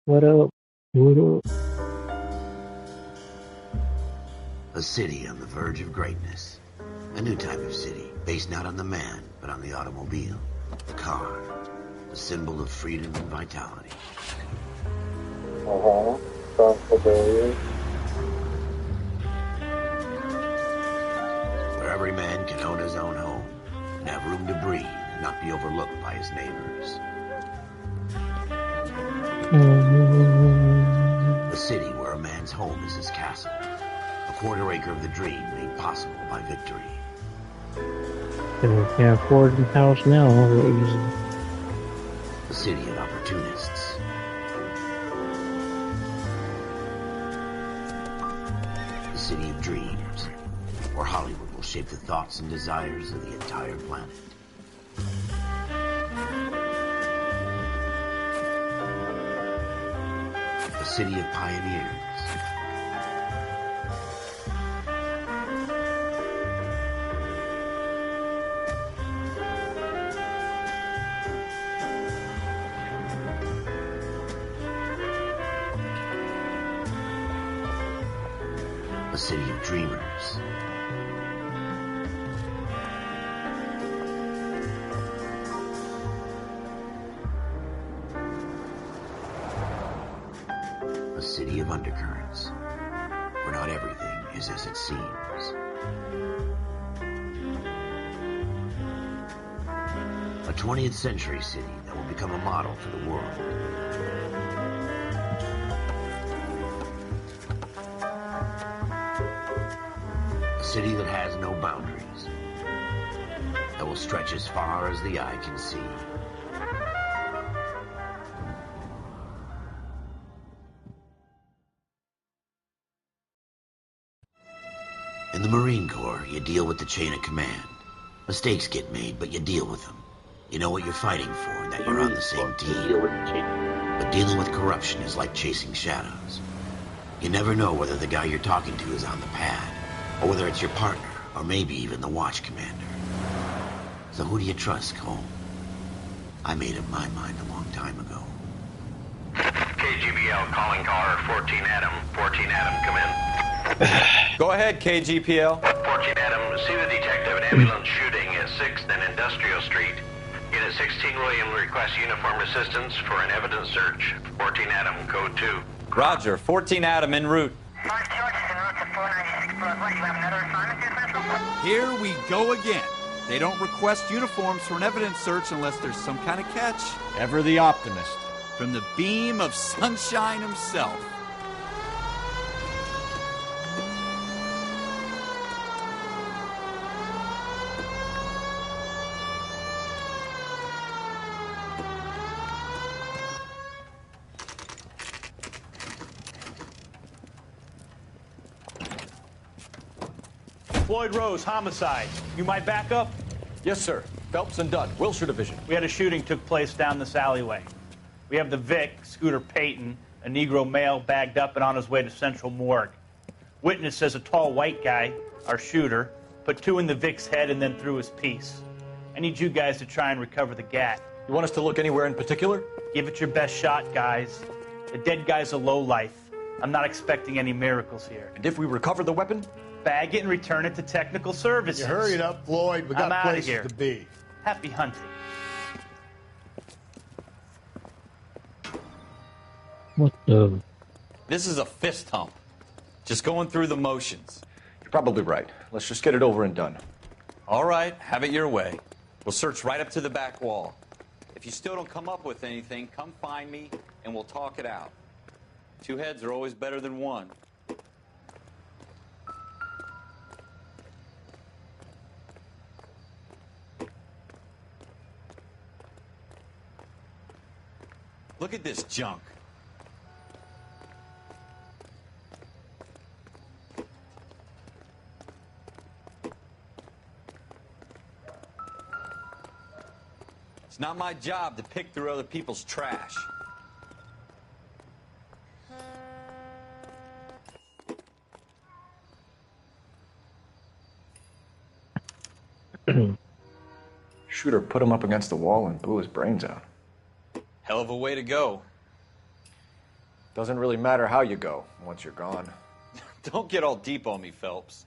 What up? What up? A city on the verge of greatness. A new type of city, based not on the man, but on the automobile. The car. The symbol of freedom and vitality. Sounds familiar. Where every man can own his own home and have room to breathe and not be overlooked by his neighbors. A city where a man's home is his castle. A quarter acre of the dream made possible by victory. Can't afford the house now. A city of opportunists. A city of dreams, where Hollywood will shape the thoughts and desires of the entire planet. A city of pioneers. A city of dreamers. A city of undercurrents, where not everything is as it seems. A 20th century city that will become a model for the world. A city that has no boundaries, that will stretch as far as the eye can see. In the Marine Corps, you deal with the chain of command. Mistakes get made, but you deal with them. You know what you're fighting for and that you're on the same team. But dealing with corruption is like chasing shadows. You never know whether the guy you're talking to is on the pad, or whether it's your partner, or maybe even the watch commander. So who do you trust, Cole? I made up my mind a long time ago. KGBL calling caller 14 Adam. 14 Adam, come in. Go ahead, KGPL. 14 Adam, see the detective an ambulance shooting at 6th and Industrial Street. Unit 16 William requests uniform assistance for an evidence search. 14 Adam, code 2. Roger, 14 Adam en route. 5 George is en route to 496 Broadway. You have another assignment here, Central? Here we go again. They don't request uniforms for an evidence search unless there's some kind of catch. Ever the optimist. From the beam of sunshine himself. Floyd Rose, homicide. You might back up? Yes, sir. Phelps and Dunn, Wilshire Division. We had a shooting took place down this alleyway. We have the Vic, Scooter Payton, a Negro male bagged up and on his way to Central Morgue. Witness says a tall white guy, our shooter, put 2 in the Vic's head and then threw his piece. I need you guys to try and recover the gat. You want us to look anywhere in particular? Give it your best shot, guys. The dead guy's a lowlife. I'm not expecting any miracles here. And if we recover the weapon? Bag it and return it to technical services. You hurry it up, Floyd. We I'm got outta places here. to be. Happy hunting. What the? This is a fist hump. Just going through the motions. You're probably right. Let's just get it over and done. All right, have it your way. We'll search right up to the back wall. If you still don't come up with anything, come find me and we'll talk it out. 2 heads are always better than 1. Look at this junk. It's not my job to pick through other people's trash. Shooter put him up against the wall and blew his brains out. Hell of a way to go. Doesn't really matter how you go once you're gone. Don't get all deep on me, Phelps.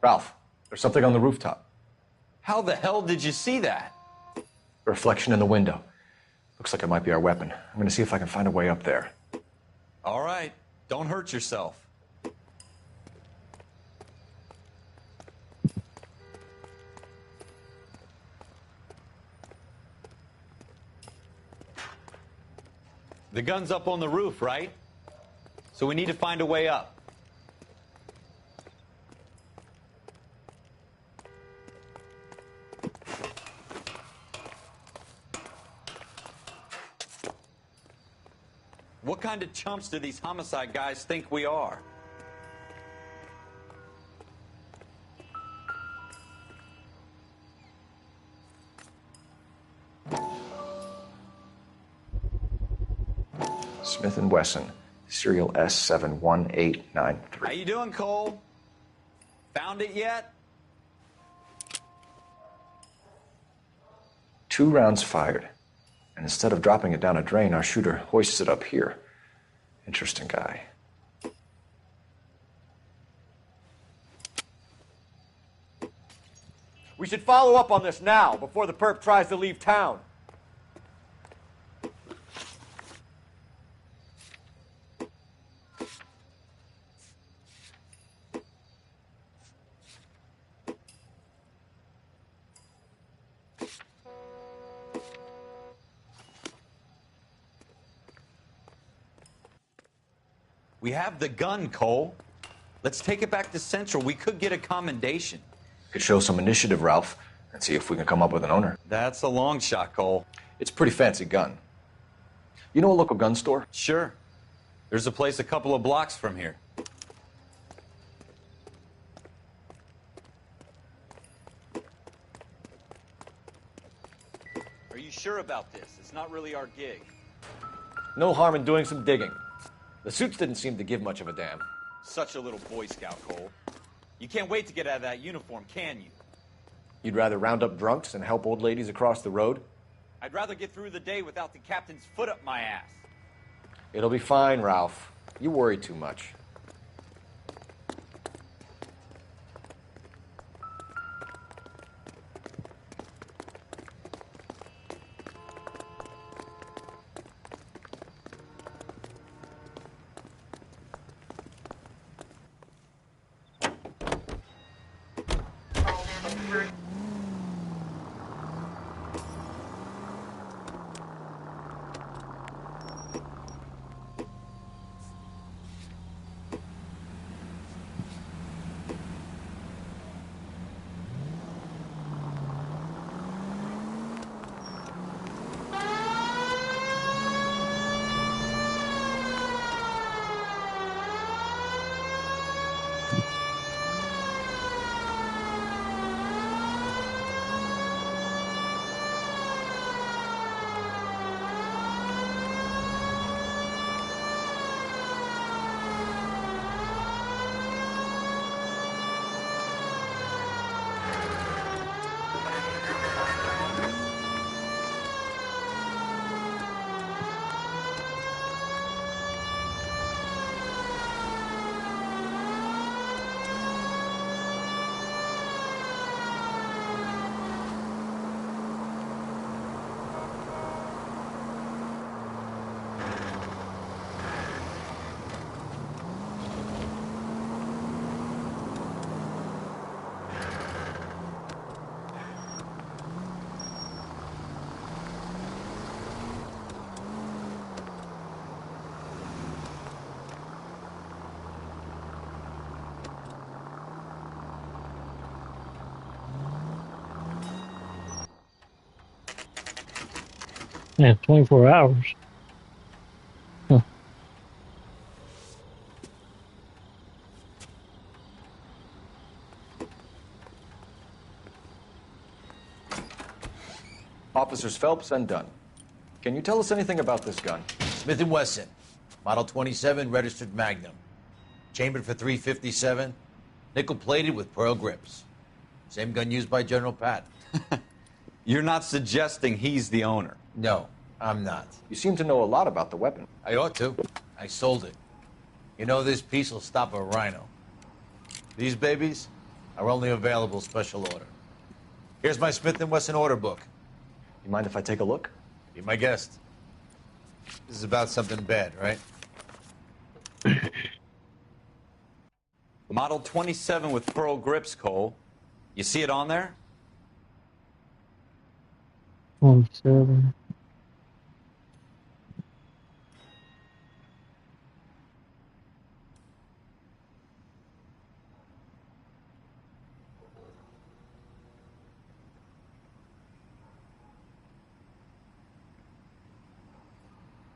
Ralph, there's something on the rooftop. How the hell did you see that? A reflection in the window. Looks like it might be our weapon. I'm gonna see if I can find a way up there. All right, don't hurt yourself. The gun's up on the roof, right? So we need to find a way up. What kind of chumps do these homicide guys think we are? Smith & Wesson, serial S71893. How you doing, Cole? Found it yet? 2 rounds fired. And instead of dropping it down a drain, our shooter hoists it up here. Interesting guy. We should follow up on this now, before the perp tries to leave town. We have the gun, Cole. Let's take it back to Central. We could get a commendation. Could show some initiative, Ralph, and see if we can come up with an owner. That's a long shot, Cole. It's a pretty fancy gun. You know a local gun store? Sure. There's a place a couple of blocks from here. Are you sure about this? It's not really our gig. No harm in doing some digging. The suits didn't seem to give much of a damn. Such a little Boy Scout, Cole. You can't wait to get out of that uniform, can you? You'd rather round up drunks and help old ladies across the road? I'd rather get through the day without the captain's foot up my ass. It'll be fine, Ralph. You worry too much. Yeah, 24 hours. Huh. Officers Phelps and Dunn. Can you tell us anything about this gun? Smith & Wesson, Model 27, registered Magnum. Chambered for .357, nickel-plated with pearl grips. Same gun used by General Patton. You're not suggesting he's the owner? No, I'm not. You seem to know a lot about the weapon. I ought to. I sold it. You know, this piece will stop a rhino. These babies are only available special order. Here's my Smith & Wesson order book. You mind if I take a look? Be my guest. This is about something bad, right? Model 27 with pearl grips, Cole. You see it on there? 27.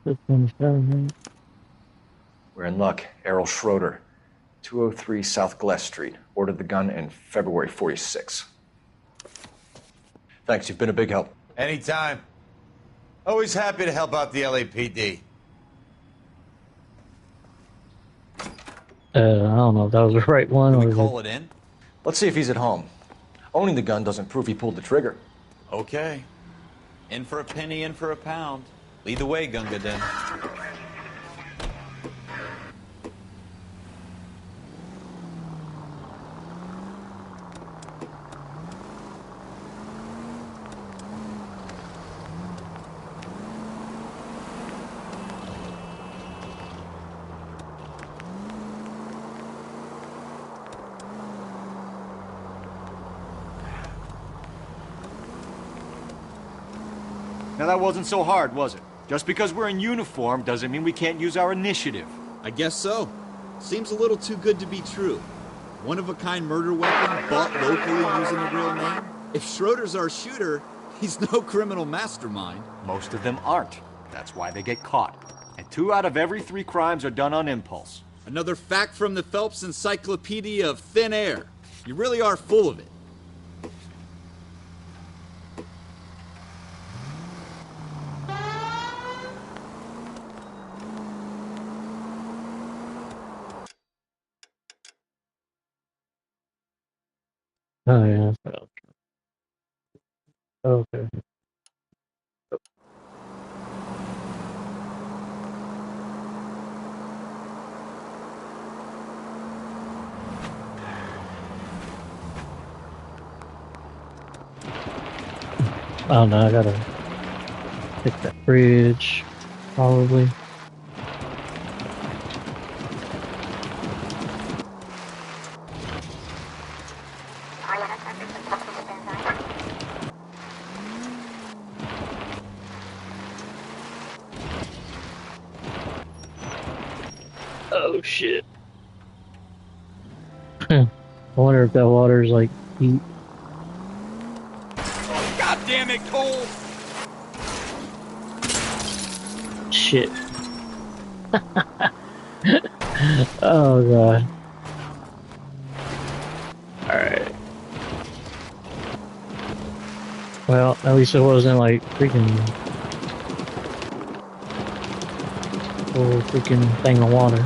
That's 27, right? We're in luck. Errol Schroeder, 203 South Glass Street. Ordered the gun in February '46. Thanks, you've been a big help. Anytime. Always happy to help out the LAPD. I don't know if that was the right one Can or we call it in? Let's see if he's at home. Owning the gun doesn't prove he pulled the trigger. Okay. In for a penny, in for a pound. Lead the way, Gunga Din. Now that wasn't so hard, was it? Just because we're in uniform doesn't mean we can't use our initiative. I guess so. Seems a little too good to be true. One-of-a-kind murder weapon bought locally using a real name? If Schroeder's our shooter, he's no criminal mastermind. Most of them aren't. That's why they get caught. And 2 out of every 3 crimes are done on impulse. Another fact from the Phelps Encyclopedia of Thin Air. You really are full of it. Oh, yeah. Okay. Oh no, I gotta fix that bridge, probably. Oh shit. I wonder if that water's like deep. God damn it, Cole! Shit. Oh god. Alright. Well, at least it wasn't like freaking whole freaking thing of water.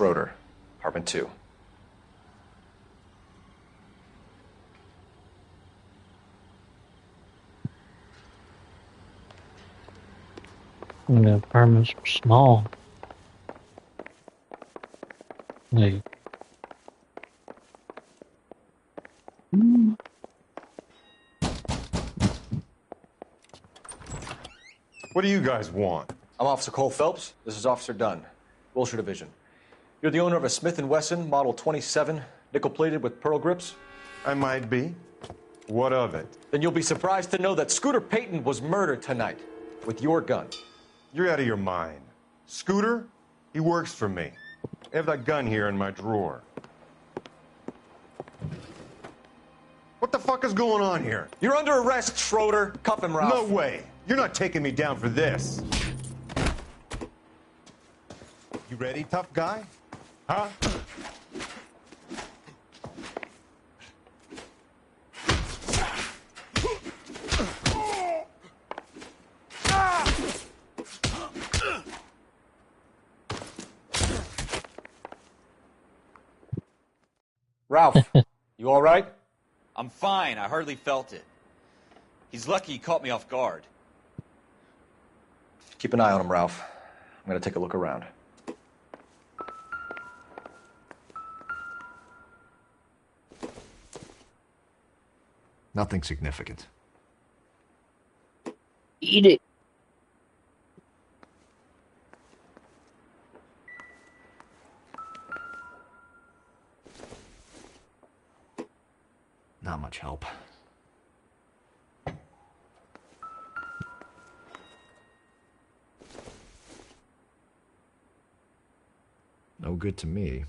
Schroeder, apartment 2. And the apartments are small. Like, What do you guys want? I'm Officer Cole Phelps. This is Officer Dunn, Wilshire Division. You're the owner of a Smith & Wesson Model 27, nickel-plated with pearl grips? I might be. What of it? Then you'll be surprised to know that Scooter Payton was murdered tonight with your gun. You're out of your mind. Scooter? He works for me. I have that gun here in my drawer. What the fuck is going on here? You're under arrest, Schroeder. Cuff him, Ralph. No way. You're not taking me down for this. You ready, tough guy? Huh? Ralph, you all right? I'm fine. I hardly felt it. He's lucky he caught me off guard. Keep an eye on him, Ralph. I'm going to take a look around. Nothing significant. eat it. Not much help. No good to me.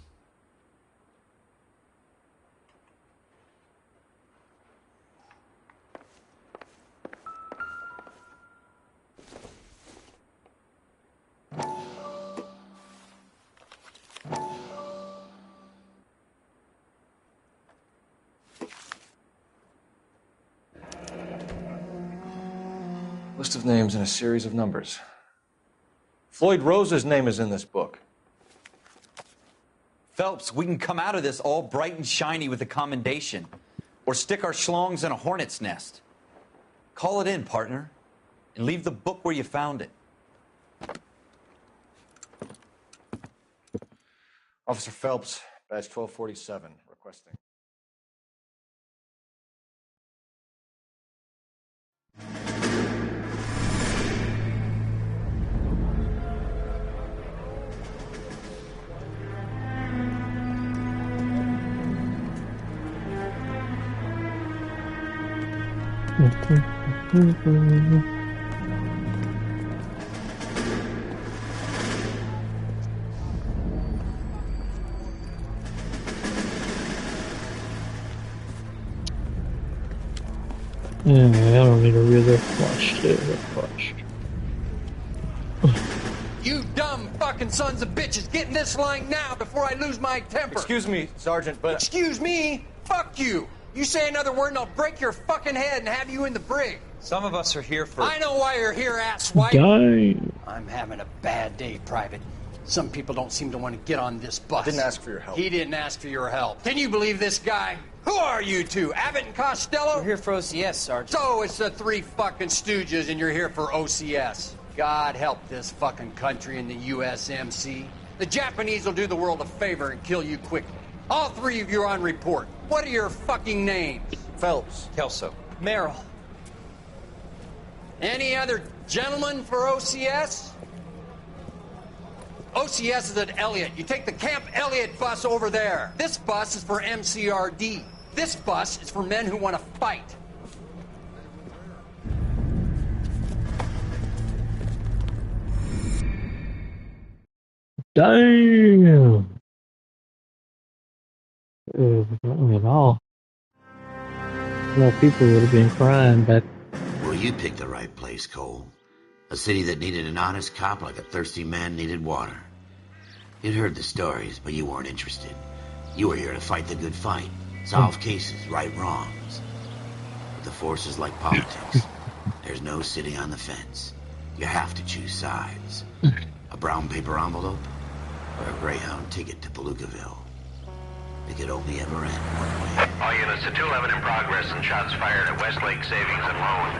List of names and a series of numbers. Floyd Rose's name is in this book. Phelps, we can come out of this all bright and shiny with a commendation. Or stick our schlongs in a hornet's nest. Call it in, partner. And leave the book where you found it. Officer Phelps, badge 1247, requesting. Yeah, I don't need to read that flushed. Yeah, that flushed. You dumb fucking sons of bitches, get in this line now before I lose my temper. Excuse me, Sergeant, but... Excuse me? Fuck you. You say another word and I'll break your fucking head and have you in the brig. Some of us are here for... I know why you're here, asswipe. Dang. I'm having a bad day, Private. Some people don't seem to want to get on this bus. I didn't ask for your help. He didn't ask for your help. Can you believe this guy? Who are you two? Abbott and Costello? We're here for OCS, Sergeant. So it's the three fucking stooges and you're here for OCS. God help this fucking country and the USMC. The Japanese will do the world a favor and kill you quickly. All three of you are on report. What are your fucking names? Phelps. Kelso. Merrill. Any other gentlemen for OCS? OCS is at Elliott. You take the Camp Elliott bus over there. This bus is for MCRD. This bus is for men who want to fight. Damn. Not at all. More people would have been crying, but Well, you picked the right place, Cole. A city that needed an honest cop like a thirsty man needed water. You'd heard the stories, but you weren't interested. You were here to fight the good fight, solve cases, right wrongs. But the force is like politics. There's no sitting on the fence. You have to choose sides. A brown paper envelope or a Greyhound ticket to Palookaville. It could only ever end one way. All units to 211 in progress and shots fired at Westlake Savings and Loan,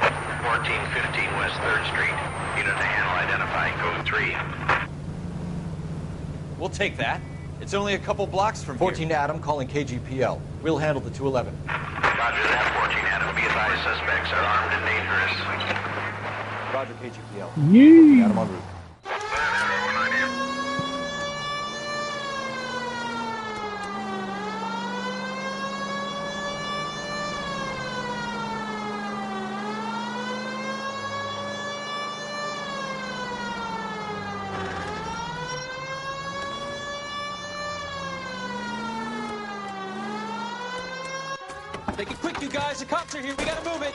1415 West 3rd Street. Unit to handle identifying code 3. We'll take that. It's only a couple blocks from 14 here. Adam calling KGPL. We'll handle the 211. Roger that, 14 Adam. Be advised, suspects are armed and dangerous. Roger, KGPL. Yee. Adam en route. Make it quick, you guys. The cops are here. We gotta move it.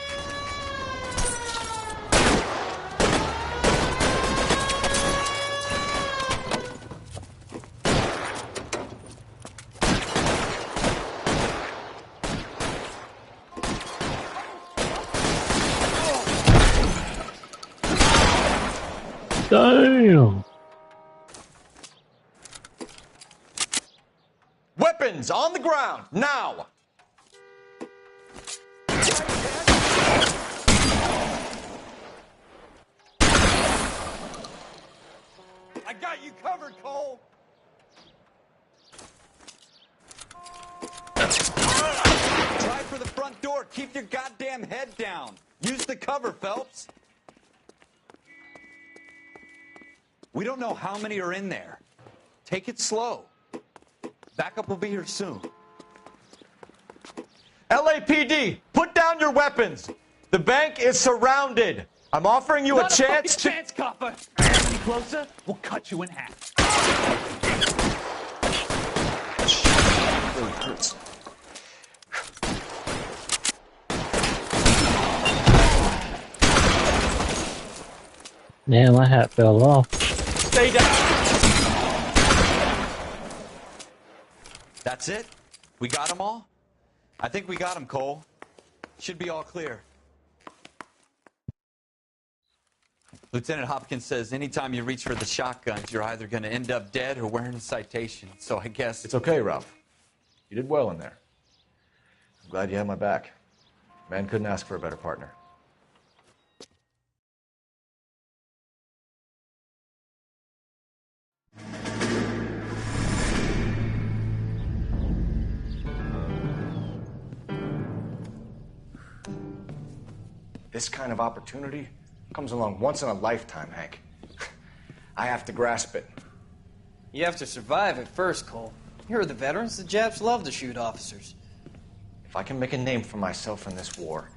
Damn. Weapons on the ground, now! I got you covered, Cole. Try for the front door. Keep your goddamn head down. Use the cover, Phelps. We don't know how many are in there. Take it slow. Backup will be here soon. LAPD, put down your weapons. The bank is surrounded. I'm offering you a chance to... chance, copper. Any closer, we'll cut you in half. It really hurts. Damn, my hat fell off. Stay down. That's it? We got them all? I think we got them, Cole. Should be all clear. Lieutenant Hopkins says anytime you reach for the shotguns, you're either going to end up dead or wearing a citation. So I guess... It's okay, Ralph. You did well in there. I'm glad you had my back. Man couldn't ask for a better partner. This kind of opportunity comes along once in a lifetime, Hank. I have to grasp it. You have to survive it first, Cole. Here are the veterans. The Japs love to shoot officers. If I can make a name for myself in this war,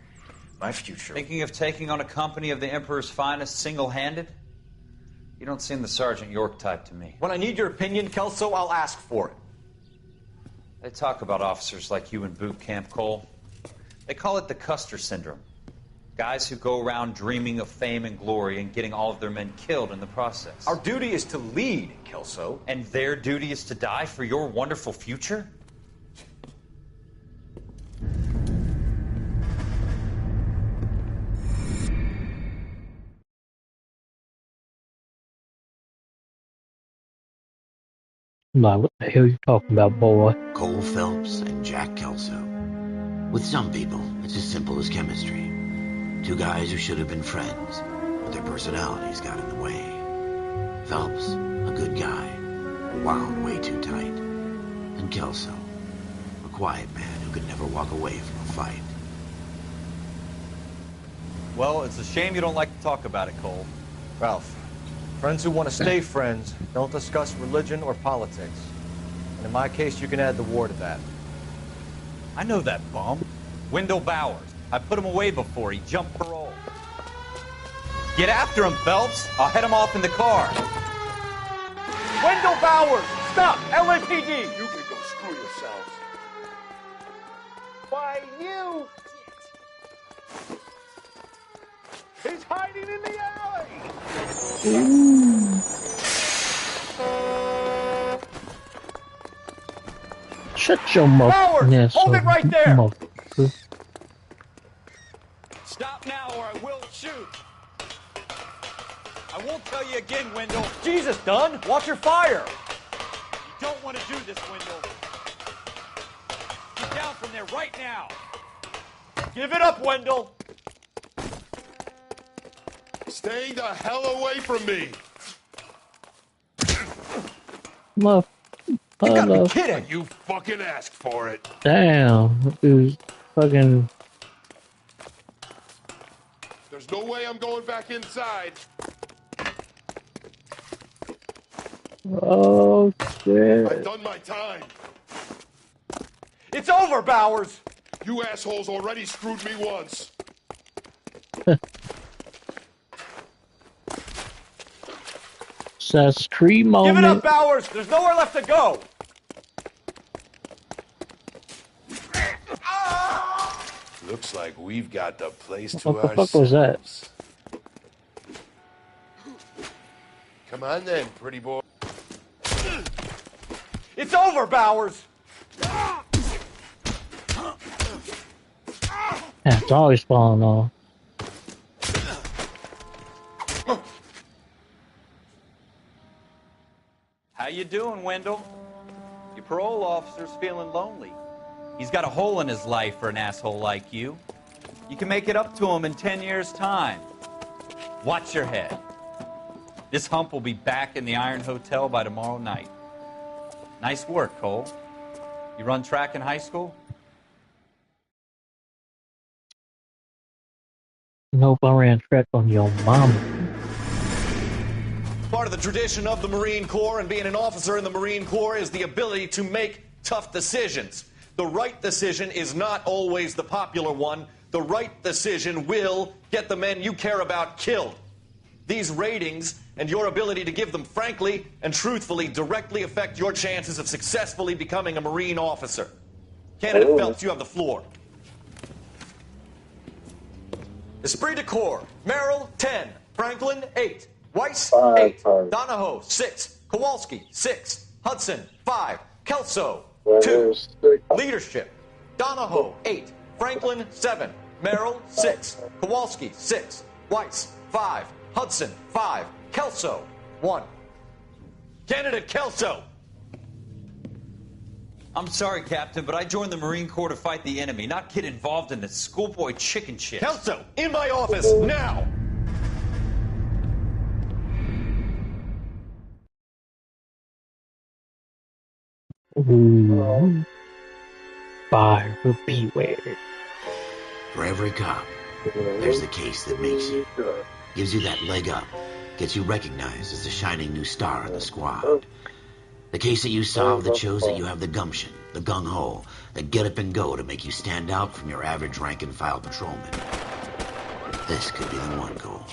my future... Thinking of taking on a company of the Emperor's finest single-handed? You don't seem the Sergeant York type to me. When I need your opinion, Kelso, I'll ask for it. They talk about officers like you in boot camp, Cole. They call it the Custer syndrome. Guys who go around dreaming of fame and glory and getting all of their men killed in the process. Our duty is to lead, Kelso. And their duty is to die for your wonderful future? Like, what the hell are you talking about, boy? Cole Phelps and Jack Kelso. With some people, it's as simple as chemistry. Two guys who should have been friends, but their personalities got in the way. Phelps, a good guy, wound way too tight. And Kelso, a quiet man who could never walk away from a fight. Well, it's a shame you don't like to talk about it, Cole. Ralph, friends who want to stay friends don't discuss religion or politics. And in my case, you can add the war to that. I know that bum. Wendell Bowers. I put him away before. He jumped parole. Get after him, Phelps. I'll head him off in the car. Wendell Bowers! Stop! LAPD! You can go screw yourselves. Why, you... He's hiding in the alley! Shut your mouth. Bowers! Hold it right there! Stop now or I will shoot. I won't tell you again, Wendell. Jesus, Dunn! Watch your fire! don't want to do this, Wendell. Get down from there right now. Give it up, Wendell. Stay the hell away from me. You gotta be kidding. You fucking asked for it. Damn, dude, fucking. There's no way I'm going back inside. Oh shit! I've done my time. It's over, Bowers. You assholes already screwed me once. Assassin's Creed moment. Give it up, Bowers. There's nowhere left to go. Looks like we've got the place to What the ourselves. fuck was that? Come on then, pretty boy. It's over, Bowers. Yeah, it's always falling off. How you doing, Wendell? Your parole officer's feeling lonely. He's got a hole in his life for an asshole like you. You can make it up to him in 10 years' time. Watch your head. This hump will be back in the Iron Hotel by tomorrow night. Nice work, Cole. You run track in high school? Nope, I ran track on your mom. Part of the tradition of the Marine Corps and being an officer in the Marine Corps is the ability to make tough decisions. The right decision is not always the popular one. The right decision will get the men you care about killed. These ratings and your ability to give them frankly and truthfully directly affect your chances of successfully becoming a Marine officer. Candidate Phelps, you have the floor. Esprit de Corps, Merrill, 10. Franklin, 8. Weiss, 8. Donahoe, 6. Kowalski, 6. Hudson, 5. Kelso, 2. Leadership, Donahoe, 8. Franklin, 7. Merrill, 6. Kowalski, 6. Weiss, 5. Hudson, 5. Kelso, 1. Candidate Kelso. I'm sorry, Captain, but I joined the Marine Corps to fight the enemy, not get involved in this schoolboy chicken shit. Kelso, in my office, now! Ooh. Buyer beware. For every cop, there's the case that makes you. Gives you that leg up. Gets you recognized as the shining new star of the squad. The case that you solve that shows that you have the gumption, the gung-ho, the get up and go to make you stand out from your average rank-and-file patrolman. This could be the one, Cole.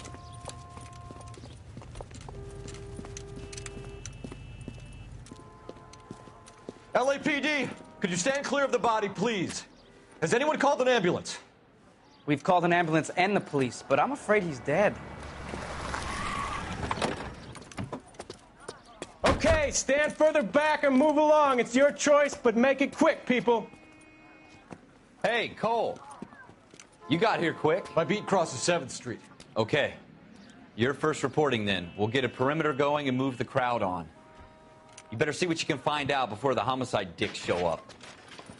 LAPD, could you stand clear of the body, please? Has anyone called an ambulance? We've called an ambulance and the police, but I'm afraid he's dead. Okay, stand further back and move along. It's your choice, but make it quick, people. Hey, Cole. You got here quick. My beat crosses 7th Street. Okay. You're first reporting then. We'll get a perimeter going and move the crowd on. You better see what you can find out before the homicide dicks show up.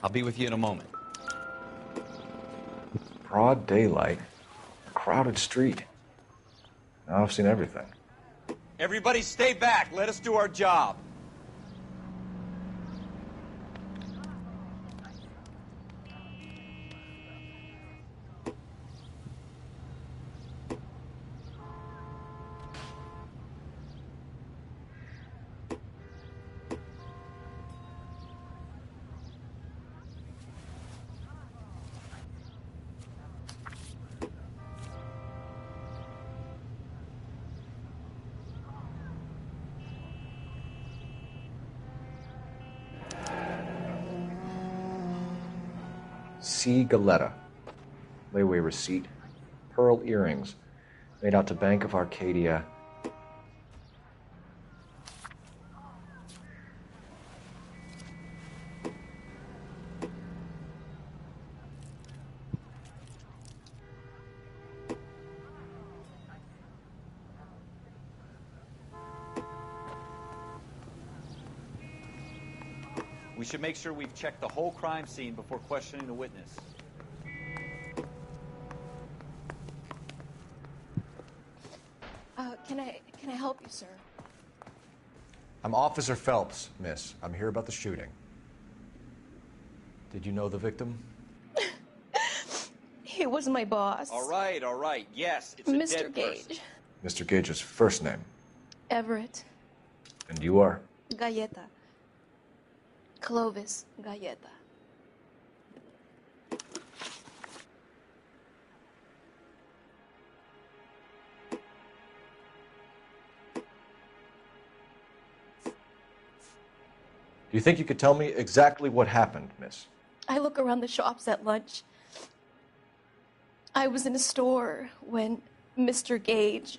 I'll be with you in a moment. Broad daylight, crowded street. Now I've seen everything. Everybody stay back. Let us do our job. C. Galetta. Layaway receipt. Pearl earrings. Made out to Bank of Arcadia. should make sure we've checked the whole crime scene before questioning the witness. Can I help you, sir? I'm Officer Phelps, miss. I'm here about the shooting. Did you know the victim? He was my boss. All right. Yes, it's a Mr. dead person. Gage. Mr. Gage's first name. Everett. And you are? Galleta. Clovis Galleta. Do you think you could tell me exactly what happened, miss? I look around the shops at lunch. I was in a store when Mr. Gage,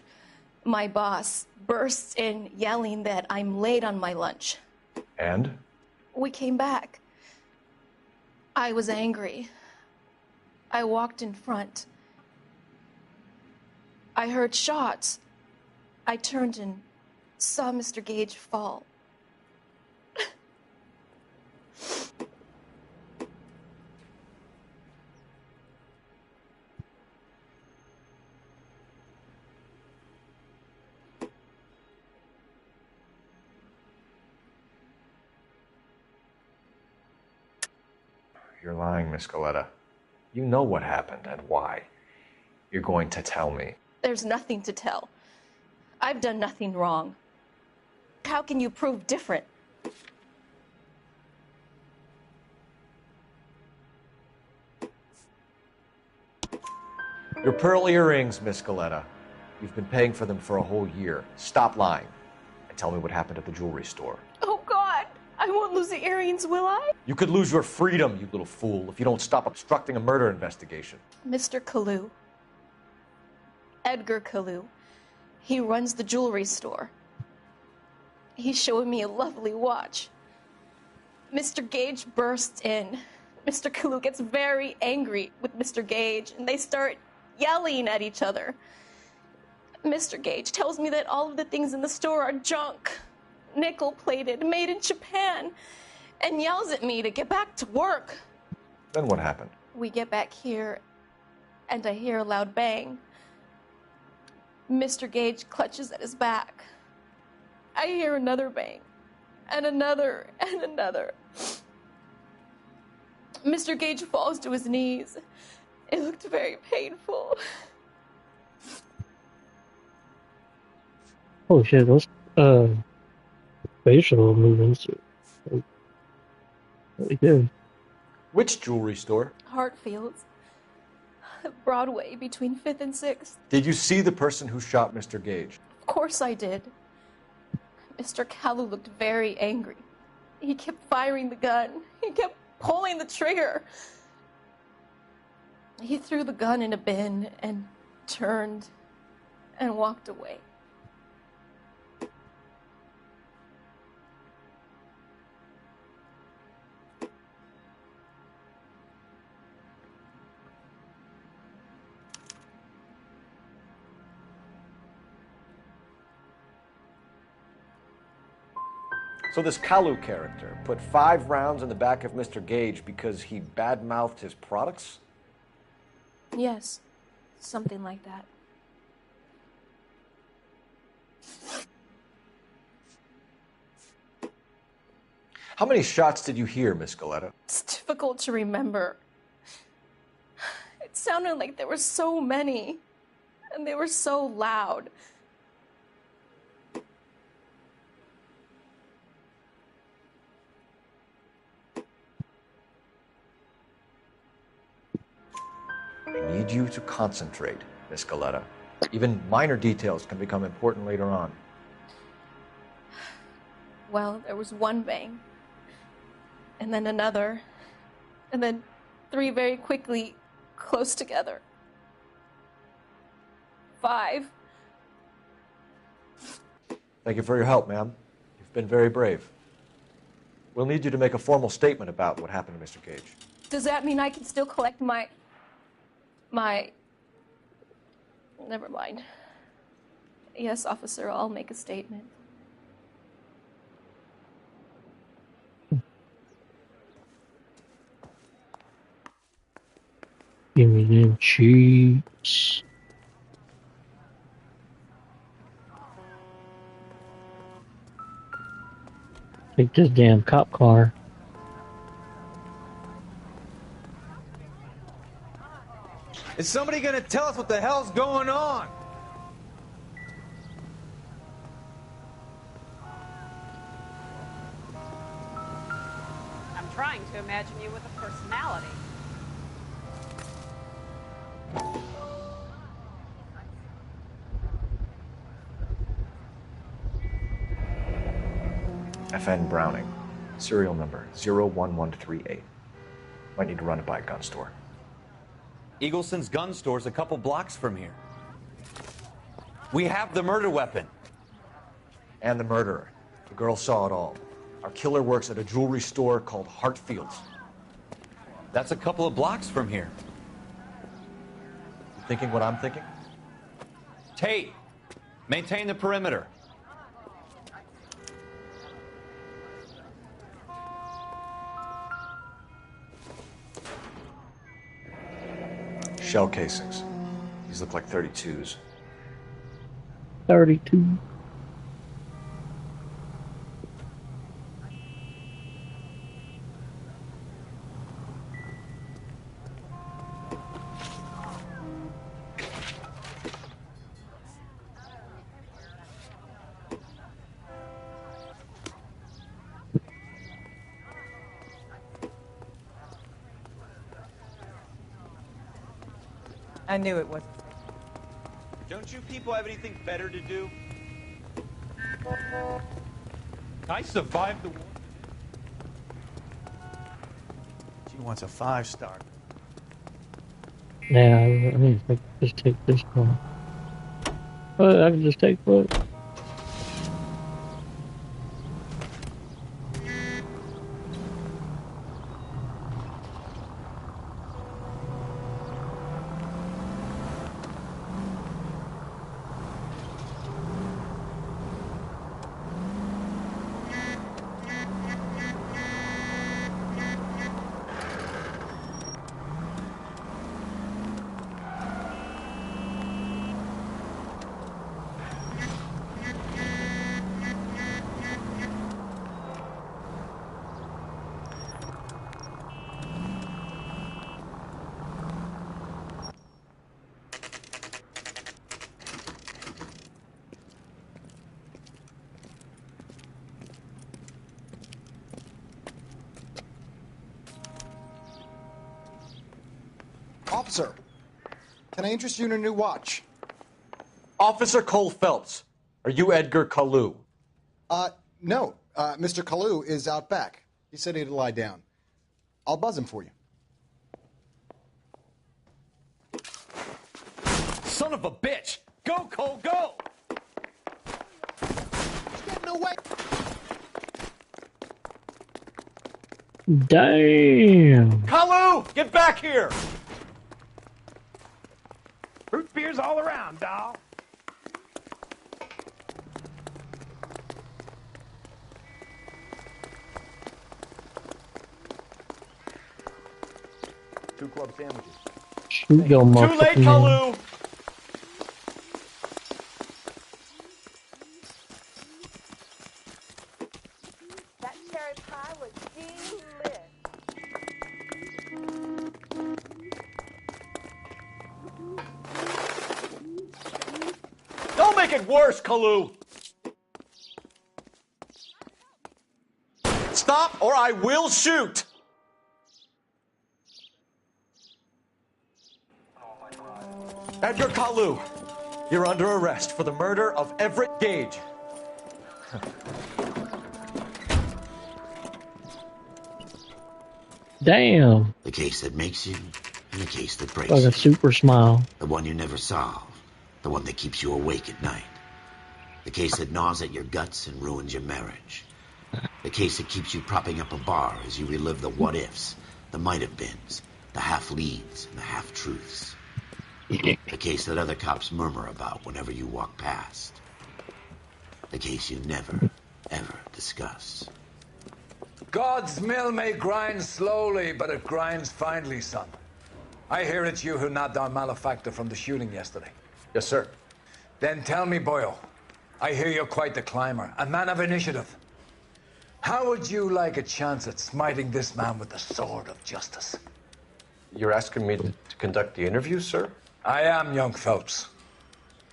my boss, bursts in yelling that I'm late on my lunch. And? We came back. I was angry. I walked in front. I heard shots. I turned and saw Mr. Gage fall. You're lying, Miss Galleta. You know what happened and why. You're going to tell me. There's nothing to tell. I've done nothing wrong. How can you prove different? Your pearl earrings, Miss Galleta. You've been paying for them for a whole year. Stop lying and tell me what happened at the jewelry store. Oh, God! I won't lose the earrings, will I? You could lose your freedom, you little fool, if you don't stop obstructing a murder investigation. Mr. Kalu. Edgar Kalu. He runs the jewelry store. He's showing me a lovely watch. Mr. Gage bursts in. Mr. Kalu gets very angry with Mr. Gage, and they start yelling at each other. Mr. Gage tells me that all of the things in the store are junk, nickel-plated, made in Japan, and yells at me to get back to work. Then what happened? We get back here, and I hear a loud bang. Mr. Gage clutches at his back. I hear another bang, and another, and another. Mr. Gage falls to his knees. It looked very painful. Holy shit, those facial movements are really good. Which jewelry store? Hartfield's. Broadway, between 5th and 6th. Did you see the person who shot Mr. Gage? Of course I did. Mr. Kalu looked very angry. He kept firing the gun. He kept pulling the trigger. He threw the gun in a bin and turned and walked away. So this Kalu character put 5 rounds in the back of Mr. Gage because he badmouthed his products? Yes, something like that. How many shots did you hear, Miss Galleta? It's difficult to remember. It sounded like there were so many, and they were so loud. I need you to concentrate, Miss Galleta. Even minor details can become important later on. Well, there was one bang, and then another, and then 3 very quickly, close together. 5. Thank you for your help, ma'am. You've been very brave. We'll need you to make a formal statement about what happened to Mr. Gage. Does that mean I can still collect my... Never mind. Yes, officer, I'll make a statement. Give me them cheeks. Take this damn cop car. Is somebody gonna tell us what the hell's going on? I'm trying to imagine you with a personality. FN Browning, serial number 01138. Might need to run it by a gun store. Eagleson's gun store's a couple blocks from here. We have the murder weapon. And the murderer. The girl saw it all. Our killer works at a jewelry store called Hartfield's. That's a couple of blocks from here. You thinking what I'm thinking? Tate, maintain the perimeter. Shell casings. These look like 32s. 32. I knew it wasn't. Don't you people have anything better to do? I survived the war. She wants a 5-star. Yeah, I need to just take this one. But I can just take what? Officer, can I interest you in a new watch? Officer Cole Phelps, are you Edgar Kalu? No. Mr. Kalu is out back. He said he'd lie down. I'll buzz him for you. Son of a bitch! Go, Cole, go! Getting away! Damn! Kalu, get back here! Root beers all around, doll. Two club sandwiches. Shoot your Too motherfucking late, man. Kalu! That cherry pie was delish. Don't make it worse, Kalu! Stop or I will shoot! Edgar Kalu, you're under arrest for the murder of Everett Gage. Damn! The case that makes you, and the case that breaks Like you. a super smile. The one you never solve. The one that keeps you awake at night. The case that gnaws at your guts and ruins your marriage. The case that keeps you propping up a bar as you relive the what-ifs, the might-have-beens, the half-leads, and the half-truths. The case that other cops murmur about whenever you walk past. The case you never, ever discuss. God's mill may grind slowly, but it grinds finely, son. I hear it's you who nabbed our malefactor from the shooting yesterday. Yes, sir. Then tell me, Boyle, I hear you're quite the climber, a man of initiative. How would you like a chance at smiting this man with the sword of justice? You're asking me to conduct the interview, sir? I am, young Phelps.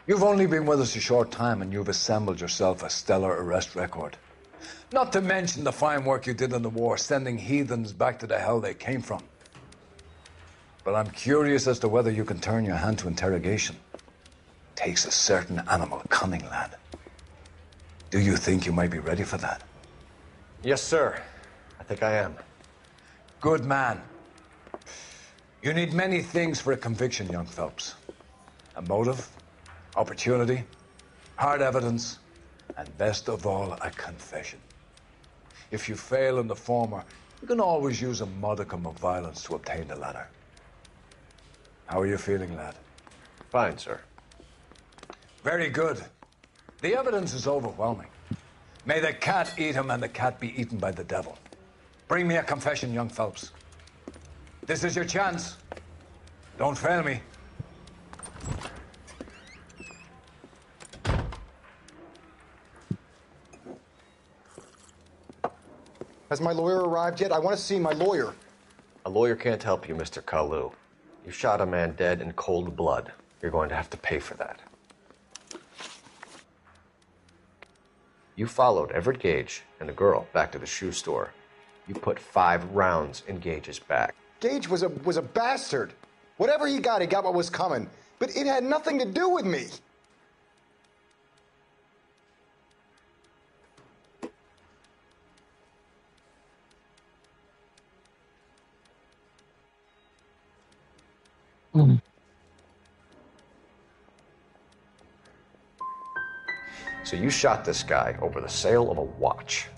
You've only been with us a short time and you've assembled yourself a stellar arrest record. Not to mention the fine work you did in the war, sending heathens back to the hell they came from. But I'm curious as to whether you can turn your hand to interrogation. Takes a certain animal cunning, lad. Do you think you might be ready for that? Yes, sir. I think I am. Good man. You need many things for a conviction, young Phelps. A motive, opportunity, hard evidence, and best of all, a confession. If you fail in the former, you can always use a modicum of violence to obtain the latter. How are you feeling, lad? Fine, sir. Very good. The evidence is overwhelming. May the cat eat him and the cat be eaten by the devil. Bring me a confession, young Phelps. This is your chance. Don't fail me. Has my lawyer arrived yet? I want to see my lawyer. A lawyer can't help you, Mr. Kalu. You shot a man dead in cold blood. You're going to have to pay for that. You followed Everett Gage and the girl back to the shoe store. You put 5 rounds in Gage's back. Gage was a bastard. Whatever he got what was coming. But it had nothing to do with me. So you shot this guy over the sale of a watch.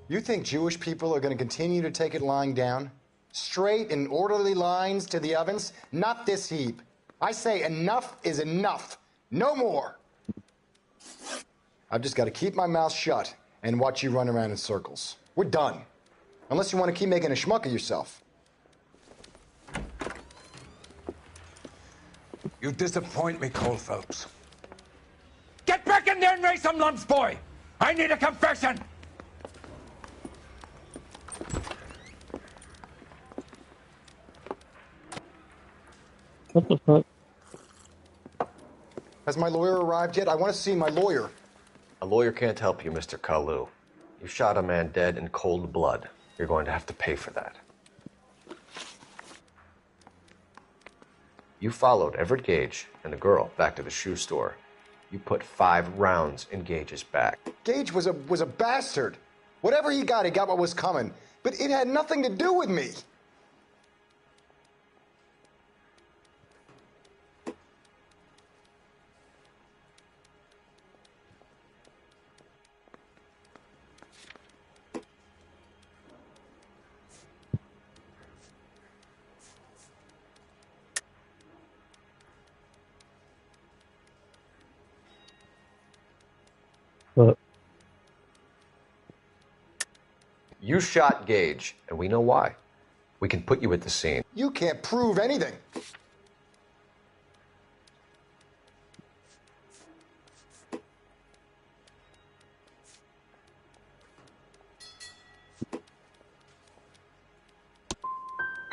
You think Jewish people are going to continue to take it lying down? Straight and orderly lines to the ovens? Not this heap. I say enough is enough. No more. I've just got to keep my mouth shut and watch you run around in circles. We're done. Unless you want to keep making a schmuck of yourself. You disappoint me, Cole Phelps. Get back in there and raise some lumps, boy! I need a confession! What the fuck? Has my lawyer arrived yet? I want to see my lawyer. A lawyer can't help you, Mr. Kalu. You shot a man dead in cold blood. You're going to have to pay for that. You followed Everett Gage and the girl back to the shoe store. You put 5 rounds in Gage's back. Gage was a bastard. Whatever he got what was coming. But it had nothing to do with me. But You shot Gage, and we know why. We can put you at the scene. You can't prove anything.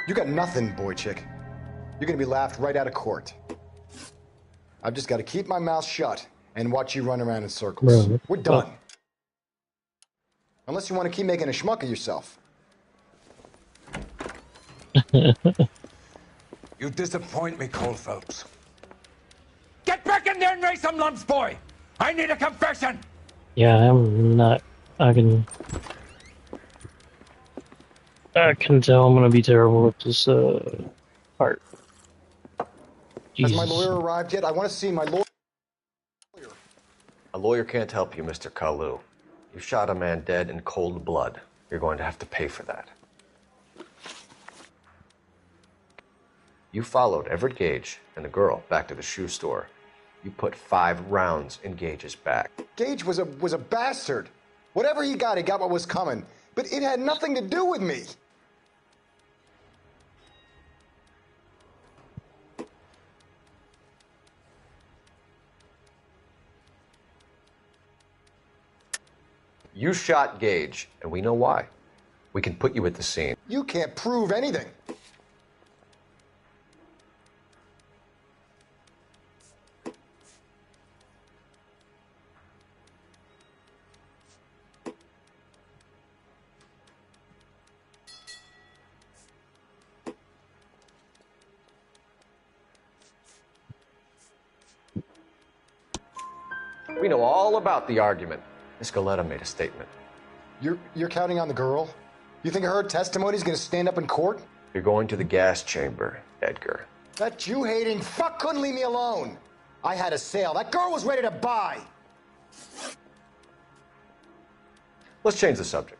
You got nothing, boy chick. You're gonna be laughed right out of court. I've just got to keep my mouth shut and watch you run around in circles. Bro, We're done. Unless you want to keep making a schmuck of yourself. You disappoint me, Cole Phelps. Get back in there and raise some lumps, boy! I need a confession! yeah, I'm not. I can tell I'm gonna be terrible with this part. Has my Jesus. lawyer arrived yet? I want to see my lawyer. A lawyer can't help you, Mr. Kalu. You shot a man dead in cold blood. You're going to have to pay for that. You followed Everett Gage and the girl back to the shoe store. You put 5 rounds in Gage's back. Gage was a bastard. Whatever he got what was coming. But it had nothing to do with me. You shot Gage, and we know why. We can put you at the scene. You can't prove anything. We know all about the argument. Miss Galetta made a statement. You're counting on the girl? You think her testimony's gonna stand up in court? You're going to the gas chamber, Edgar. That Jew-hating fuck couldn't leave me alone. I had a sale. That girl was ready to buy. Let's change the subject.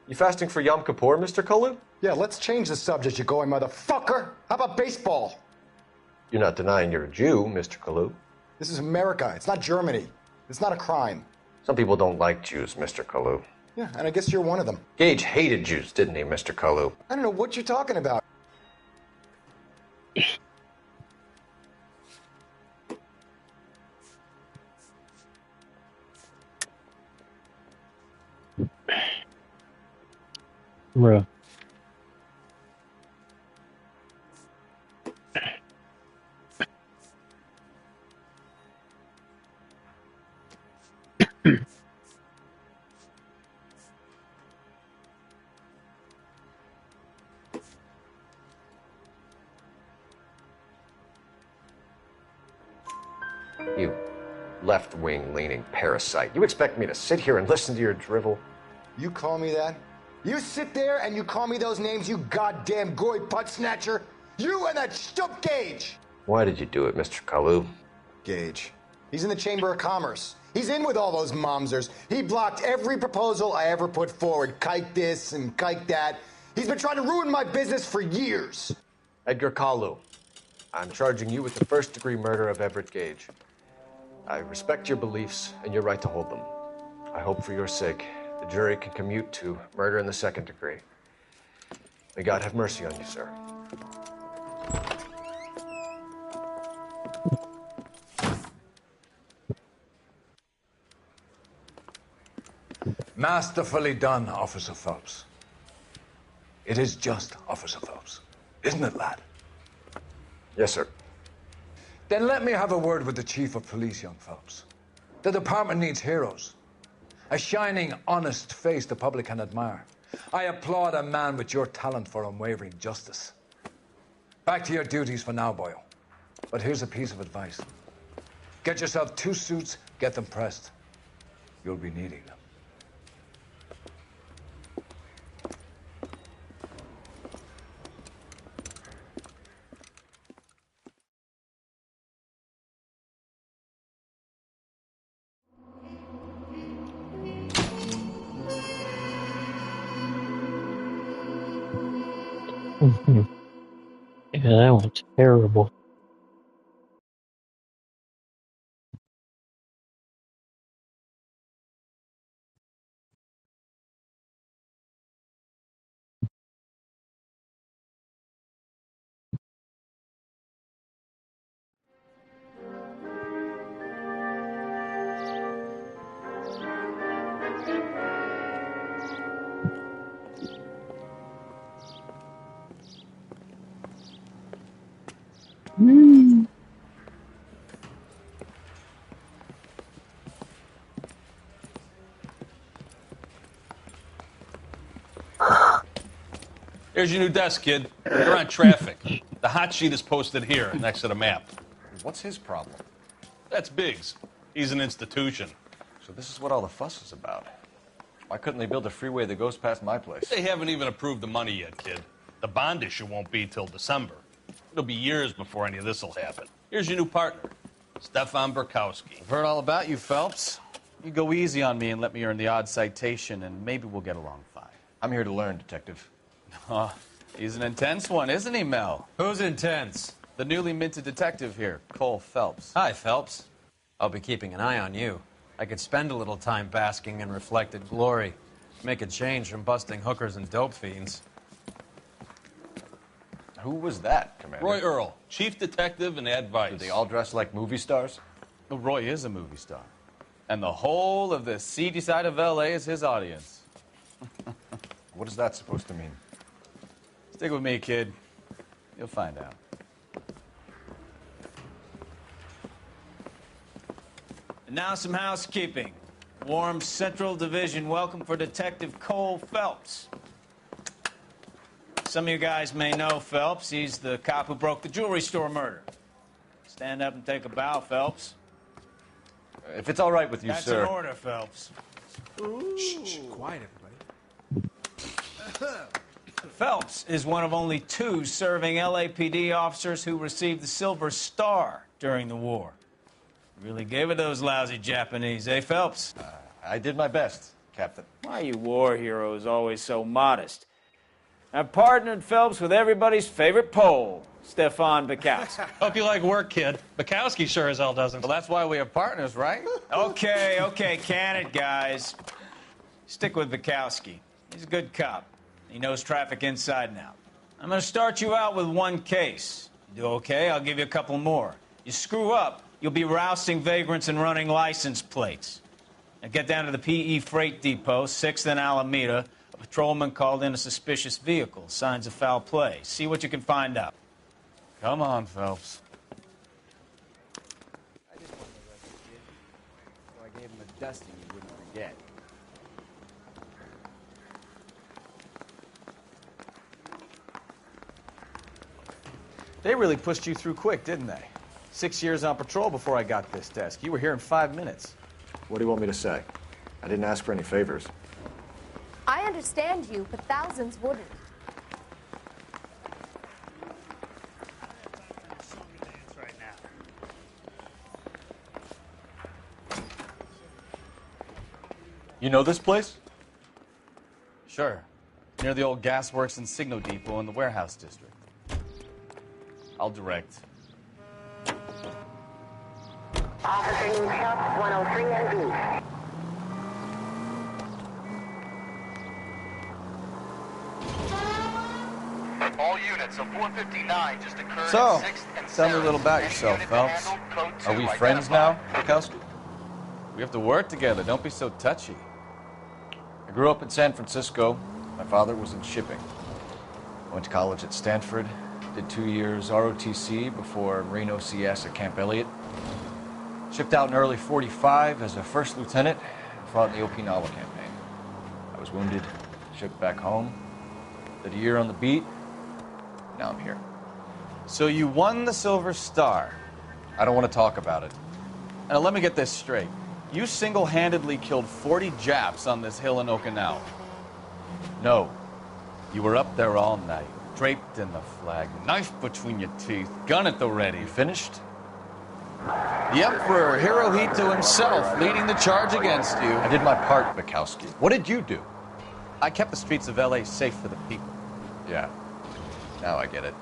You fasting for Yom Kippur, Mr. Kalu? Yeah, let's change the subject, you going motherfucker. How about baseball? You're not denying you're a Jew, Mr. Kalu. This is America. It's not Germany. It's not a crime. Some people don't like Jews, Mr. Kalu. Yeah, and I guess you're one of them. Gage hated Jews, didn't he, Mr. Kalu? I don't know what you're talking about. Bruh. You left-wing leaning parasite. You expect me to sit here and listen to your drivel? You call me that? You sit there and you call me those names, you goddamn goy putt snatcher? You and that stup Gage! Why did you do it, Mr. Kalu? Gage. He's in the Chamber of Commerce. He's in with all those momsers. He blocked every proposal I ever put forward. Kike this and kike that. He's been trying to ruin my business for years. Edgar Kalu, I'm charging you with the first-degree murder of Everett Gage. I respect your beliefs and your right to hold them. I hope for your sake the jury can commute to murder in the second degree. May God have mercy on you, sir. Masterfully done, Officer Phelps. It is just, Officer Phelps. Isn't it, lad? Yes, sir. Then let me have a word with the Chief of Police, young Phelps. The department needs heroes. A shining, honest face the public can admire. I applaud a man with your talent for unwavering justice. Back to your duties for now, Boyle. But here's a piece of advice. Get yourself 2 suits, get them pressed. You'll be needing them. Yeah, that one's terrible. Here's your new desk, kid. You're on traffic. The hot sheet is posted here, next to the map. What's his problem? That's Biggs. He's an institution. So this is what all the fuss is about. Why couldn't they build a freeway that goes past my place? They haven't even approved the money yet, kid. The bond issue won't be till December. It'll be years before any of this will happen. Here's your new partner, Stefan Burkowski. I've heard all about you, Phelps. You go easy on me and let me earn the odd citation, and maybe we'll get along fine. I'm here to learn, Detective. Oh, he's an intense one, isn't he, Mel? Who's intense? The newly minted detective here, Cole Phelps. Hi, Phelps. I'll be keeping an eye on you. I could spend a little time basking in reflected glory. Make a change from busting hookers and dope fiends. Who was that, Commander? Roy Earl, chief detective and advice. Do they all dress like movie stars? Well, Roy is a movie star. And the whole of the seedy side of L.A. is his audience. What is that supposed to mean? Stick with me, kid. You'll find out. And now some housekeeping. Warm Central Division welcome for Detective Cole Phelps. Some of you guys may know Phelps. He's the cop who broke the jewelry store murder. Stand up and take a bow, Phelps. If it's all right with you, That's sir. an order, Phelps. Shh, quiet, everybody. Phelps is one of only 2 serving LAPD officers who received the Silver Star during the war. Really gave it those lousy Japanese, eh, Phelps? I did my best, Captain. Why are you war heroes always so modest? I've partnered Phelps with everybody's favorite Pole, Stefan Bukowski. Hope you like work, kid. Bukowski sure as hell doesn't. Well, that's why we have partners, right? Okay, can it, guys. Stick with Bukowski. He's a good cop. He knows traffic inside and out. I'm going to start you out with 1 case. You do okay, I'll give you a couple more. You screw up, you'll be rousting vagrants and running license plates. Now get down to the PE Freight Depot, 6th and Alameda. A patrolman called in a suspicious vehicle. Signs of foul play. See what you can find out. Come on, Phelps. I just wanted to arrest the kid, so I gave him a dusting he wouldn't forget. They really pushed you through quick, didn't they? 6 years on patrol before I got this desk. You were here in 5 minutes. What do you want me to say? I didn't ask for any favors. I understand you, but thousands wouldn't. You know this place? Sure. Near the old gasworks and Signo Depot in the warehouse district. I'll direct. Officer needs help, 103 and B. All units of 459 just occurred So, at 6th and tell me a little about Any yourself, unit Phelps. handled, code Are 2 we friends now, Bukowski? We have to work together. Don't be so touchy. I grew up in San Francisco. My father was in shipping. I went to college at Stanford, did 2 years ROTC before Marine OCS at Camp Elliott. Shipped out in early '45 as a first lieutenant, fought in the Okinawa campaign. I was wounded, shipped back home, did a year on the beat. Now I'm here. So you won the Silver Star. I don't want to talk about it. Now let me get this straight. You single-handedly killed 40 Japs on this hill in Okinawa. No. You were up there all night, draped in the flag, knife between your teeth, gun at the ready. You finished? The Emperor Hirohito himself leading the charge against you. I did my part, Bukowski. What did you do? I kept the streets of L.A. safe for the people. Yeah. Now I get it.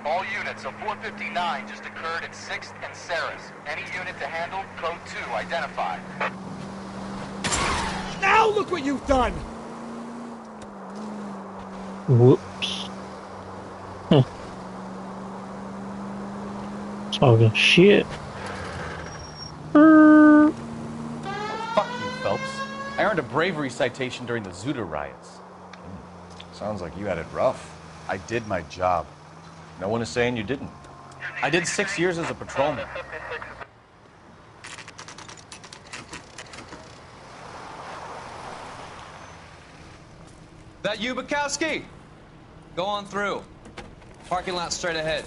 All units of 459 just occurred at 6th and Saris. Any unit to handle, code 2 identified. Now look what you've done! Whoops. Talking shit. Oh, fuck you, Phelps. I earned a bravery citation during the Zuda riots. Sounds like you had it rough. I did my job. No one is saying you didn't. I did 6 years as a patrolman. That you, Bukowski? Go on through. Parking lot straight ahead.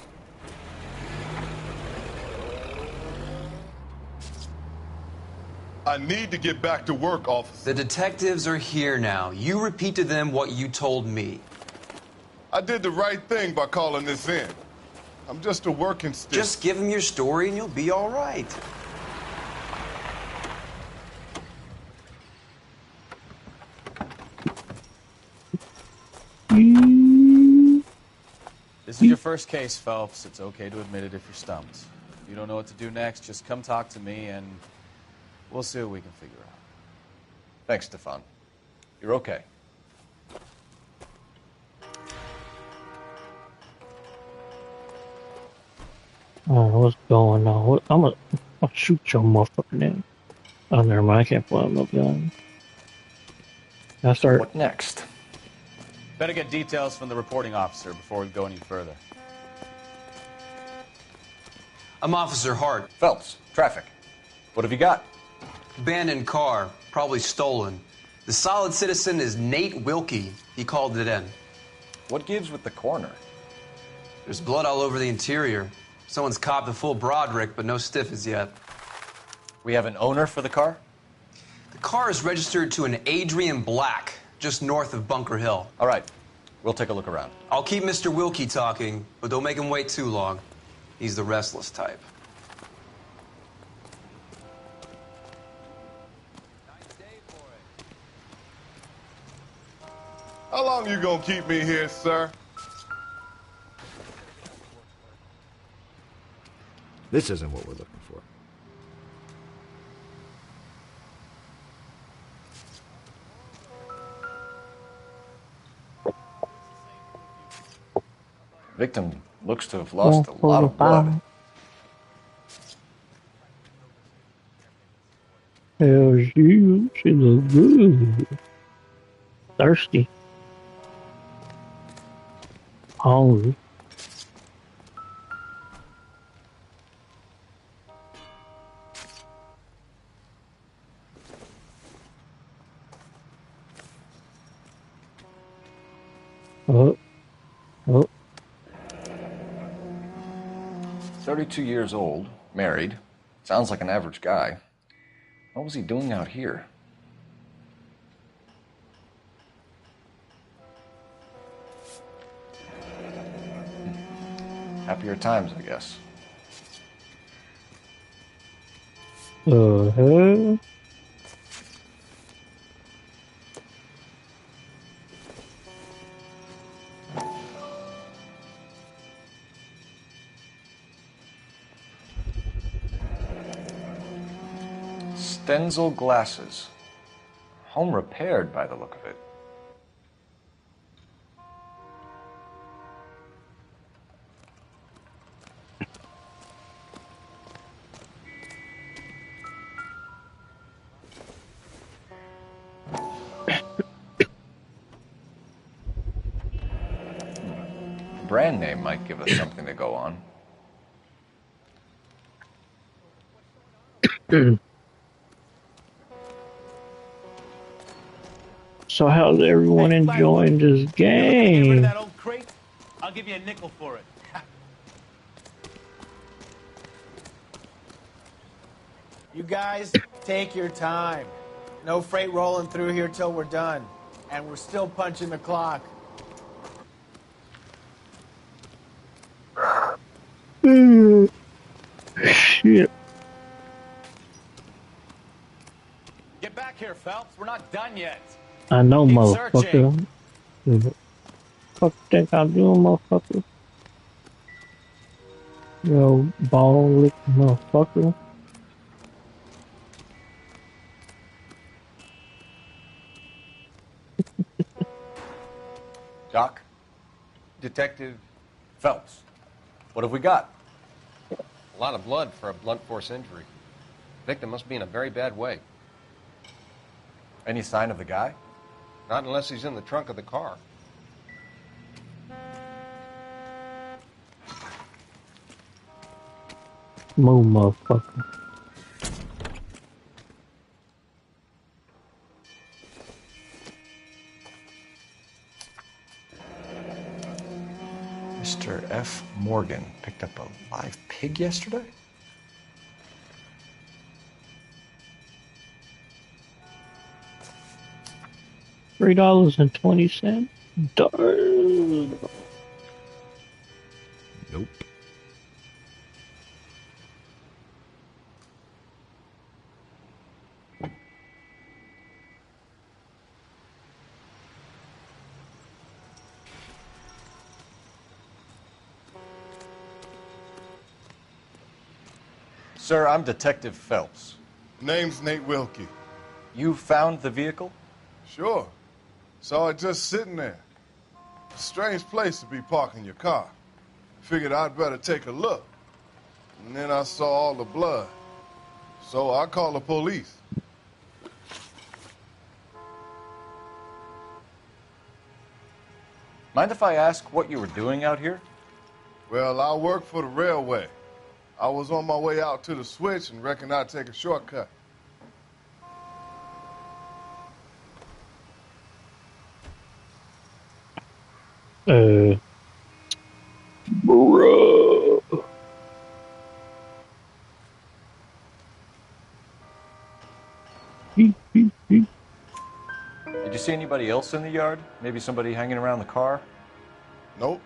I need to get back to work, officer. The detectives are here now. You repeat to them what you told me. I did the right thing by calling this in. I'm just a working stick. Just give them your story and you'll be all right. This is your first case, Phelps. It's okay to admit it if you're stumped. If you don't know what to do next, just come talk to me and we'll see what we can figure out. Thanks, Stefan. You're okay. Oh, what's going on? I'll shoot your motherfucking name. Oh, never mind. I can't pull out no gun. I start. What next? Better get details from the reporting officer before we go any further. I'm Officer Hart. Phelps, traffic. What have you got? Abandoned car, probably stolen. The solid citizen is Nate Wilkie. He called it in. What gives with the coroner? There's blood all over the interior. Someone's copped a full Broderick, but no stiff as yet. We have an owner for the car? The car is registered to an Adrian Black, just north of Bunker Hill. All right. We'll take a look around. I'll keep Mr. Wilkie talking, but don't make him wait too long. He's the restless type. How long you gonna keep me here, sir? This isn't what we're looking for. Victim looks to have lost a lot of blood. Hell, she look good. Thirsty. Hungry. Oh. 32 years old, married. Sounds like an average guy. What was he doing out here? Happier times, I guess. Uh-huh. Stenzel glasses. Home repaired by the look of it. Brand name might give us something to go on. So how's everyone enjoying this game? That old crate? I'll give you a nickel for it. You guys, take your time. No freight rolling through here till we're done. And we're still punching the clock. Shit. Get back here, Phelps. We're not done yet. I know, Keep motherfucker. Fuck think I'm doing, motherfucker? Yo, ball lick, motherfucker. Doc? Detective Phelps. What have we got? a lot of blood for a blunt force injury. Victim must be in a very bad way. Any sign of the guy? Not unless he's in the trunk of the car. Move, motherfucker. Mr. F. Morgan picked up a live pig yesterday? $3.20. Darn. Nope. Sir, I'm Detective Phelps. Name's Nate Wilkie. You found the vehicle? Sure. Saw it just sitting there. Strange place to be parking your car. Figured I'd better take a look. And then I saw all the blood. So I called the police. Mind if I ask what you were doing out here? Well, I work for the railway. I was on my way out to the switch and reckon I'd take a shortcut. Bro. Did you see anybody else in the yard? Maybe somebody hanging around the car? Nope.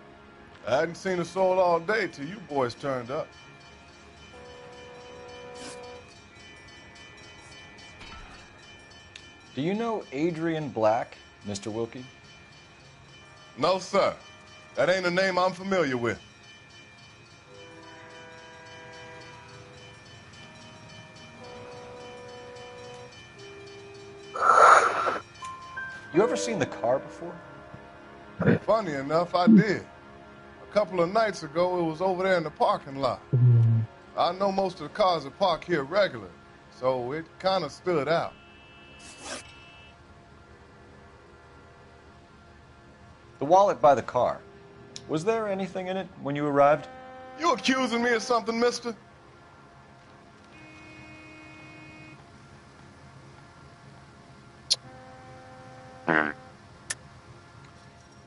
I hadn't seen a soul all day till you boys turned up. Do you know Adrian Black, Mr. Wilkie? No, sir. That ain't a name I'm familiar with. You ever seen the car before? Funny enough, I did. A couple of nights ago, it was over there in the parking lot. I know most of the cars are parked here regular, so it kind of stood out. The wallet by the car. Was there anything in it when you arrived? You accusing me of something, mister?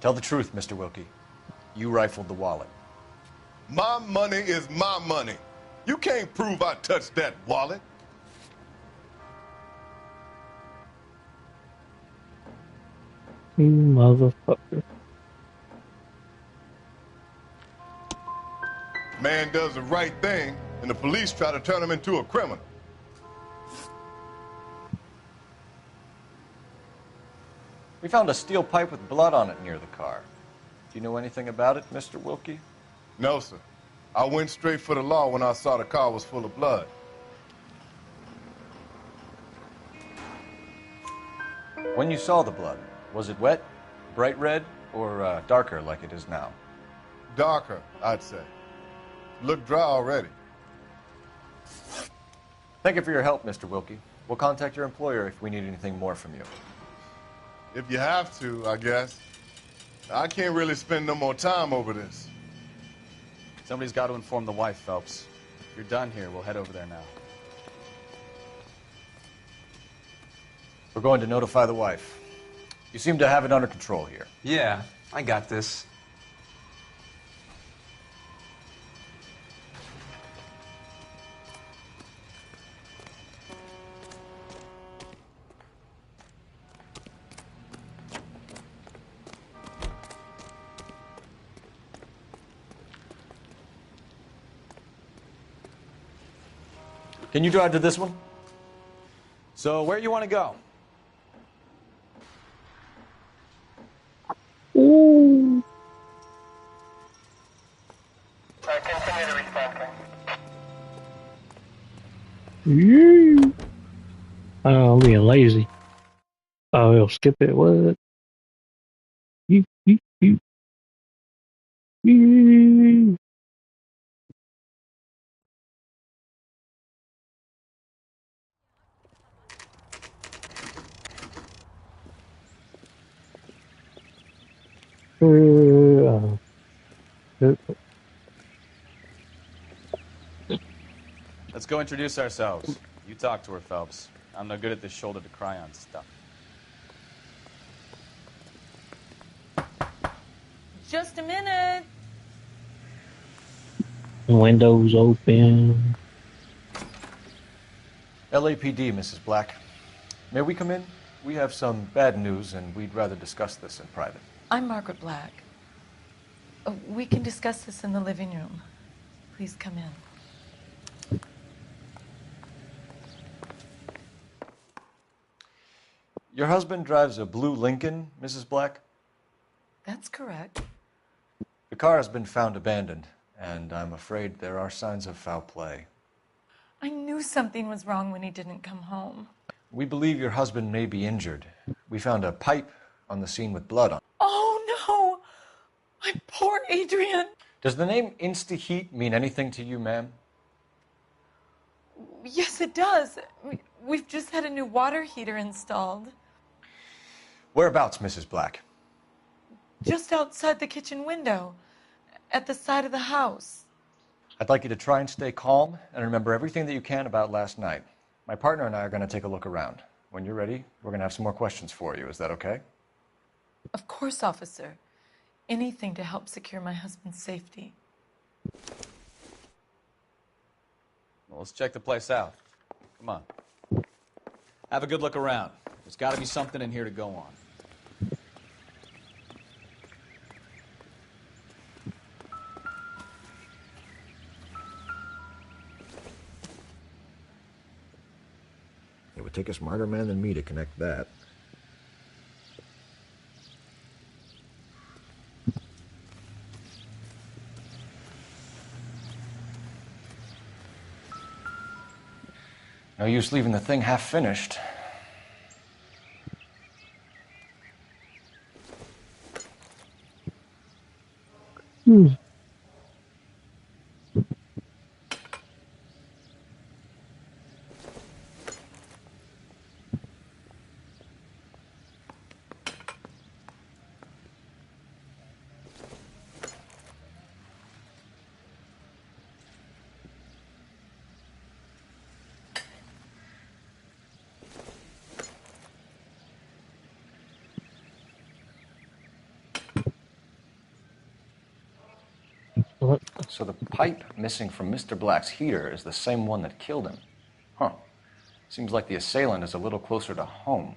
Tell the truth, Mr. Wilkie. You rifled the wallet. My money is my money. You can't prove I touched that wallet. You motherfucker. Man does the right thing, and the police try to turn him into a criminal. We found a steel pipe with blood on it near the car. Do you know anything about it, Mr. Wilkie? No, sir. I went straight for the law when I saw the car was full of blood. When you saw the blood, was it wet, bright red, or darker like it is now? Darker, I'd say. Looked dry already. Thank you for your help, Mr. Wilkie. We'll contact your employer if we need anything more from you. If you have to, I guess. I can't really spend no more time over this. Somebody's got to inform the wife, Phelps. If you're done here, we'll head over there now. We're going to notify the wife. You seem to have it under control here. Yeah, I got this. Can you drive to this one? So, where you want to go? Ooh. Continue to respond. Yeah. Oh, I'm being lazy. Oh, it'll skip it. What? You. Let's go introduce ourselves. You talk to her, Phelps. I'm no good at this shoulder to cry on stuff. Just a minute. Windows open. LAPD, Mrs. Black. May we come in? We have some bad news, and we'd rather discuss this in private. I'm Margaret Black. We can discuss this in the living room. Please come in. Your husband drives a blue Lincoln, Mrs. Black? That's correct. The car has been found abandoned, and I'm afraid there are signs of foul play. I knew something was wrong when he didn't come home. We believe your husband may be injured. We found a pipe on the scene with blood on it. Oh, no! My poor Adrian! Does the name Insta-Heat mean anything to you, ma'am? Yes, it does. We've just had a new water heater installed. Whereabouts, Mrs. Black? Just outside the kitchen window, at the side of the house. I'd like you to try and stay calm and remember everything that you can about last night. My partner and I are going to take a look around. When you're ready, we're going to have some more questions for you. Is that okay? Of course, officer. Anything to help secure my husband's safety. Well, let's check the place out. Come on. Have a good look around. There's got to be something in here to go on. It would take a smarter man than me to connect that. No use leaving the thing half finished. What? So the pipe missing from Mr. Black's heater is the same one that killed him. Huh. Seems like the assailant is a little closer to home.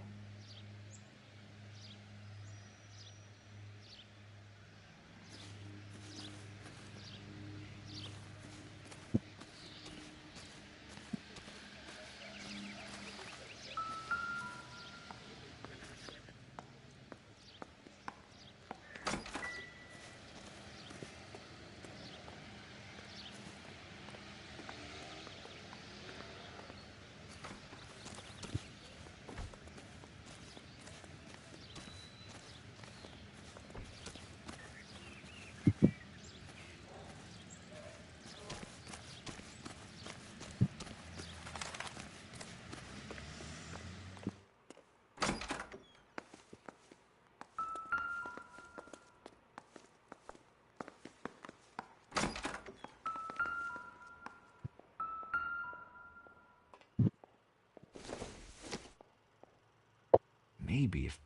Maybe if...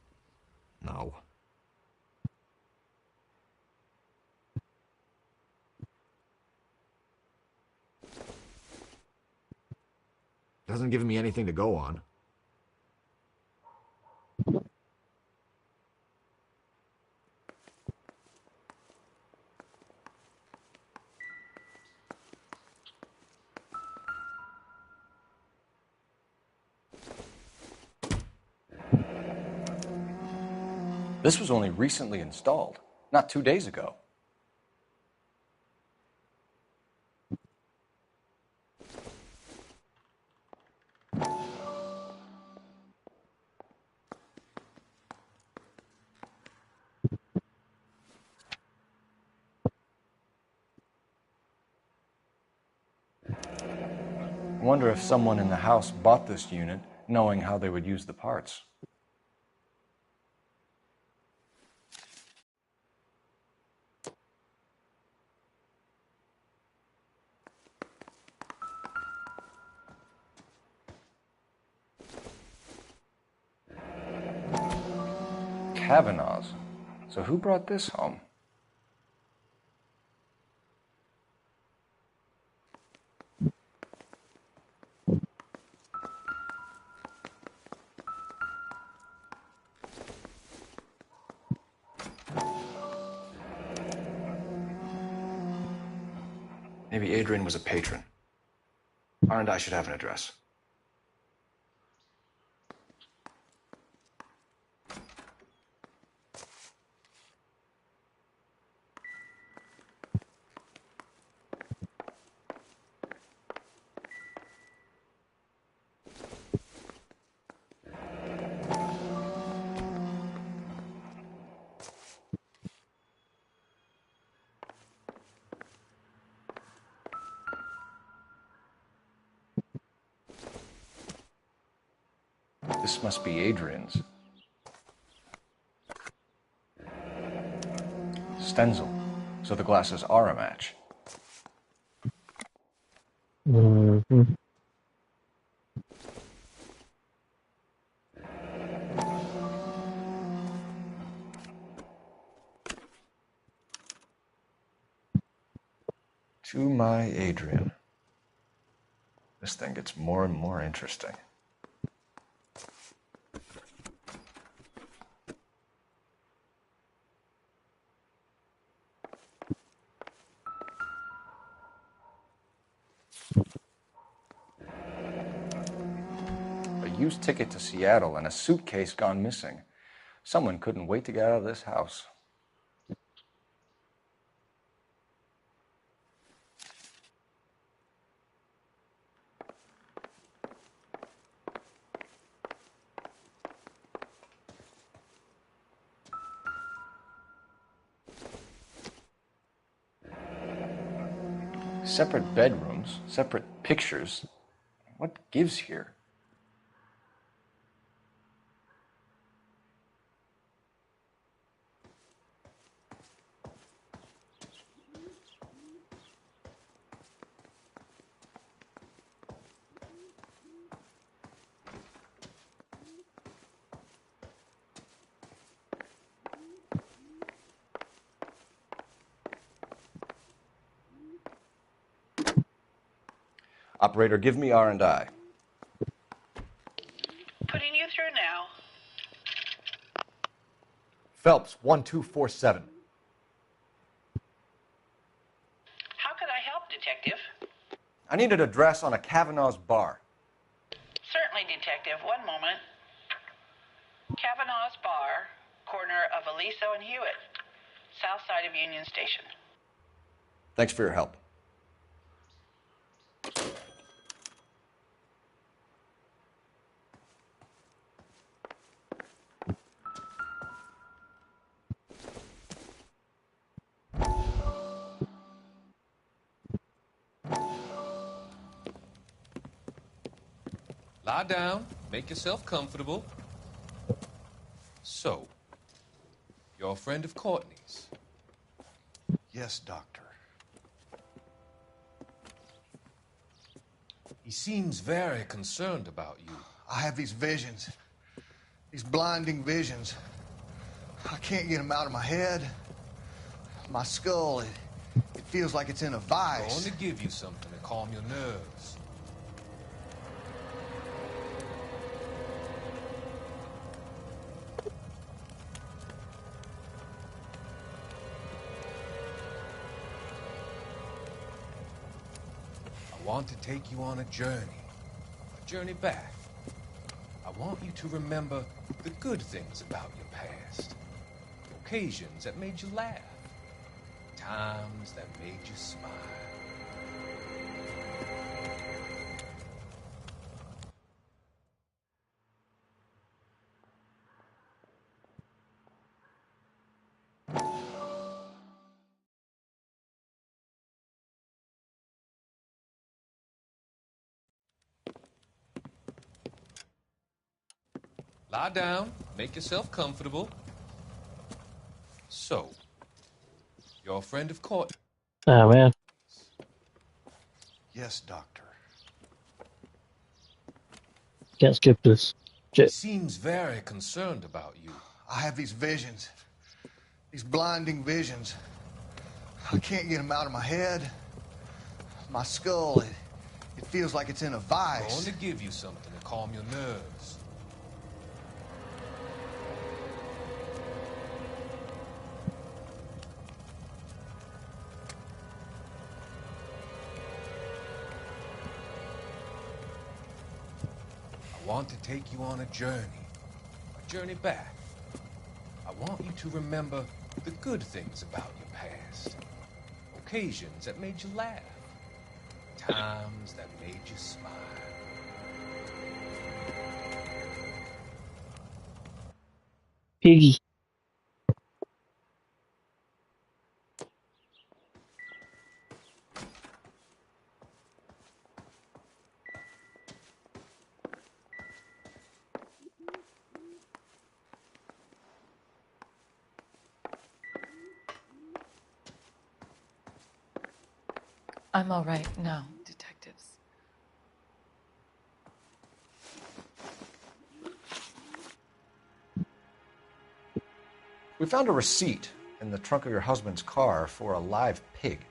No. Doesn't give me anything to go on. This was only recently installed, not 2 days ago. I wonder if someone in the house bought this unit knowing how they would use the parts. Kavanaugh's. So who brought this home? Maybe Adrian was a patron. R and I should have an address. This must be Adrian's. Stenzel. So the glasses are a match. Mm-hmm. To my Adrian. This thing gets more and more interesting. A used ticket to Seattle and a suitcase gone missing. Someone couldn't wait to get out of this house. Separate bedrooms, separate pictures. What gives here? Operator, give me R&I. Putting you through now. Phelps, 1247. How could I help, Detective? I need an address on a Kavanaugh's bar. Certainly, Detective. One moment. Kavanaugh's Bar, corner of Aliso and Hewitt, south side of Union Station. Thanks for your help. Lie down, make yourself comfortable. So, you're a friend of Courtney's? Yes, Doctor. He seems very concerned about you. I have these visions. These blinding visions. I can't get them out of my head. My skull, it feels like it's in a I'm vice. going to give you something to calm your nerves. I want to take you on a journey back. I want you to remember the good things about your past, occasions that made you laugh, times that made you smile. Lie down, make yourself comfortable. So, you're a friend of Courtney? Oh, man. Yes, Doctor. Can't skip this. He Shit. seems very concerned about you. I have these visions. These blinding visions. I can't get them out of my head. My skull, it feels like it's in a I'm vice. going to give you something to calm your nerves. I want to take you on a journey back. I want you to remember the good things about your past, occasions that made you laugh, times that made you smile. Piggy. I'm all right now, detectives. We found a receipt in the trunk of your husband's car for a live pig.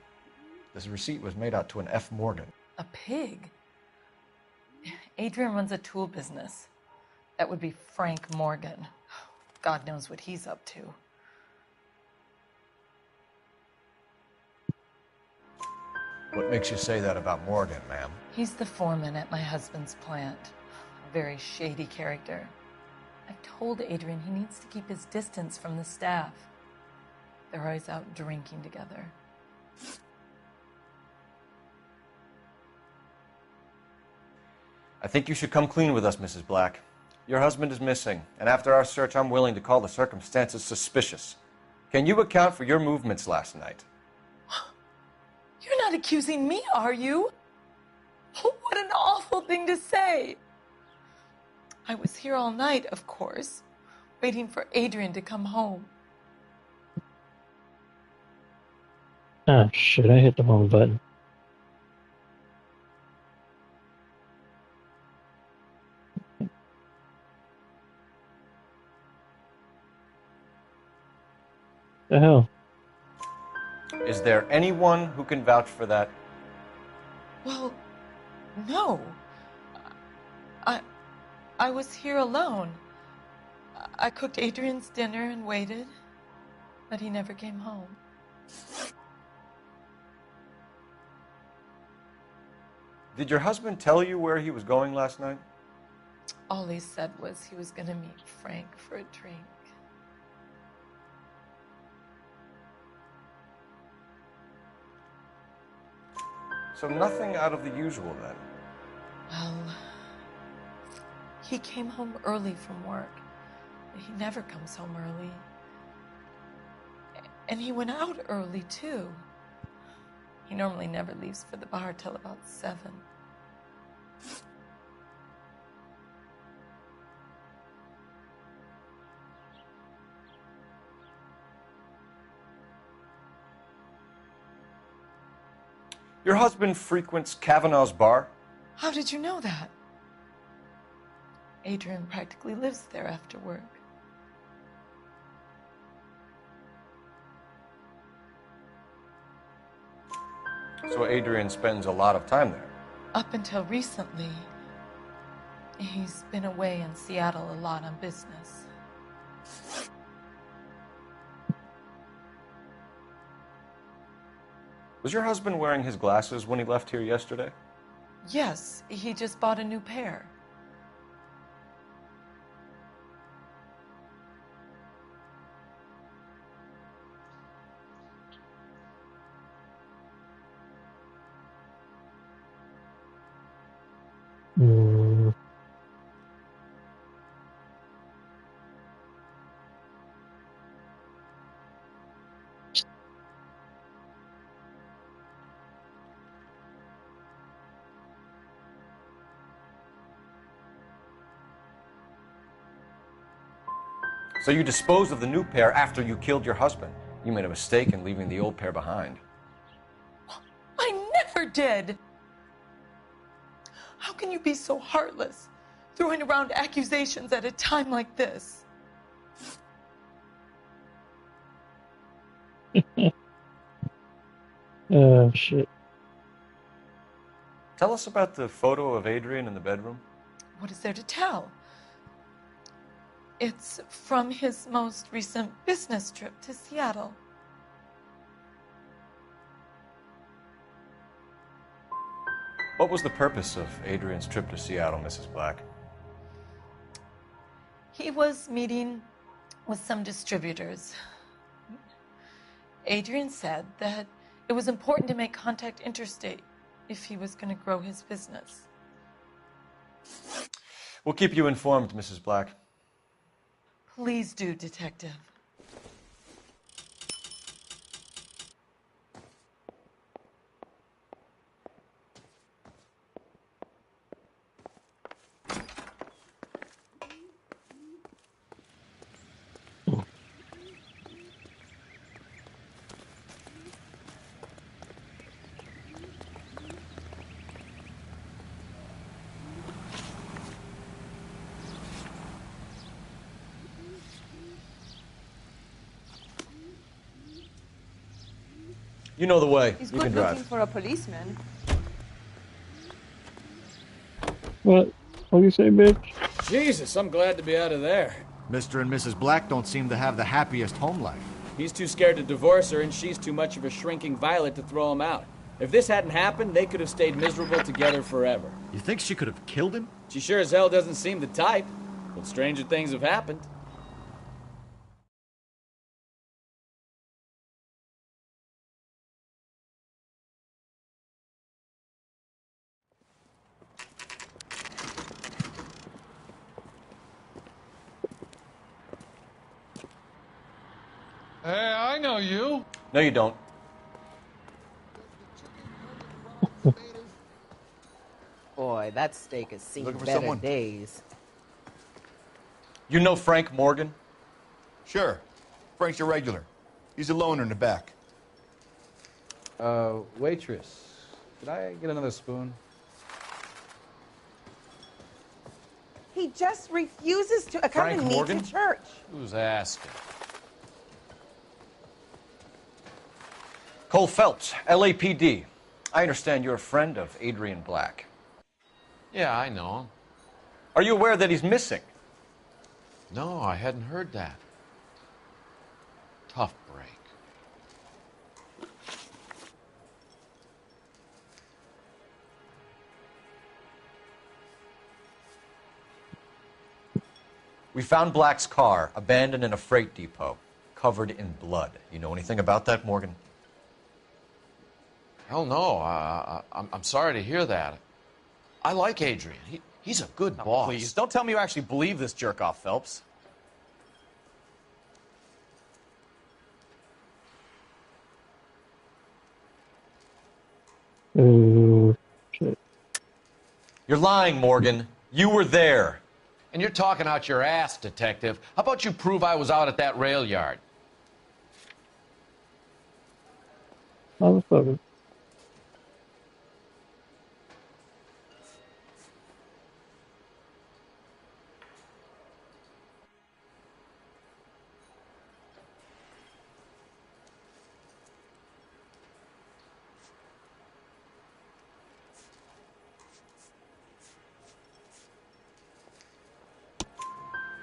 This receipt was made out to an F. Morgan. A pig? Adrian runs a tool business. That would be Frank Morgan. God knows what he's up to. What makes you say that about Morgan, ma'am? He's the foreman at my husband's plant. A very shady character. I've told Adrian he needs to keep his distance from the staff. They're always out drinking together. I think you should come clean with us, Mrs. Black. Your husband is missing, and after our search, I'm willing to call the circumstances suspicious. Can you account for your movements last night? You're not accusing me, are you? What an awful thing to say. I was here all night, of course, waiting for Adrian to come home. Ah, shit, I hit the wrong button. The hell? Is there anyone who can vouch for that? Well, no. I was here alone. I cooked Adrian's dinner and waited, but he never came home. Did your husband tell you where he was going last night? All he said was he was going to meet Frank for a drink. So nothing out of the usual then? Well, he came home early from work. He never comes home early. And he went out early, too. He normally never leaves for the bar till about 7. Your husband frequents Kavanaugh's bar? How did you know that? Adrian practically lives there after work. So Adrian spends a lot of time there? Up until recently, he's been away in Seattle a lot on business. Was your husband wearing his glasses when he left here yesterday? Yes, he just bought a new pair. So you disposed of the new pair after you killed your husband. You made a mistake in leaving the old pair behind. I never did! How can you be so heartless, throwing around accusations at a time like this? Oh, shit. Tell us about the photo of Adrian in the bedroom. What is there to tell? It's from his most recent business trip to Seattle. What was the purpose of Adrian's trip to Seattle, Mrs. Black? He was meeting with some distributors. Adrian said that it was important to make contact interstate if he was going to grow his business. We'll keep you informed, Mrs. Black. Please do, Detective. You know the way. He's You good can looking drive. for a policeman. What? What do you say, bitch? Jesus, I'm glad to be out of there. Mr. and Mrs. Black don't seem to have the happiest home life. He's too scared to divorce her, and she's too much of a shrinking violet to throw him out. If this hadn't happened, they could have stayed miserable together forever. You think she could have killed him? She sure as hell doesn't seem the type. But stranger things have happened. Hey, I know you. No, you don't. Boy, that steak has seen Looking for better someone? days. You know Frank Morgan? Sure. Frank's a regular. He's a loner in the back. Waitress, could I get another spoon? He just refuses to accompany Frank me Morgan? to church. Who's asking? Cole Phelps, LAPD. I understand you're a friend of Adrian Black. Yeah, I know him. Are you aware that he's missing? No, I hadn't heard that. Tough break. We found Black's car abandoned in a freight depot, covered in blood. You know anything about that, Morgan? Hell no. I'm sorry to hear that. I like Adrian. He's a good boss. Please, don't tell me you actually believe this jerk-off, Phelps. Oh, shit. You're lying, Morgan. You were there. And you're talking out your ass, detective. How about you prove I was out at that rail yard? Motherfucker.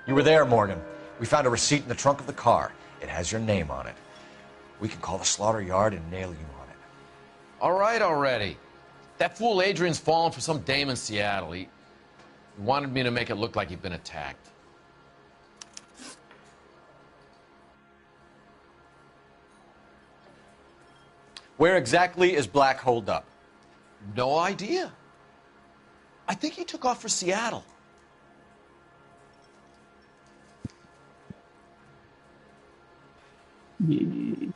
You were there, Morgan. We found a receipt in the trunk of the car. It has your name on it. We can call the slaughter yard and nail you on it. All right already. That fool Adrian's fallen for some dame in Seattle. He wanted me to make it look like he'd been attacked. Where exactly is Black holed up? No idea. I think he took off for Seattle. Yeah.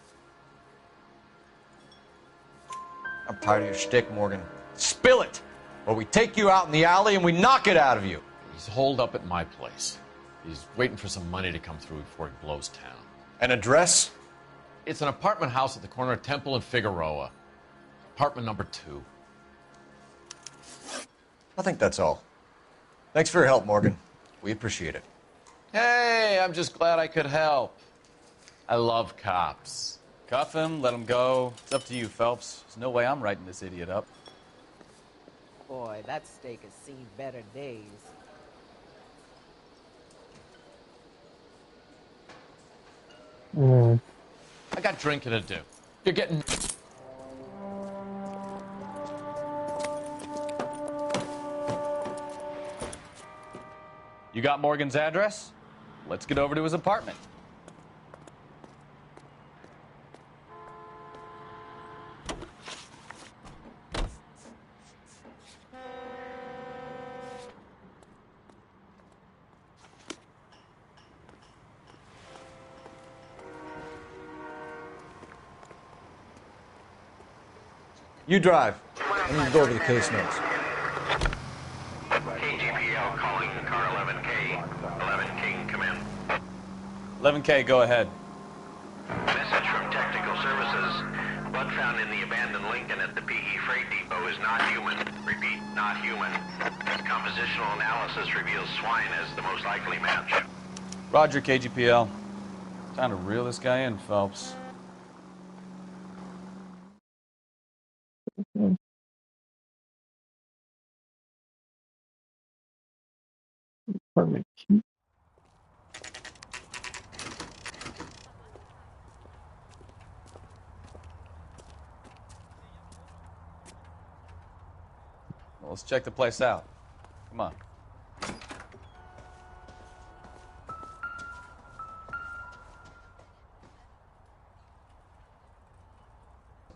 I'm tired of your shtick, Morgan. Spill it! Or we take you out in the alley and we knock it out of you. He's holed up at my place. He's waiting for some money to come through before he blows town. An address? It's an apartment house at the corner of Temple and Figueroa. Apartment number 2. I think that's all. Thanks for your help, Morgan. We appreciate it. Hey, I'm just glad I could help. I love cops. Cuff him, let him go. It's up to you, Phelps. There's no way I'm writing this idiot up. Boy, that steak has seen better days. I got drinking to do. You're getting... You got Morgan's address? Let's get over to his apartment. You drive. I need to go over the case notes. KGPL calling car 11K. 11K, come in. 11K, go ahead. Message from Technical Services. Blood found in the abandoned Lincoln at the PE Freight Depot is not human. Repeat, not human. Compositional analysis reveals swine as the most likely match. Roger, KGPL. Time to reel this guy in, Phelps. Apartment. Well, let's check the place out. Come on.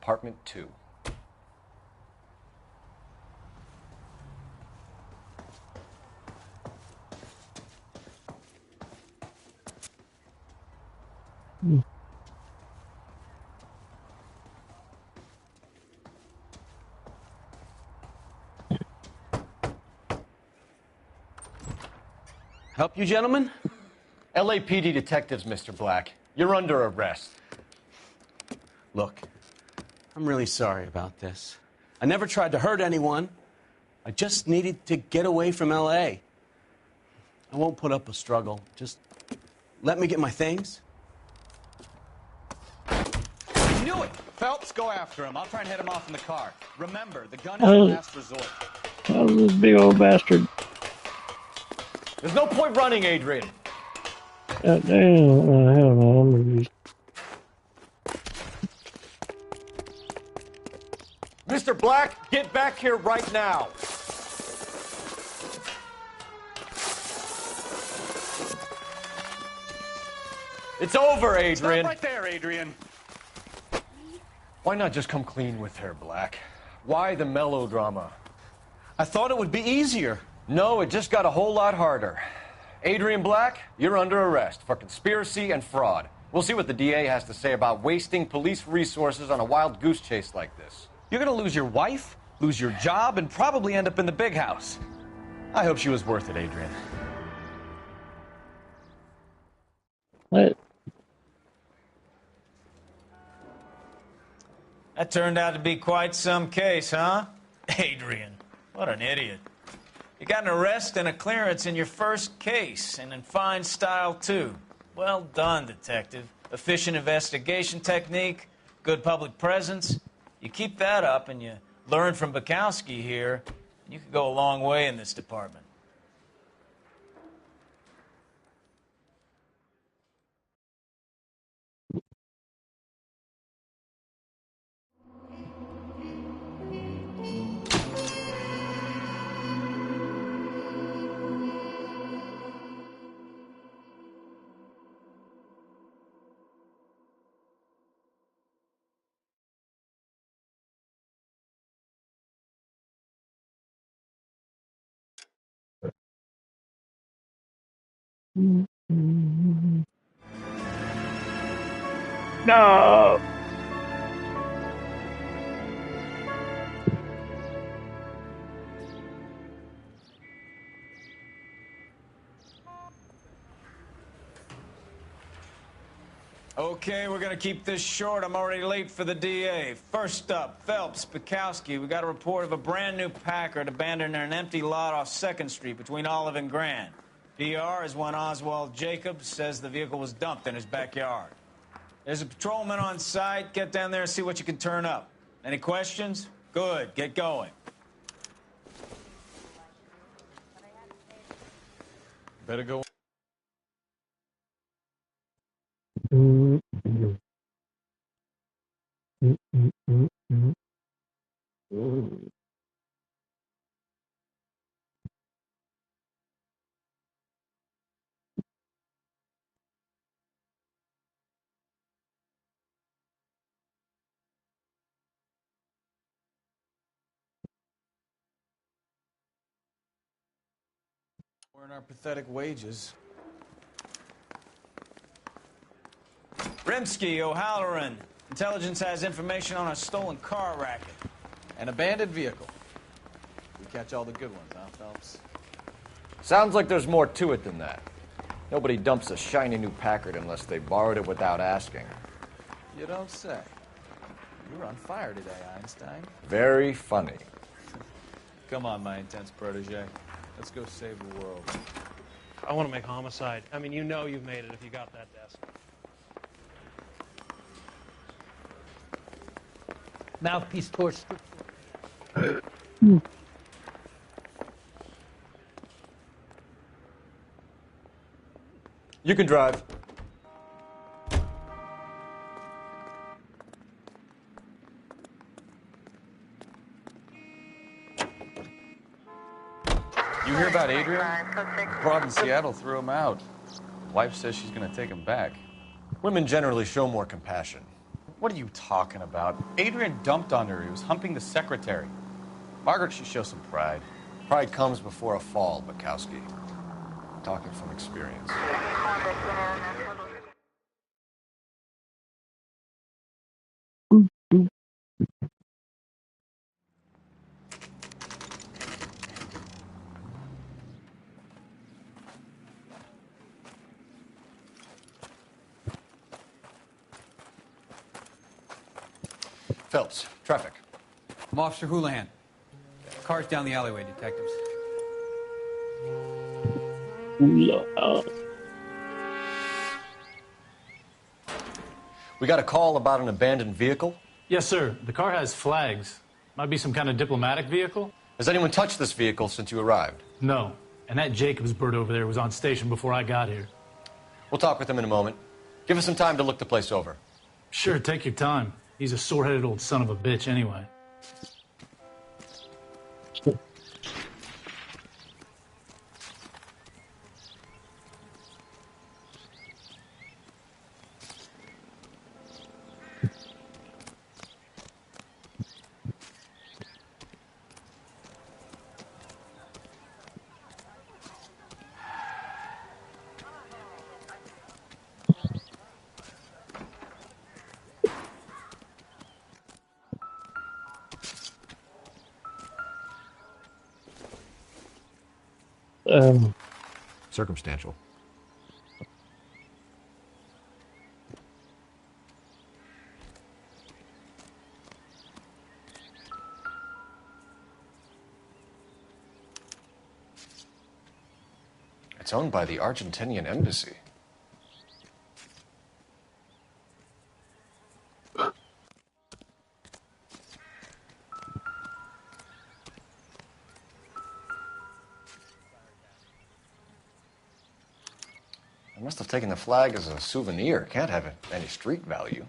Apartment 2. Help you, gentlemen? LAPD detectives, Mr. Black. You're under arrest. Look, I'm really sorry about this. I never tried to hurt anyone. I just needed to get away from L.A. I won't put up a struggle. Just let me get my things. I knew it! Phelps, go after him. I'll try and head him off in the car. Remember, the gun is the last resort. Oh, this big old bastard. There's no point running, Adrian. God damn. Oh, hell no. I'm gonna use... Mr. Black, get back here right now. It's over, Adrian. Stop right there, Adrian. Why not just come clean with her, Black? Why the melodrama? I thought it would be easier. No, it just got a whole lot harder. Adrian Black, you're under arrest for conspiracy and fraud. We'll see what the DA has to say about wasting police resources on a wild goose chase like this. You're gonna lose your wife, lose your job, and probably end up in the big house. I hope she was worth it, Adrian. What? That turned out to be quite some case, huh? Adrian, what an idiot. You got an arrest and a clearance in your first case, and in fine style, too. Well done, detective. Efficient investigation technique, good public presence. You keep that up and you learn from Bukowski here, and you could go a long way in this department. No. Okay, we're gonna keep this short. I'm already late for the DA. First up, Phelps, Bukowski. We got a report of a brand new Packard abandoned in an empty lot off 2nd Street between Olive and Grand. PR is one Oswald Jacobs says the vehicle was dumped in his backyard. There's a patrolman on site. Get down there and see what you can turn up. Any questions? Good, get going. Better go. We're in our pathetic wages. Rimsky, O'Halloran. Intelligence has information on a stolen car racket. An abandoned vehicle. We catch all the good ones, huh, Phelps? Sounds like there's more to it than that. Nobody dumps a shiny new Packard unless they borrowed it without asking. You don't say. You're on fire today, Einstein. Very funny. Come on, my intense protege. Let's go save the world. I want to make homicide. I mean, you know you've made it if you got that desk. Mouthpiece towards. You can drive. You hear about Adrian? Broad in Seattle threw him out. Wife says she's going to take him back. Women generally show more compassion. What are you talking about? Adrian dumped on her. He was humping the secretary. Margaret should show some pride. Pride comes before a fall, Bukowski. Talking from experience. Phelps, traffic. I'm Officer Houlihan. Car's down the alleyway, detectives. We got a call about an abandoned vehicle. Yes, sir. The car has flags. Might be some kind of diplomatic vehicle. Has anyone touched this vehicle since you arrived? No. And that Jacobs bird over there was on station before I got here. We'll talk with him in a moment. Give us some time to look the place over. Sure, take your time. He's a sore-headed old son of a bitch anyway. Circumstantial. It's owned by the Argentinian embassy. I must have taken the flag as a souvenir. Can't have any street value.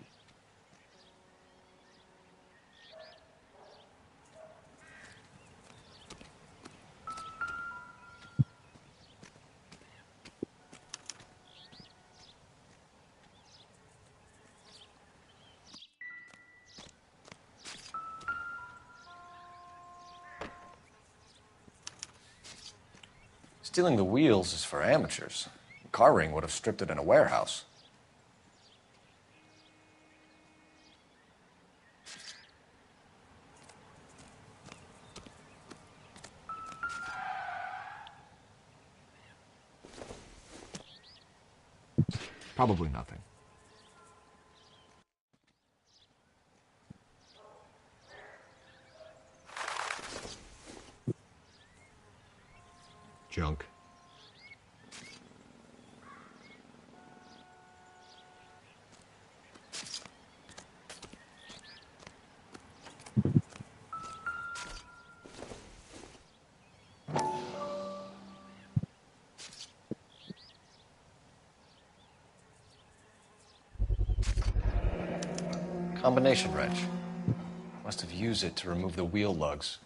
Stealing the wheels is for amateurs. A car ring would have stripped it in a warehouse. Probably nothing. Junk. Combination wrench. Must have used it to remove the wheel lugs.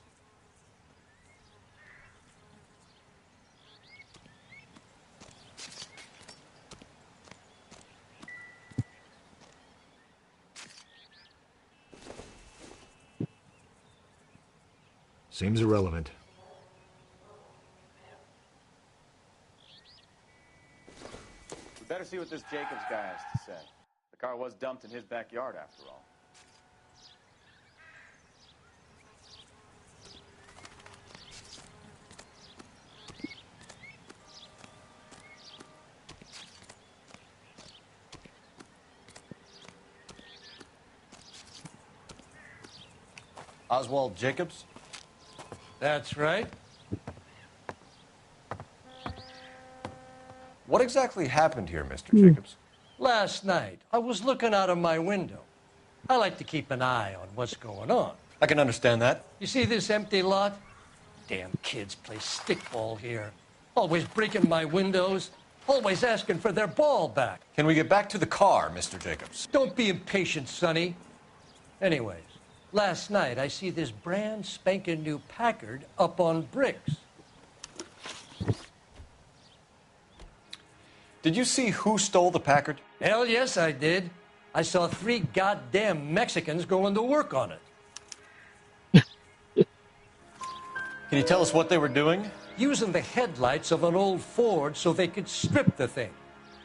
Seems irrelevant. We better see what this Jacobs guy has to say. The car was dumped in his backyard, after all. Oswald Jacobs? That's right. What exactly happened here, Mr. Jacobs? Last night, I was looking out of my window. I like to keep an eye on what's going on. I can understand that. You see this empty lot? Damn kids play stickball here. Always breaking my windows. Always asking for their ball back. Can we get back to the car, Mr. Jacobs? Don't be impatient, Sonny. Anyways, last night I see this brand spanking new Packard up on bricks. Did you see who stole the Packard? Hell yes, I did. I saw 3 goddamn Mexicans going to work on it. Can you tell us what they were doing? Using the headlights of an old Ford so they could strip the thing.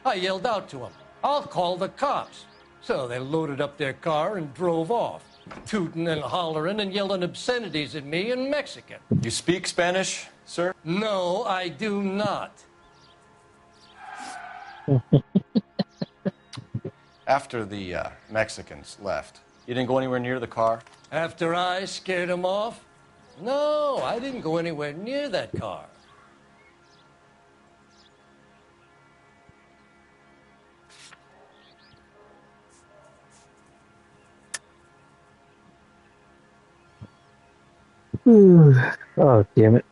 I yelled out to them, "I'll call the cops." So they loaded up their car and drove off, tooting and hollering and yelling obscenities at me in Mexican. You speak Spanish, sir? No, I do not. After the Mexicans left, you didn't go anywhere near the car? After I scared them off? No, I didn't go anywhere near that car. Oh, damn it.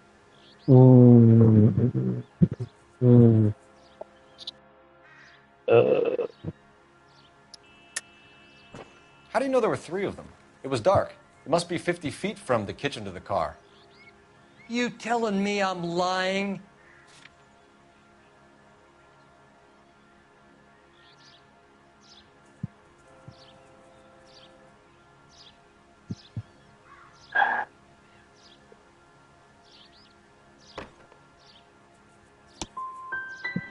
How do you know there were 3 of them? It was dark. It must be 50 feet from the kitchen to the car. You telling me I'm lying?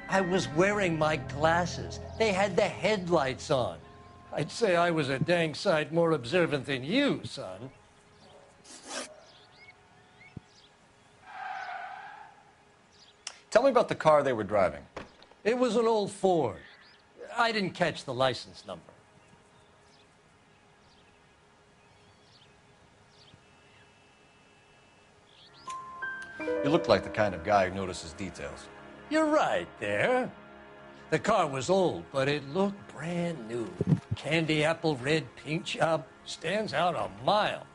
I was wearing my glasses. They had the headlights on. I'd say I was a dang sight more observant than you, son. Tell me about the car they were driving. It was an old Ford. I didn't catch the license number. You look like the kind of guy who notices details. You're right there. The car was old, but it looked brand new. Candy apple red paint job stands out a mile.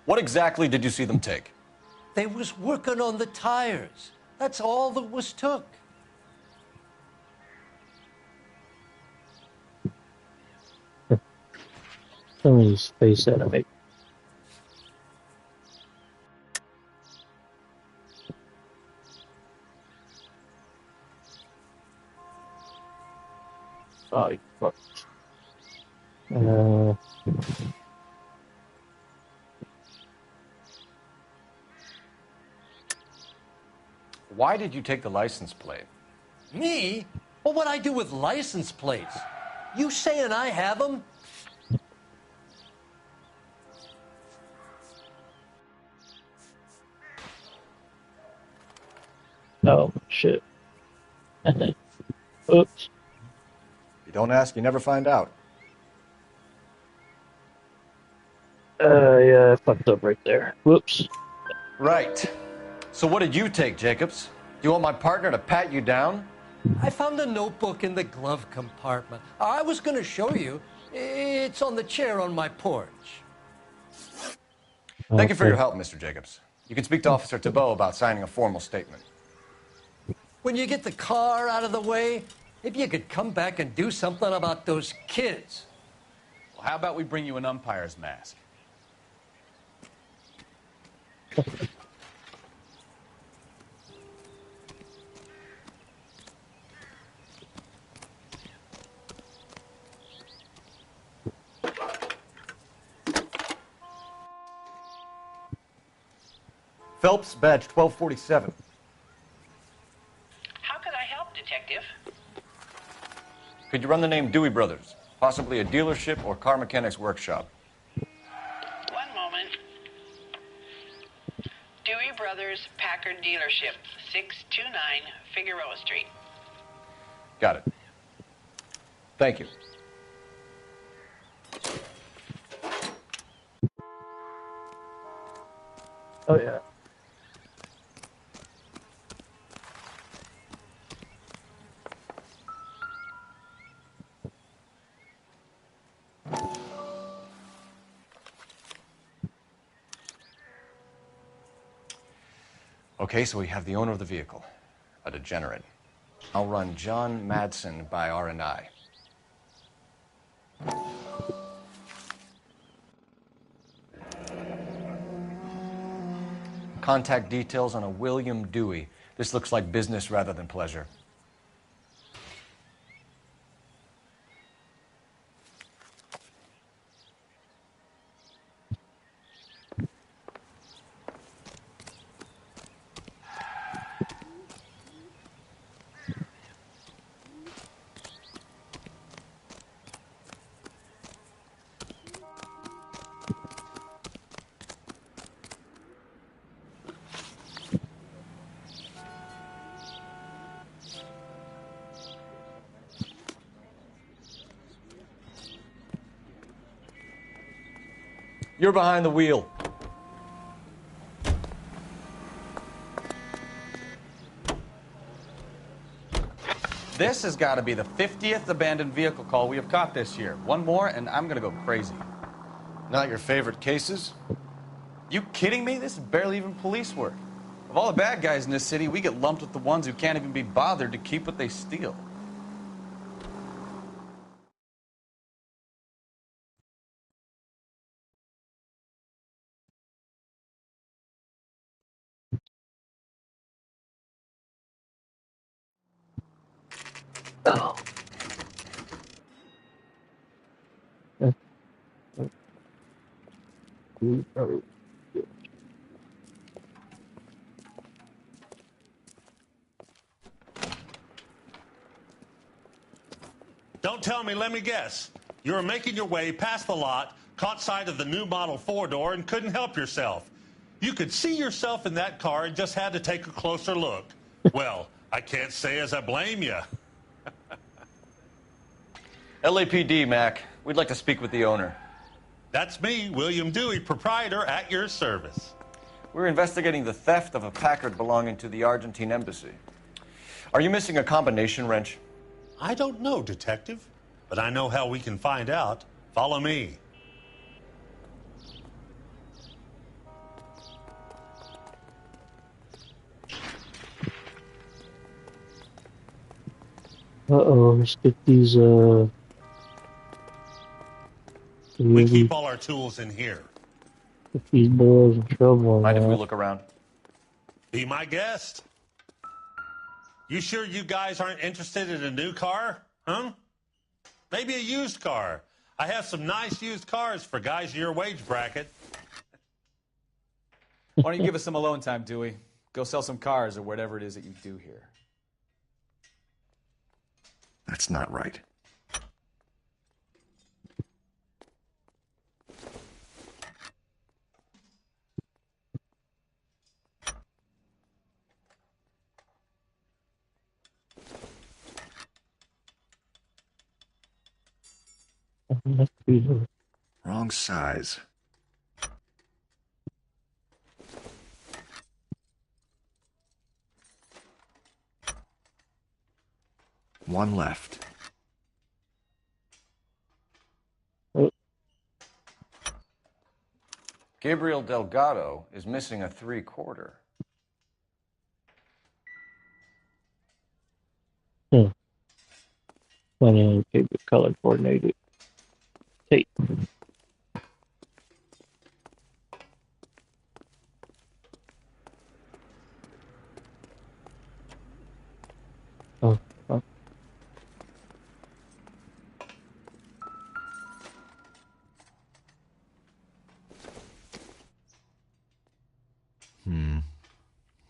What exactly did you see them take? They was working on the tires. That's all that was took. Somebody's face animate. Oh, you fuck. Why did you take the license plate? Me? Well, what'd I do with license plates? You saying I have them? Oh, shit. Oops. You don't ask, you never find out. Yeah, I fucked up right there. Whoops. Right. So what did you take, Jacobs? Do you want my partner to pat you down? I found a notebook in the glove compartment. I was going to show you. It's on the chair on my porch. Thank you for your help, Mr. Jacobs. You can speak to Officer Thibault about signing a formal statement. When you get the car out of the way, if you could come back and do something about those kids. Well, how about we bring you an umpire's mask? Phelps, badge 1247. How could I help, Detective? Could you run the name Dewey Brothers? Possibly a dealership or car mechanics workshop. One moment. Dewey Brothers Packard Dealership, 629 Figueroa Street. Got it. Thank you. Oh, yeah. Okay, so we have the owner of the vehicle, a degenerate. I'll run John Madsen by R&I. Contact details on a William Dewey. This looks like business rather than pleasure. You're behind the wheel. This has got to be the 50th abandoned vehicle call we have caught this year. One more, and I'm going to go crazy. Not your favorite cases? You kidding me? This is barely even police work. Of all the bad guys in this city, we get lumped with the ones who can't even be bothered to keep what they steal. Oh. Don't tell me, let me guess. You were making your way past the lot, caught sight of the new model 4-door, and couldn't help yourself. You could see yourself in that car and just had to take a closer look. Well, I can't say as I blame you. LAPD, Mac. We'd like to speak with the owner. That's me, William Dewey, proprietor, at your service. We're investigating the theft of a Packard belonging to the Argentine embassy. Are you missing a combination wrench? I don't know, Detective, but I know how we can find out. Follow me. Uh-oh, let's get these, We keep all our tools in here. get these boys in trouble. Mind if we look around? Be my guest. You sure you guys aren't interested in a new car? Huh? Maybe a used car. I have some nice used cars for guys in your wage bracket. Why don't you give us some alone time, Dewey? Go sell some cars or whatever it is that you do here. That's not right. Wrong size. One left. Gabriel Delgado is missing a 3/4. Plenty of paper color coordinated tape. Oh, oh.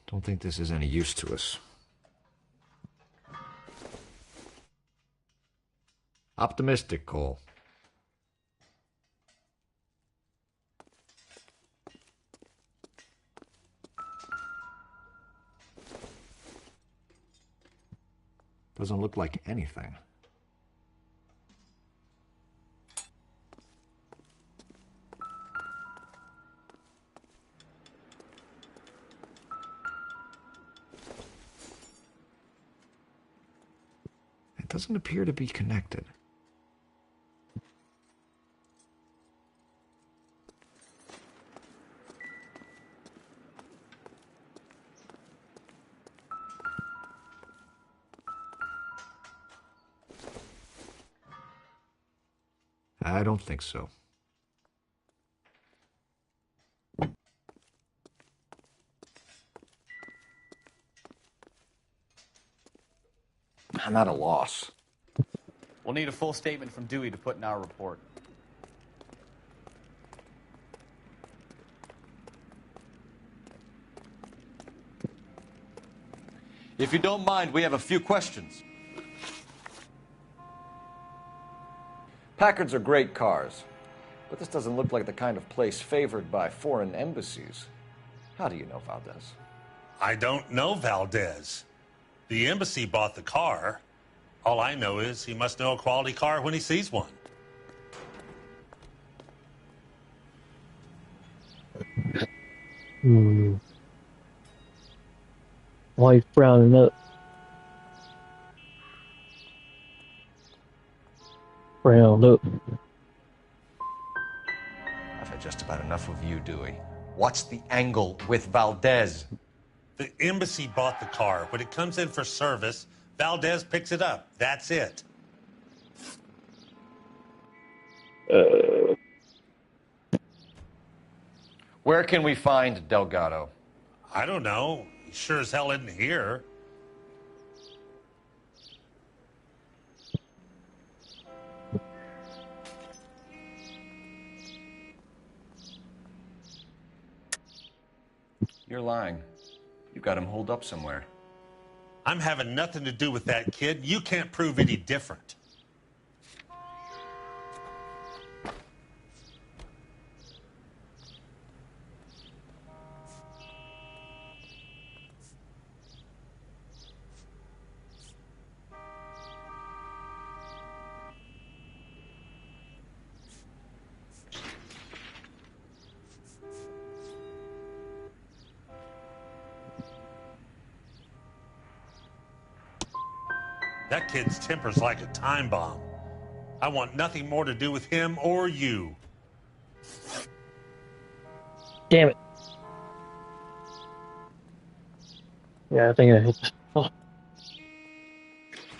Don't think this is any use to us. Optimistic, Cole. Doesn't look like anything. It doesn't appear to be connected. I don't think so. I'm at a loss. We'll need a full statement from Dewey to put in our report. If you don't mind, we have a few questions. Packards are great cars, but this doesn't look like the kind of place favored by foreign embassies. How do you know Valdez? I don't know Valdez. The embassy bought the car. All I know is he must know a quality car when he sees one. Why he's browning up? Browned up. I've had just about enough of you, Dewey. What's the angle with Valdez? The embassy bought the car. When it comes in for service, Valdez picks it up. That's it. Where can we find Delgado? I don't know. He sure as hell isn't here. You're lying. You've got him holed up somewhere. I'm having nothing to do with that kid. You can't prove any different. That kid's temper's like a time bomb. I want nothing more to do with him or you. Damn it. Yeah, I think I hit. Oh.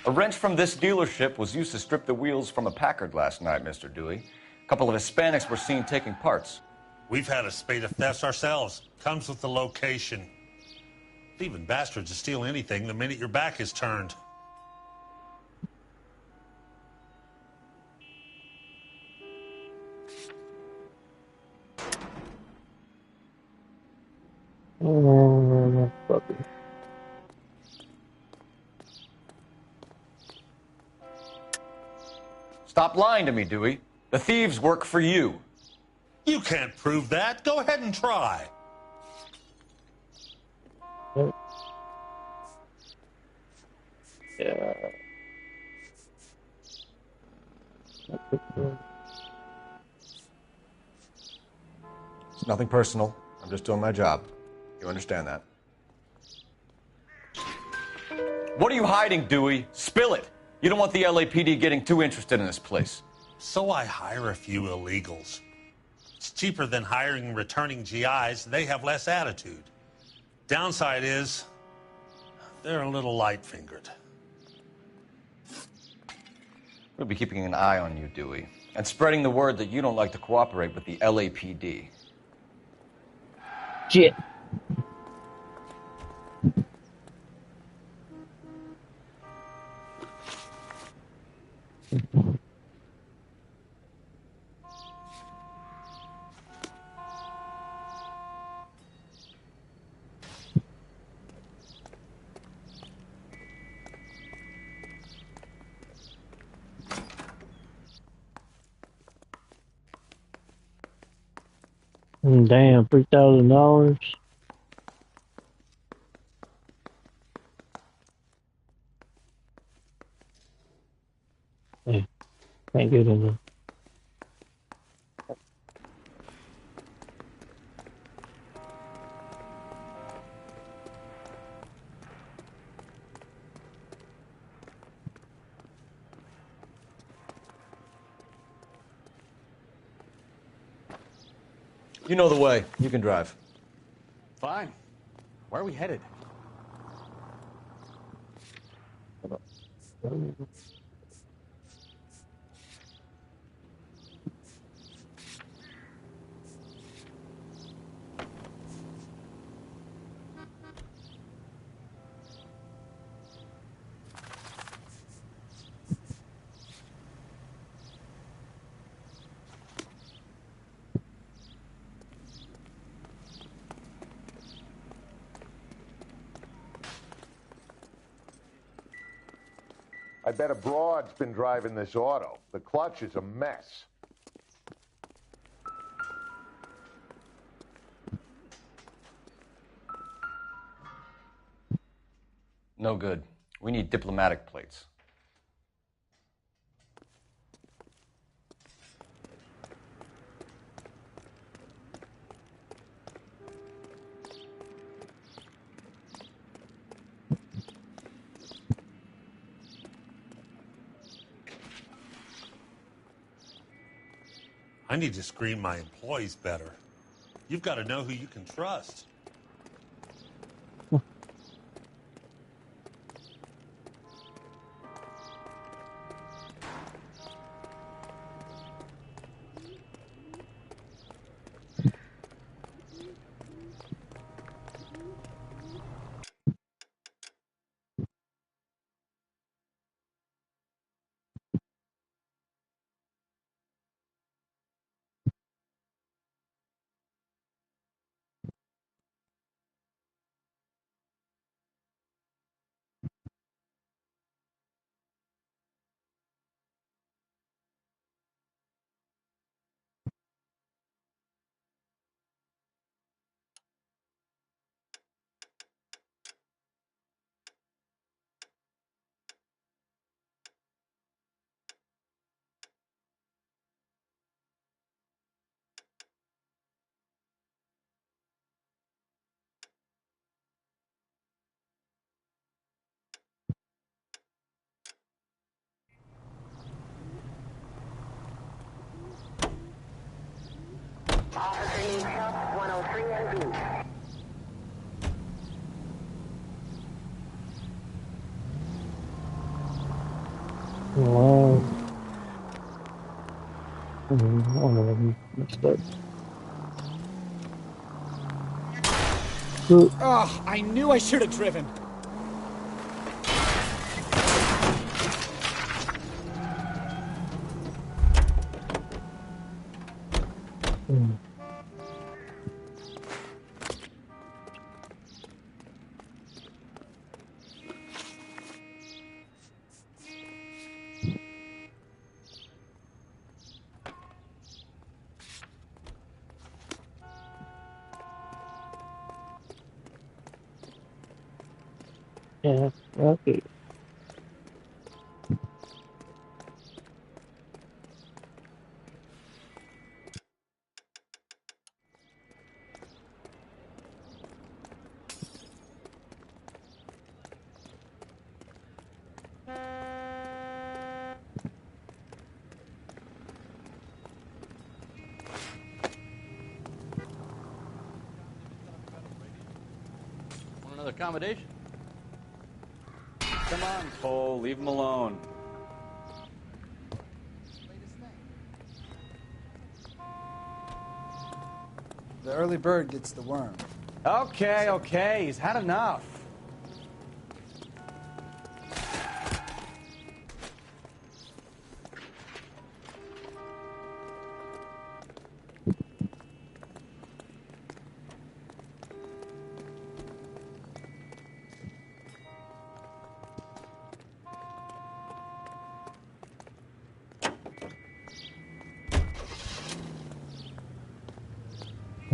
A wrench from this dealership was used to strip the wheels from a Packard last night, Mr. Dewey. A couple of Hispanics were seen taking parts. We've had a spate of thefts ourselves. Comes with the location. Thieving bastards to steal anything the minute your back is turned. Puppy. Stop lying to me, Dewey. The thieves work for you. You can't prove that. Go ahead and try. Yeah. It's nothing personal. I'm just doing my job. You understand that? What are you hiding, Dewey? Spill it. You don't want the LAPD getting too interested in this place. So I hire a few illegals. It's cheaper than hiring returning GIs. They have less attitude. Downside is they're a little light-fingered. We'll be keeping an eye on you, Dewey, and spreading the word that you don't like to cooperate with the LAPD. Shit. Damn, $3,000. Hey, can't get in there. You know the way. You can drive. Fine. Where are we headed? I bet a broad's been driving this auto. The clutch is a mess. No good. We need diplomatic plates. I need to screen my employees better. You've got to know who you can trust. Officer needs help, 103 and B. Wow. Oh, messed up. Oh, I knew I should have driven. Yeah, okay. Want another accommodation? Come on, Cole. Leave him alone. The early bird gets the worm. Okay, okay. He's had enough.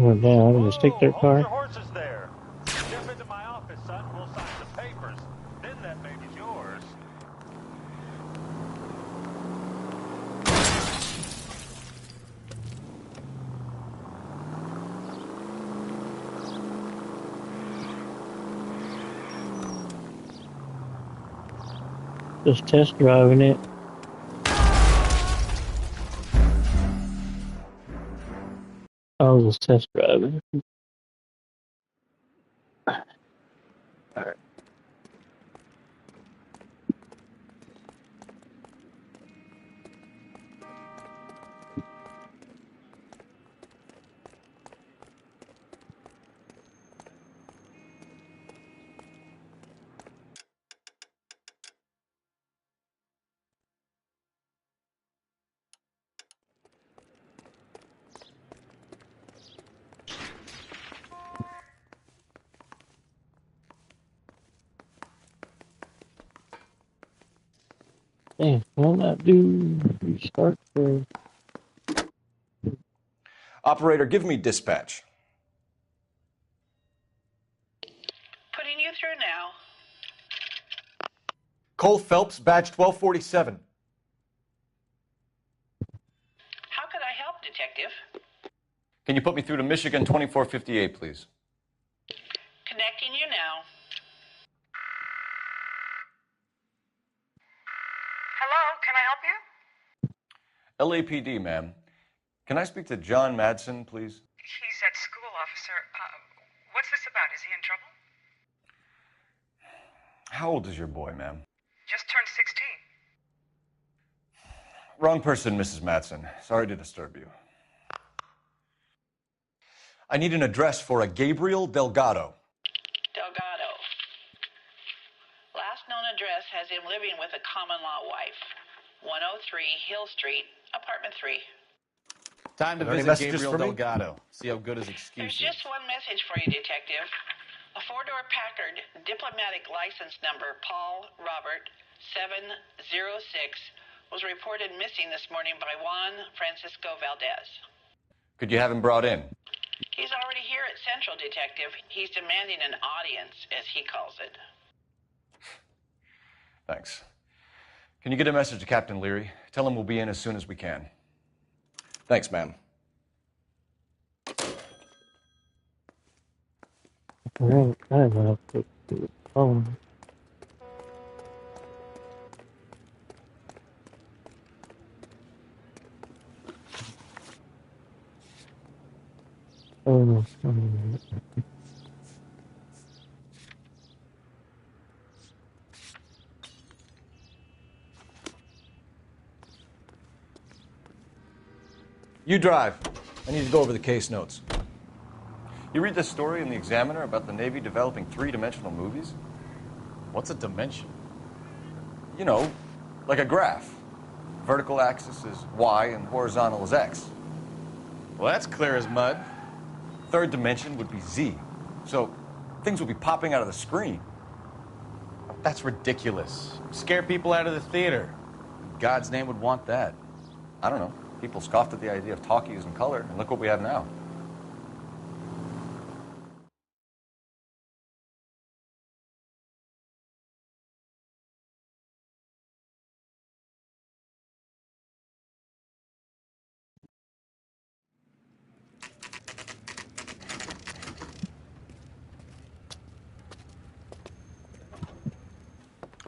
Oh, damn, I'm gonna take their car. Horses there. Step into my office, son. We'll sign the papers. Then that baby's yours. Just test driving it. I was just test driving. Alright. Dang, will not do restart the Operator, give me dispatch. Putting you through now. Cole Phelps, badge 1247. How could I help, Detective? Can you put me through to Michigan 2458, please? Connecting you now. Hello, can I help you? LAPD, ma'am. Can I speak to John Madsen, please? He's at school, officer. What's this about? Is he in trouble? How old is your boy, ma'am? Just turned 16. Wrong person, Mrs. Madsen. Sorry to disturb you. I need an address for a Gabriel Delgado. Delgado. Last known address has him living with a common-law wife. 103 Hill Street, apartment 3. Time to Are there any visit messages Gabriel for me? Delgado. See how good his excuse There's is. just one message for you, Detective. A four-door Packard diplomatic license number Paul Robert 706 was reported missing this morning by Juan Francisco Valdez. Could you have him brought in? He's already here at Central, Detective. He's demanding an audience, as he calls it. Thanks. Can you get a message to Captain Leary? Tell him we'll be in as soon as we can. Thanks, ma'am. Alright, I don't know if the phone. Oh, You drive. I need to go over the case notes. You read this story in the Examiner about the Navy developing three-dimensional movies? What's a dimension? You know, like a graph. Vertical axis is Y and horizontal is X. Well, that's clear as mud. Third dimension would be Z. So things would be popping out of the screen. That's ridiculous. Scare people out of the theater. In God's name would want that. I don't know. People scoffed at the idea of talkies in color, and look what we have now.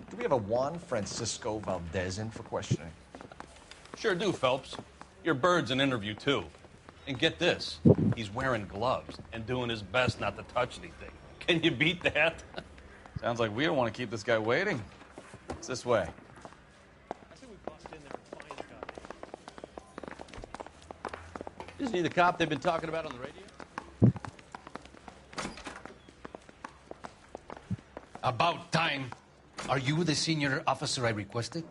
Do we have a Juan Francisco Valdez in for questioning? Sure do, Phelps. Your bird's an interview, too. And get this, he's wearing gloves and doing his best not to touch anything. Can you beat that? Sounds like we don't want to keep this guy waiting. It's this way. I think we bust in there and find the guy. Isn't he the cop they've been talking about on the radio? About time. Are you the senior officer I requested?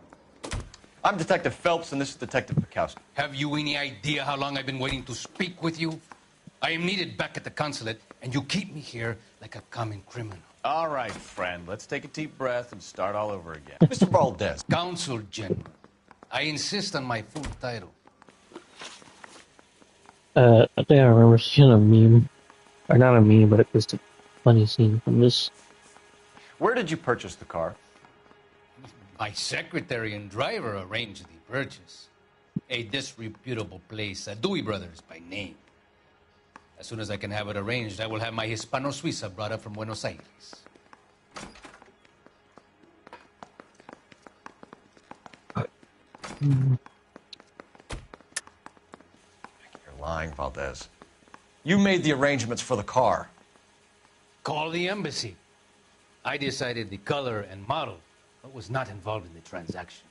I'm Detective Phelps, and this is Detective Bukowski. Have you any idea how long I've been waiting to speak with you? I am needed back at the consulate, and you keep me here like a common criminal. All right, friend. Let's take a deep breath and start all over again. Mr. Valdez. Consul General. I insist on my full title. I think I remember seeing a meme. Or not a meme, but it was a funny scene from this. Where did you purchase the car? My secretary and driver arranged the purchase. A disreputable place, Dewey Brothers by name. As soon as I can have it arranged, I will have my Hispano Suiza brought up from Buenos Aires. You're lying, Valdez. You made the arrangements for the car. Call the embassy. I decided the color and model, but was not involved in the transaction.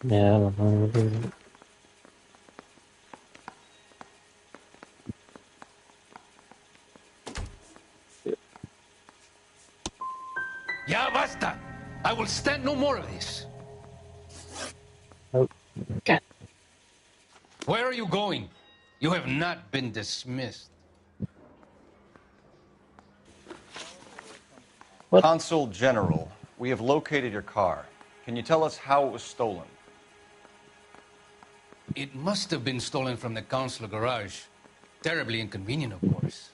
Yeah, I don't know. Ya basta! I will stand no more of this. Oh, God. Where are you going? You have not been dismissed. What? Consul General, we have located your car. Can you tell us how it was stolen? It must have been stolen from the consular garage. Terribly inconvenient, of course.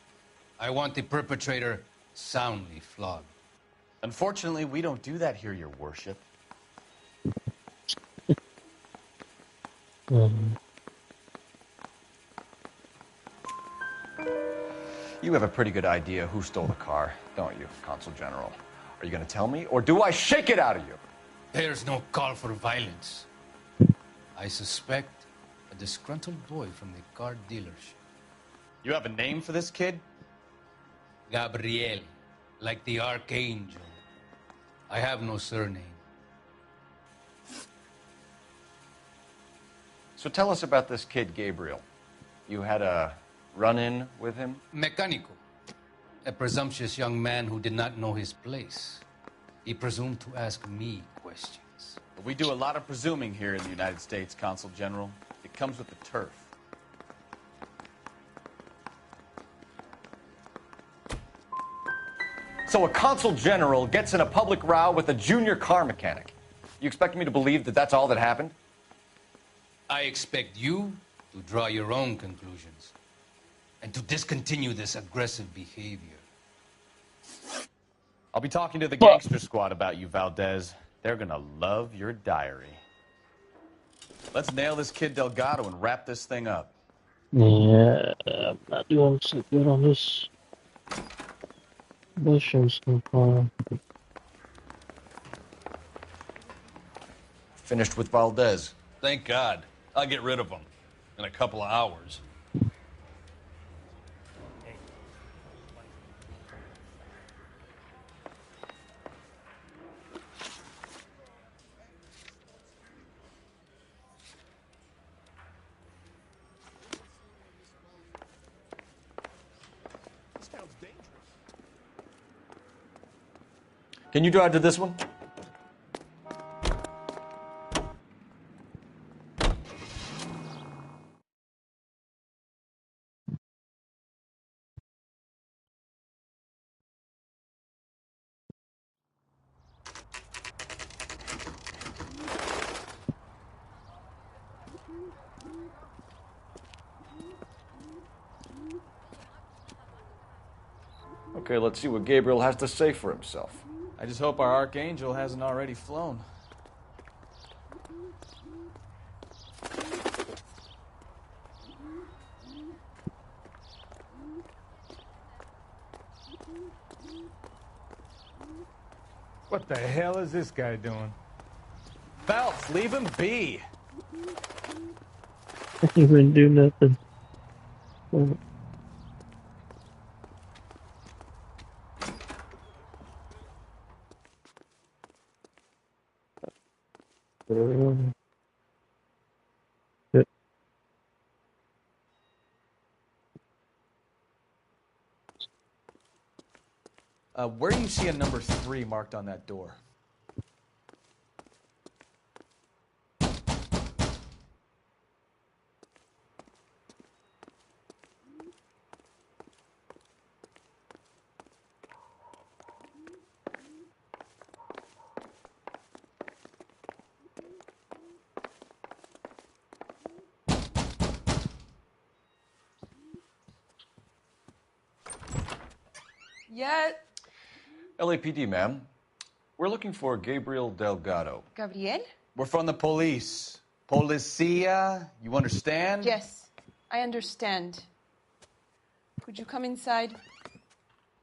I want the perpetrator soundly flogged. Unfortunately, we don't do that here, Your Worship. You have a pretty good idea who stole the car, don't you, Consul General? Are you going to tell me, or do I shake it out of you? There's no call for violence. I suspect a disgruntled boy from the car dealership. You have a name for this kid? Gabriel, like the archangel. I have no surname. So tell us about this kid, Gabriel. You had a run-in with him? Mecánico. A presumptuous young man who did not know his place. He presumed to ask me questions. We do a lot of presuming here in the United States, Consul General. It comes with the turf. So a Consul General gets in a public row with a junior car mechanic. You expect me to believe that that's all that happened? I expect you to draw your own conclusions and to discontinue this aggressive behavior. I'll be talking to the gangster squad about you, Valdez. They're gonna love your diary. Let's nail this kid Delgado and wrap this thing up. Yeah, I'm not doing so good on this. Mushrooms so far. Finished with Valdez. Thank God. I'll get rid of him in a couple of hours. Can you drive to this one? Okay, let's see what Gabriel has to say for himself. I just hope our archangel hasn't already flown. What the hell is this guy doing? Phelps, leave him be. He wouldn't do nothing. Where do you see a number 3 marked on that door? Yeah. LAPD, ma'am. We're looking for Gabriel Delgado. Gabriel? We're from the police. Policia, you understand? Yes, I understand. Could you come inside?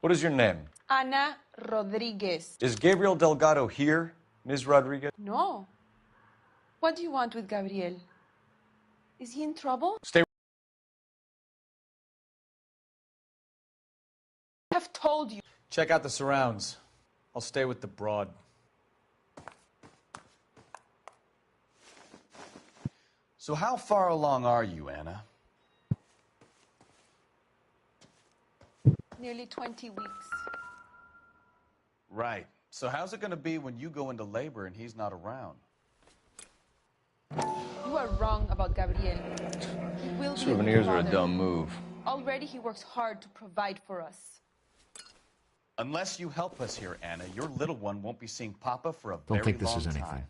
What is your name? Ana Rodriguez. Is Gabriel Delgado here, Ms. Rodriguez? No. What do you want with Gabriel? Is he in trouble? Stay. I have told you. Check out the surrounds. I'll stay with the broad. So how far along are you, Anna? Nearly 20 weeks. Right. So how's it going to be when you go into labor and he's not around? You are wrong about Gabriel. He will be a Souvenirs good are a father. dumb move. Already he works hard to provide for us. Unless you help us here, Anna, your little one won't be seeing Papa for a Don't very think this long is anything. time.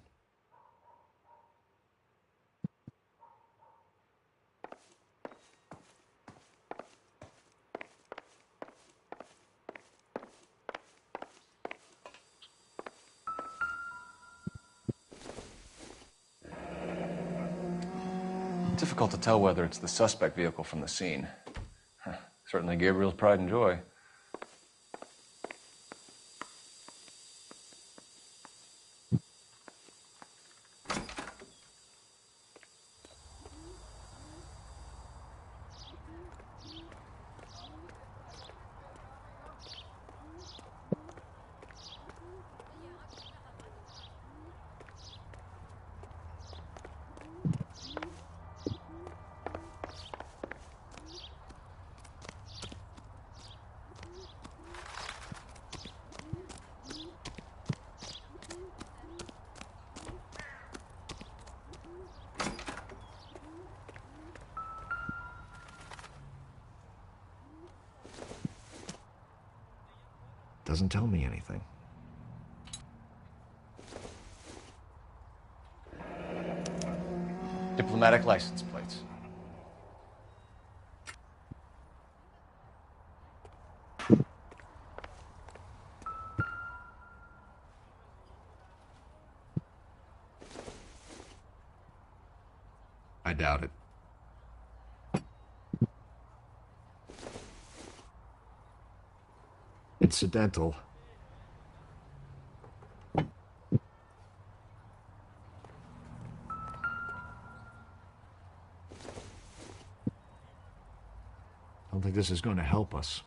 Difficult to tell whether it's the suspect vehicle from the scene. Certainly Gabriel's pride and joy. Doesn't tell me anything. Diplomatic license plates. I doubt it. Incidental. I don't think this is going to help us.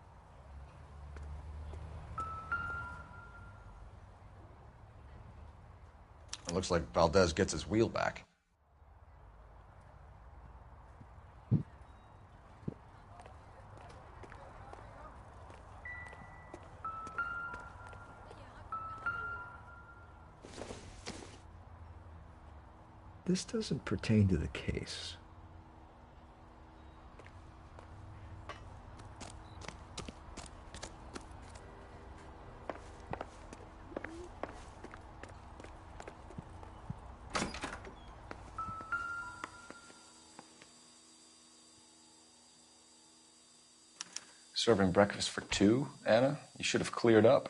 It looks like Valdez gets his wheel back. This doesn't pertain to the case. Serving breakfast for two, Anna? You should have cleared up.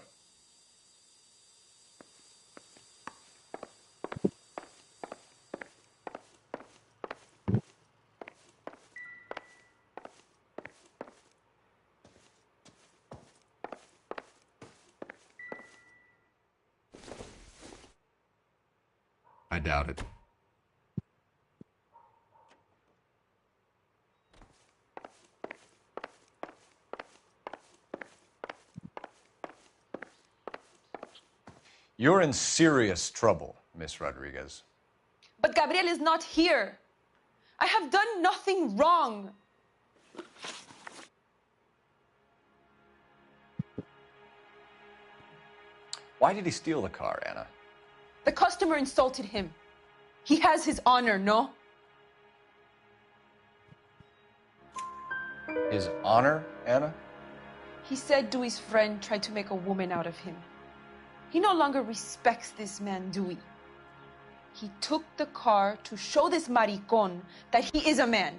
I doubt it. You're in serious trouble, Miss Rodriguez. But Gabriel is not here. I have done nothing wrong. Why did he steal the car, Anna? The customer insulted him. He has his honor, no? His honor, Anna? He said Dewey's friend tried to make a woman out of him. He no longer respects this man, Dewey. He took the car to show this maricon that he is a man.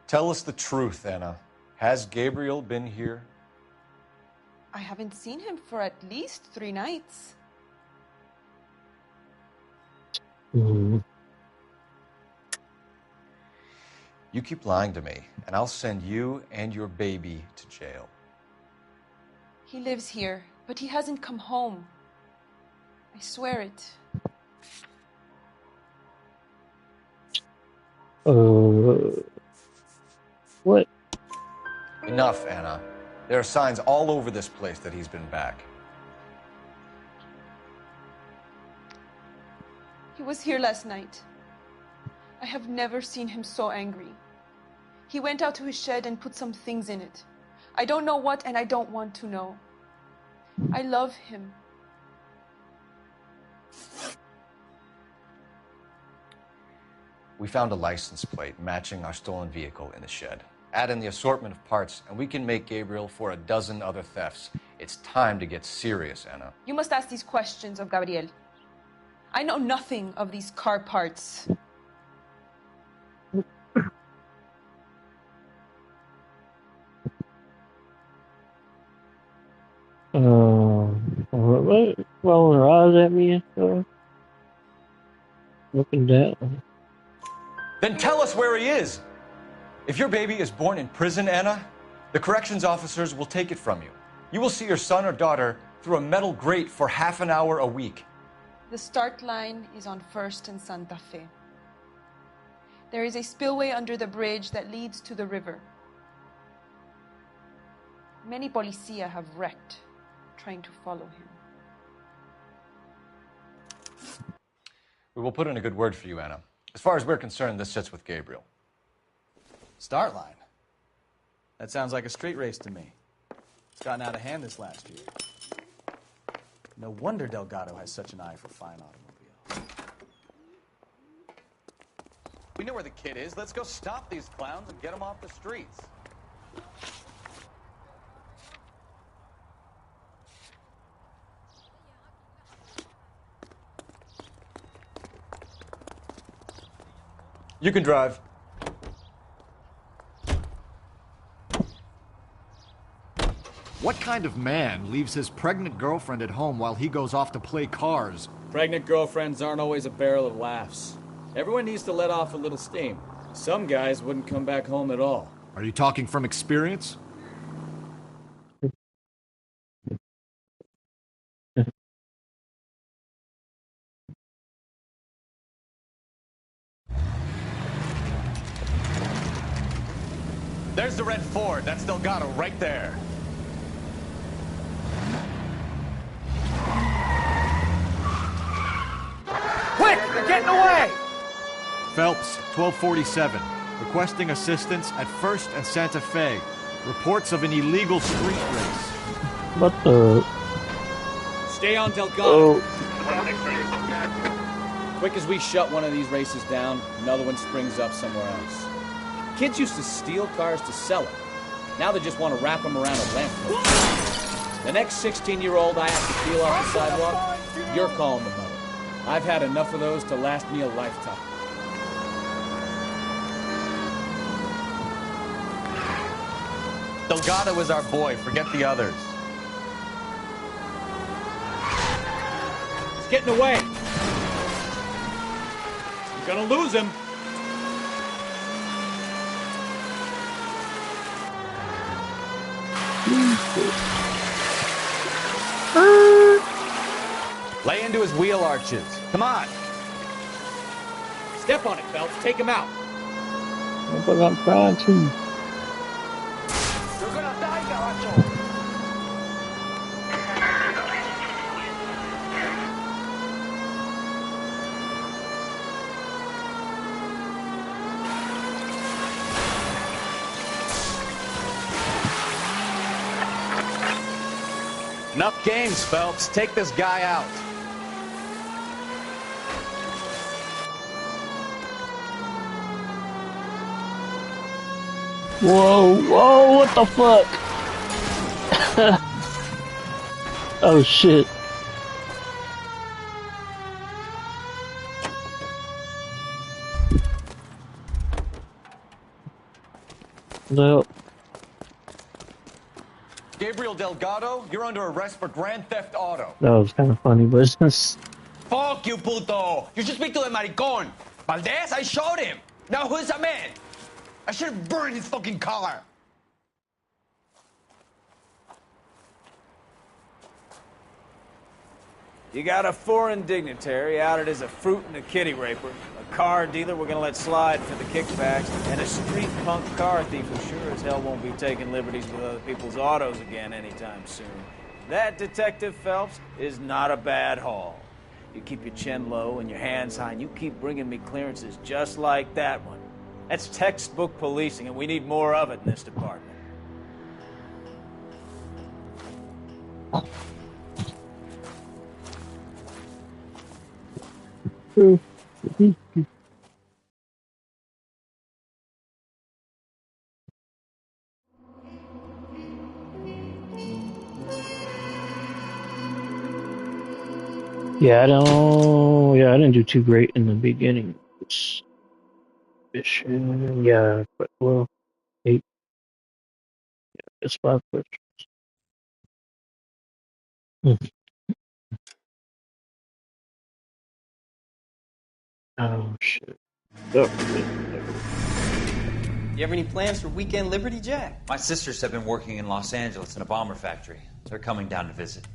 Tell us the truth, Anna. Has Gabriel been here? I haven't seen him for at least 3 nights. You keep lying to me, and I'll send you and your baby to jail. He lives here, but he hasn't come home. I swear it. What? Enough, Anna. There are signs all over this place that he's been back. He was here last night. I have never seen him so angry. He went out to his shed and put some things in it. I don't know what, and I don't want to know. I love him. We found a license plate matching our stolen vehicle in the shed. Add in the assortment of parts, and we can make Gabriel for a dozen other thefts. It's time to get serious, Anna. You must ask these questions of Gabriel. I know nothing of these car parts. What? Rolling her eyes at me and stuff. Looking down. Then tell us where he is. If your baby is born in prison, Anna, the corrections officers will take it from you. You will see your son or daughter through a metal grate for half an hour a week. The start line is on 1st and Santa Fe. There is a spillway under the bridge that leads to the river. Many policia have wrecked trying to follow him. We will put in a good word for you, Anna. As far as we're concerned, this sits with Gabriel. Start line? That sounds like a street race to me. It's gotten out of hand this last year. No wonder Delgado has such an eye for fine automobiles. We know where the kid is. Let's go stop these clowns and get them off the streets. You can drive. What kind of man leaves his pregnant girlfriend at home while he goes off to play cars? Pregnant girlfriends aren't always a barrel of laughs. Everyone needs to let off a little steam. Some guys wouldn't come back home at all. Are you talking from experience? There's the red Ford. That's Delgado right there. Quick! They're getting away! Phelps, 1247. Requesting assistance at 1st and Santa Fe. Reports of an illegal street race. What the? Stay on Delgado. Oh. Quick as we shut one of these races down, another one springs up somewhere else. Kids used to steal cars to sell them. Now they just want to wrap them around a lamppost. The next 16-year-old I have to peel off the sidewalk, you're calling the mother. I've had enough of those to last me a lifetime. Delgado is our boy. Forget the others. He's getting away. You're gonna lose him. Lay into his wheel arches. Come on. Step on it, Phelps. Take him out. But I'm trying to. You're gonna die, Garacho. Enough games, Phelps. Take this guy out. Whoa, whoa, what the fuck? Oh shit. No. Gabriel Delgado, you're under arrest for Grand Theft Auto. That was kind of funny, but it's just... Fuck you, puto! You should speak to the maricon! Valdez, I showed him! Now who's the man? I should have burned his fucking car! You got a foreign dignitary outed as a fruit and a kitty raper, a car dealer we're gonna let slide for the kickbacks, and a street punk car thief who sure as hell won't be taking liberties with other people's autos again anytime soon. That, Detective Phelps, is not a bad haul. You keep your chin low and your hands high, and you keep bringing me clearances just like that one. That's textbook policing, and we need more of it in this department. Yeah, I don't. Yeah, I didn't do too great in the beginning. Mission. Yeah, but well, 8. It's 5 questions. Oh shit. Oh, You have any plans for weekend Liberty, Jack? My sisters have been working in Los Angeles in a bomber factory. They're coming down to visit.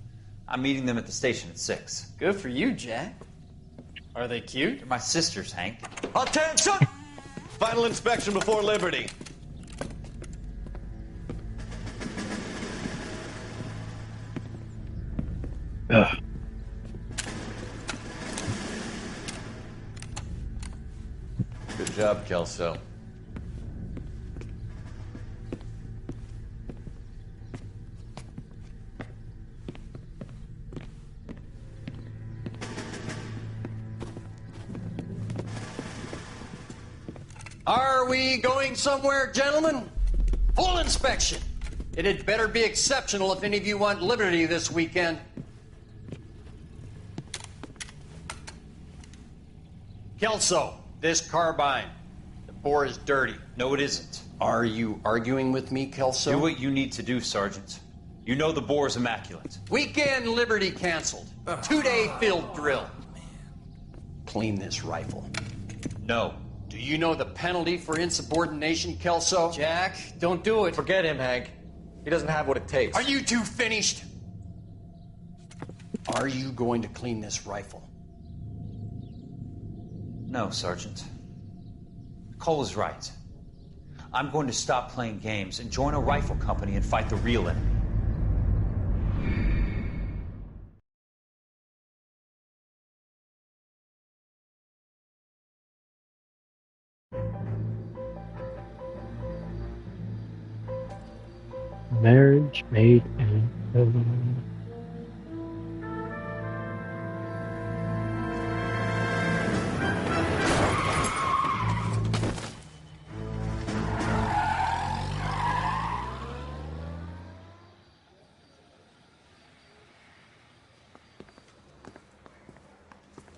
I'm meeting them at the station at 6. Good for you, Jack. Are they cute? They're my sisters, Hank. Attention! Final inspection before Liberty. Ugh. Good job, Kelso. Are we going somewhere, gentlemen? Full inspection. It had better be exceptional if any of you want Liberty this weekend. Kelso, this carbine. The bore is dirty. No, it isn't. Are you arguing with me, Kelso? Do what you need to do, Sergeant. You know the bore is immaculate. Weekend Liberty canceled. 2-day field drill. Clean this rifle. No. Do you know the penalty for insubordination, Kelso? Jack, don't do it. Forget him, Hank. He doesn't have what it takes. Are you two finished? Are you going to clean this rifle? No, Sergeant. Cole is right. I'm going to stop playing games and join a rifle company and fight the real enemy. Marriage made in heaven.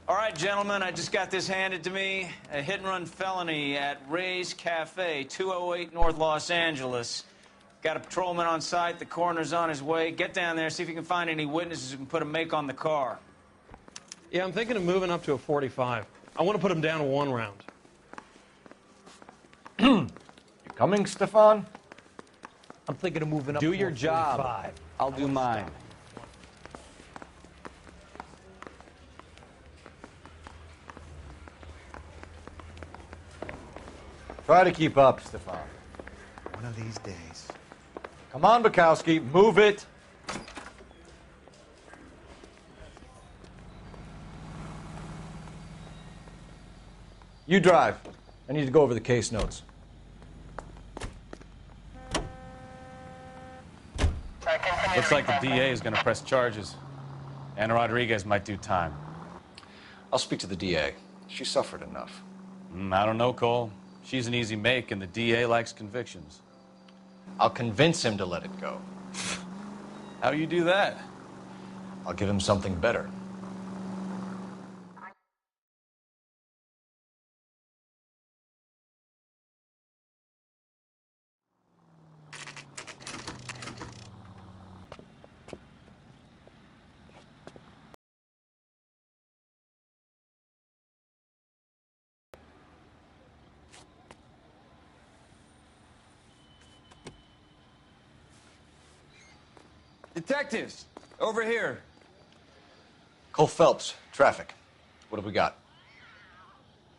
All right, gentlemen, I just got this handed to me. A hit-and-run felony at Ray's Cafe, 208 North Los Angeles. Got a patrolman on site. The coroner's on his way. Get down there, see if you can find any witnesses who can put a make on the car. Yeah, I'm thinking of moving up to a 45. I want to put him down to 1 round. You coming, Stefan? I'm thinking of moving up Do to your a job. 45. I'll do mine. Try to keep up, Stefan. One of these days. Come on, Bukowski, move it. You drive. I need to go over the case notes. Looks like the DA is going to press charges. Anna Rodriguez might do time. I'll speak to the DA. She suffered enough. I don't know, Cole. She's an easy make, and the DA likes convictions. I'll convince him to let it go. How do you do that? I'll give him something better. Detectives, over here. Cole Phelps, traffic. What have we got?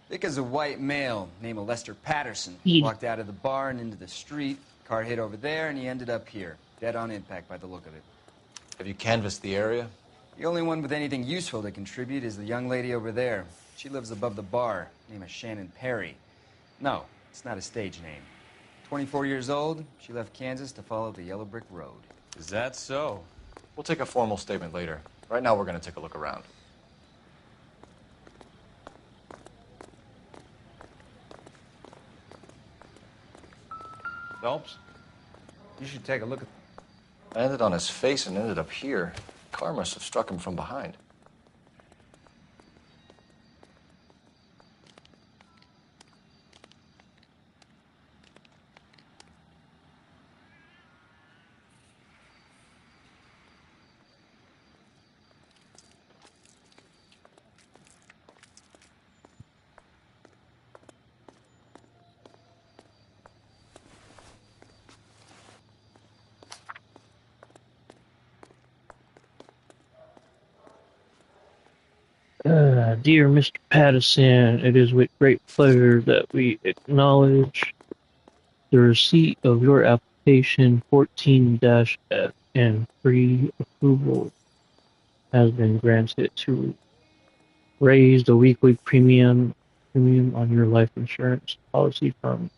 Vic is a white male named Lester Patterson. Walked out of the bar and into the street. Car hit over there, and he ended up here. Dead on impact by the look of it. Have you canvassed the area? The only one with anything useful to contribute is the young lady over there. She lives above the bar. Name is Shannon Perry. No, it's not a stage name. 24 years old, she left Kansas to follow the yellow brick road. Is that so? We'll take a formal statement later. Right now, we're going to take a look around. Phelps, you should take a look at... I landed on his face and ended up here. Car must have struck him from behind. Dear Mr. Patterson, it is with great pleasure that we acknowledge the receipt of your application 14-F and pre-approval has been granted to raise the weekly premium on your life insurance policy from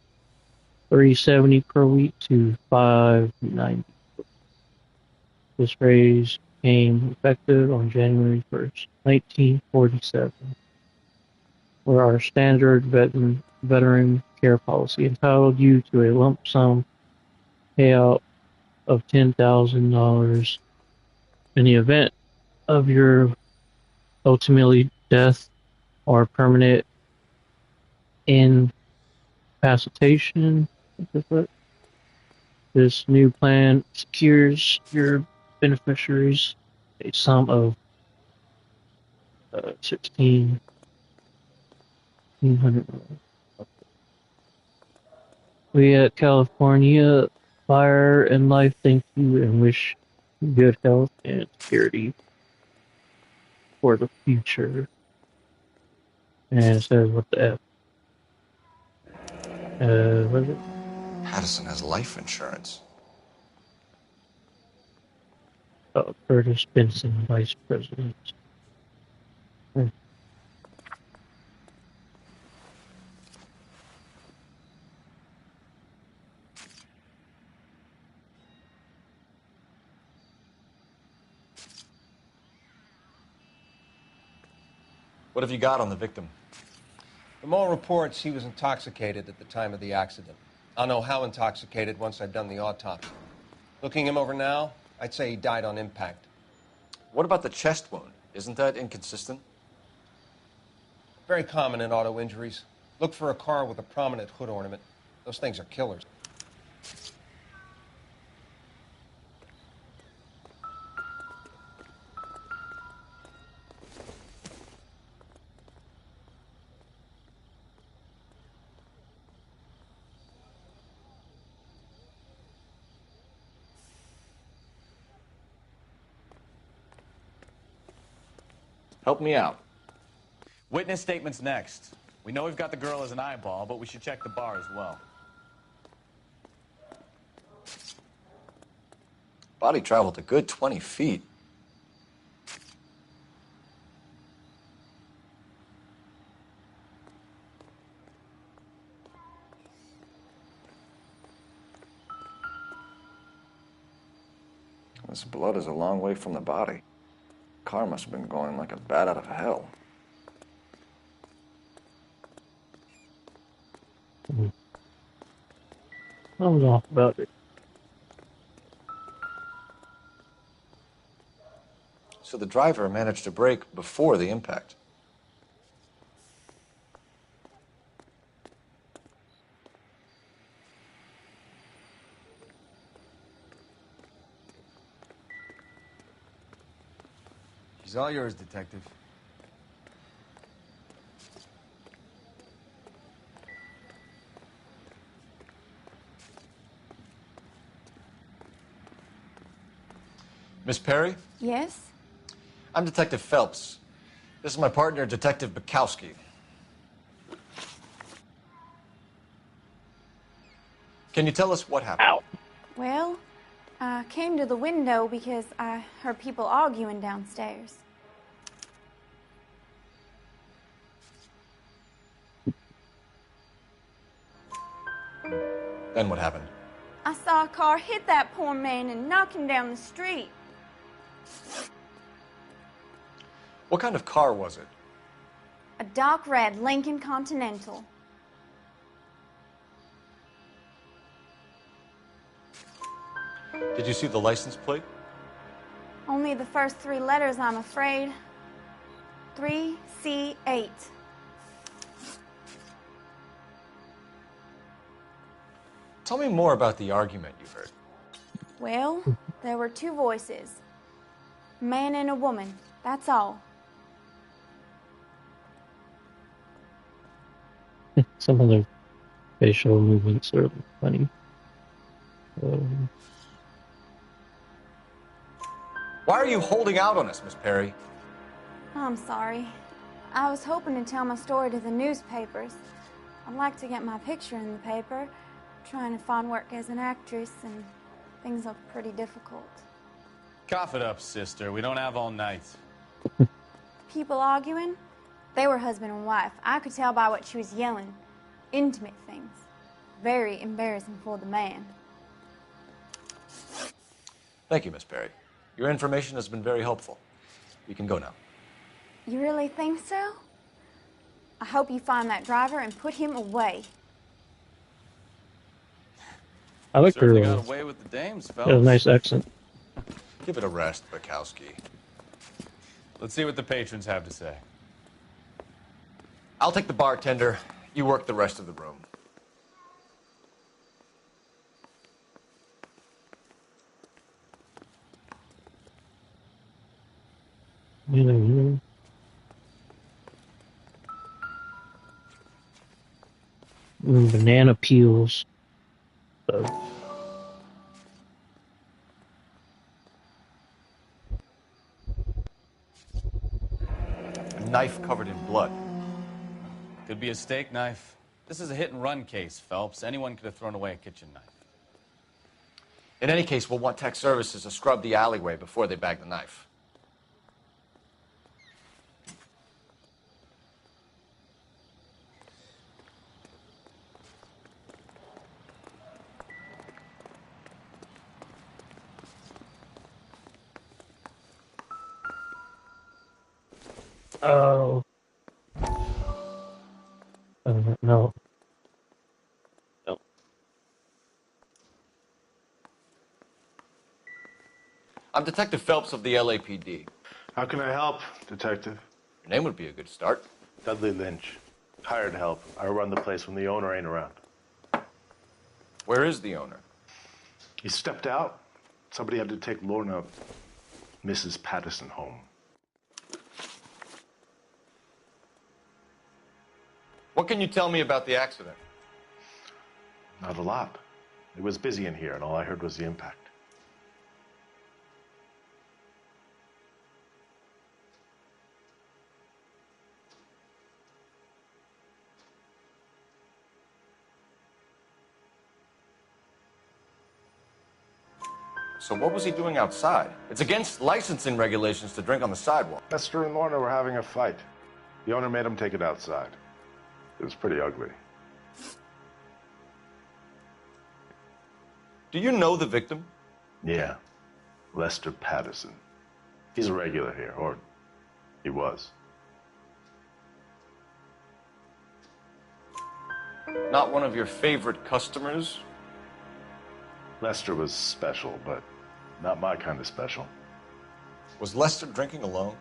$370 per week to $590. This raise became effective on January 1st, 1947, where our standard veteran care policy entitled you to a lump sum payout of $10,000 in the event of your ultimately death or permanent incapacitation. This new plan secures your beneficiaries a sum of $1,600. We at California Fire and Life thank you and wish you good health and security for the future. And it says, what the F? What is it? Patterson has life insurance. Curtis Benson, Vice President. What have you got on the victim? From all reports, he was intoxicated at the time of the accident. I'll know how intoxicated once I've done the autopsy. Looking him over now, I'd say he died on impact. What about the chest wound? Isn't that inconsistent? Very common in auto injuries. Look for a car with a prominent hood ornament. Those things are killers. Help me out. Witness statements next. We know we've got the girl as an eyeball, but we should check the bar as well. Body traveled a good 20 feet. This blood is a long way from the body. Car must have been going like a bat out of hell. I was off about it. So the driver managed to brake before the impact. She's all yours, Detective. Miss Perry? Yes? I'm Detective Phelps. This is my partner, Detective Bukowski. Can you tell us what happened? Well, I came to the window because I heard people arguing downstairs. Then what happened? I saw a car hit that poor man and knock him down the street. What kind of car was it? A dark red Lincoln Continental. Did you see the license plate? Only the first 3 letters, I'm afraid. 3C8. Tell me more about the argument you heard. Well, there were 2 voices. A man and a woman, that's all. Some of the facial movements are funny. Why are you holding out on us, Miss Perry? I'm sorry. I was hoping to tell my story to the newspapers. I'd like to get my picture in the paper. Trying to find work as an actress, and things look pretty difficult. Cough it up, sister. We don't have all night. People arguing? They were husband and wife. I could tell by what she was yelling. Intimate things. Very embarrassing for the man. Thank you, Miss Perry. Your information has been very helpful. You can go now. You really think so? I hope you find that driver and put him away. I like her. Certainly got away with the dames, She fellas. has a nice accent. Give it a rest, Bukowski. Let's see what the patrons have to say. I'll take the bartender. You work the rest of the room. Banana peels. So. A knife covered in blood. Could be a steak knife. This is a hit-and-run case, Phelps. Anyone could have thrown away a kitchen knife. In any case, we'll want tech services to scrub the alleyway before they bag the knife. Oh. No. No. I'm Detective Phelps of the LAPD. How can I help, Detective? Your name would be a good start. Dudley Lynch. Hired help. I run the place when the owner ain't around. Where is the owner? He stepped out. Somebody had to take Lorna, Mrs. Patterson, home. What can you tell me about the accident? Not a lot. It was busy in here, and all I heard was the impact. So what was he doing outside? It's against licensing regulations to drink on the sidewalk. Lester and Lorna were having a fight. The owner made him take it outside. It was pretty ugly. Do you know the victim? Yeah. Lester Patterson. He's a regular here, or he was. Not one of your favorite customers? Lester was special, but not my kind of special. Was Lester drinking alone?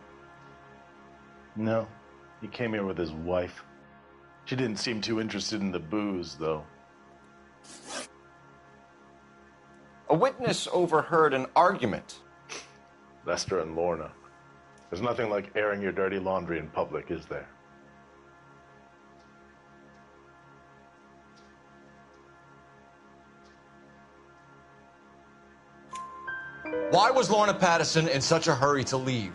No. He came here with his wife. She didn't seem too interested in the booze, though. A witness overheard an argument. Lester and Lorna. There's nothing like airing your dirty laundry in public, is there? Why was Lorna Patterson in such a hurry to leave?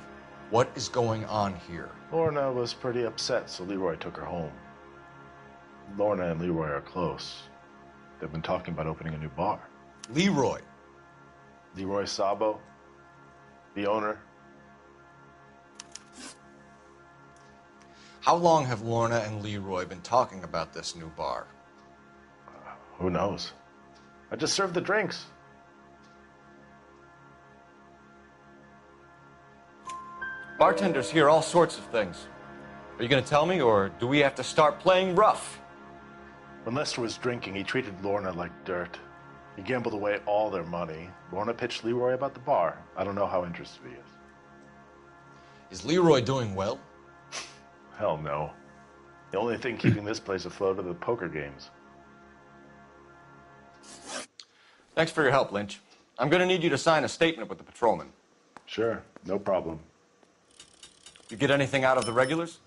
What is going on here? Lorna was pretty upset, so Leroy took her home. Lorna and Leroy are close. They've been talking about opening a new bar. Leroy? Leroy Sabo, the owner. How long have Lorna and Leroy been talking about this new bar? Who knows? I just served the drinks. Bartenders hear all sorts of things. Are you going to tell me, or do we have to start playing rough? When Lester was drinking, he treated Lorna like dirt. He gambled away all their money. Lorna pitched Leroy about the bar. I don't know how interested he is. Is Leroy doing well? Hell no. The only thing keeping this place afloat are the poker games. Thanks for your help, Lynch. I'm going to need you to sign a statement with the patrolman. Sure, no problem. You get anything out of the regulars?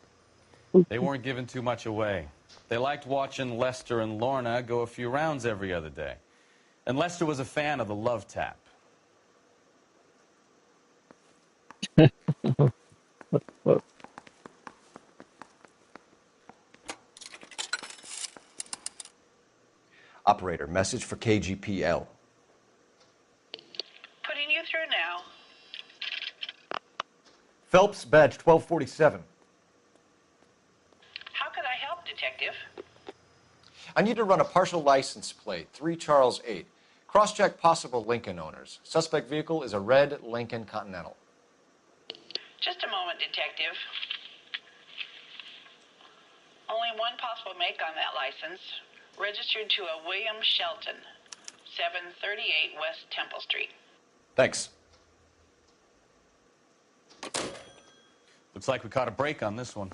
They weren't giving too much away. They liked watching Lester and Lorna go a few rounds every other day. And Lester was a fan of the love tap. What? Operator, message for KGPL. Putting you through now. Phelps, badge 1247. How could I help, Detective? I need to run a partial license plate, 3 Charles 8. Cross-check possible Lincoln owners. Suspect vehicle is a red Lincoln Continental. Just a moment, Detective. Only one possible make on that license. Registered to a William Shelton, 738 West Temple Street. Thanks. Looks like we caught a break on this one.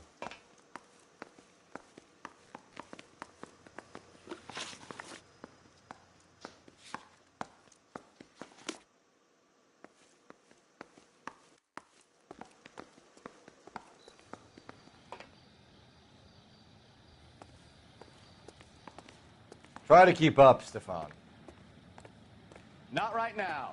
Try to keep up, Stefan. Not right now.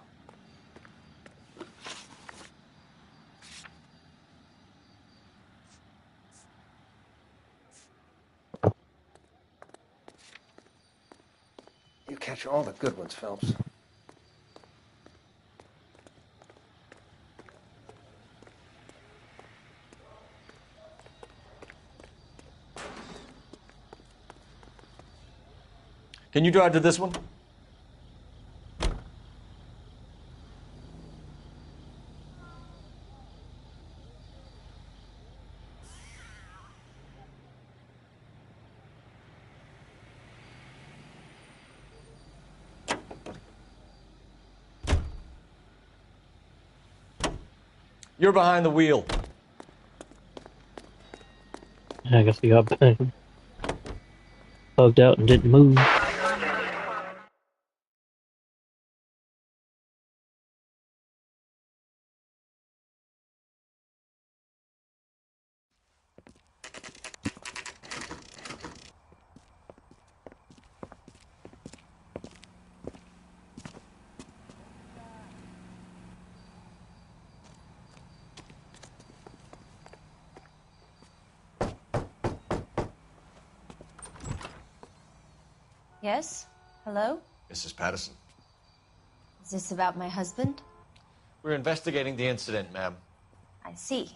You catch all the good ones, Phelps. Can you drive to this one? You're behind the wheel. I guess he got bugged out and didn't move. Yes? Hello? Mrs. Patterson. Is this about my husband? We're investigating the incident, ma'am. I see.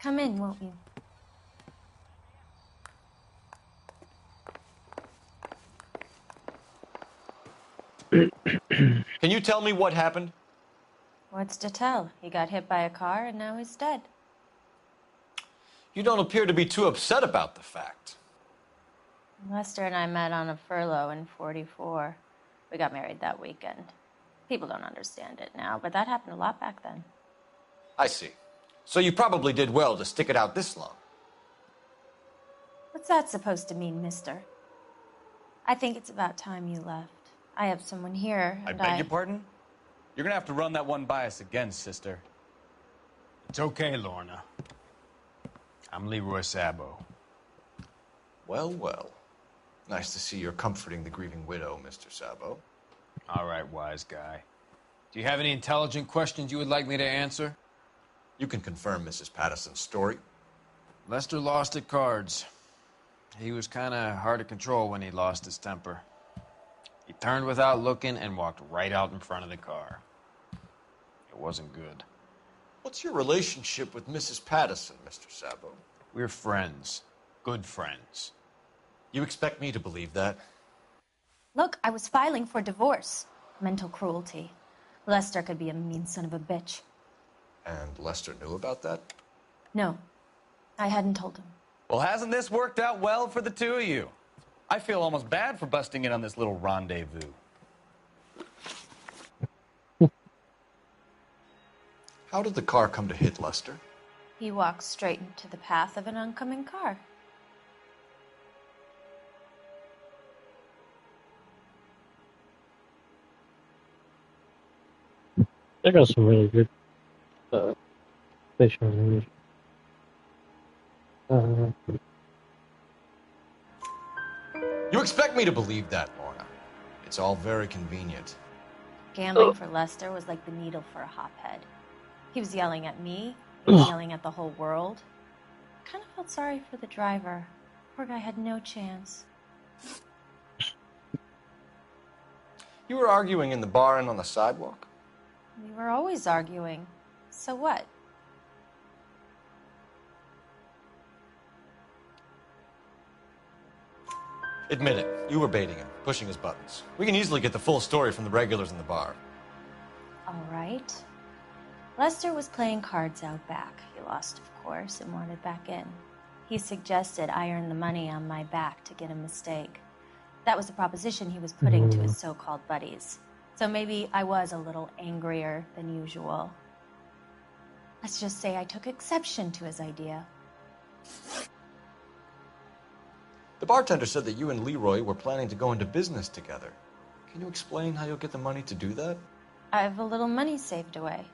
Come in, won't you? Can you tell me what happened? What's to tell? He got hit by a car and now he's dead. You don't appear to be too upset about the fact. Lester and I met on a furlough in '44. We got married that weekend. People don't understand it now, but that happened a lot back then. I see. So you probably did well to stick it out this long. What's that supposed to mean, mister? I think it's about time you left. I have someone here, I and beg your pardon? You're gonna have to run that one by us again, sister. It's okay, Lorna. I'm Leroy Sabo. Well, well. Nice to see you're comforting the grieving widow, Mr. Sabo. All right, wise guy. Do you have any intelligent questions you would like me to answer? You can confirm Mrs. Patterson's story. Lester lost at cards. He was kind of hard to control when he lost his temper. He turned without looking and walked right out in front of the car. It wasn't good. What's your relationship with Mrs. Patterson, Mr. Sabo? We're friends. Good friends. You expect me to believe that? Look, I was filing for divorce. Mental cruelty. Lester could be a mean son of a bitch. And Lester knew about that? No, I hadn't told him. Well, hasn't this worked out well for the two of you? I feel almost bad for busting in on this little rendezvous. How did the car come to hit Lester? He walked straight into the path of an oncoming car. They got some really good facial animation. You expect me to believe that, Lorna. It's all very convenient. Gambling for Lester was like the needle for a hophead. He was yelling at me, he was yelling at the whole world. I kind of felt sorry for the driver. Poor guy had no chance. You were arguing in the bar and on the sidewalk? We were always arguing. So what? Admit it, you were baiting him, pushing his buttons. We can easily get the full story from the regulars in the bar. All right. Lester was playing cards out back. He lost, of course, and wanted back in. He suggested I earn the money on my back to get a mistake. That was the proposition he was putting to his so-called buddies. So maybe I was a little angrier than usual. Let's just say I took exception to his idea. The bartender said that you and Leroy were planning to go into business together. Can you explain how you'll get the money to do that? I have a little money saved away.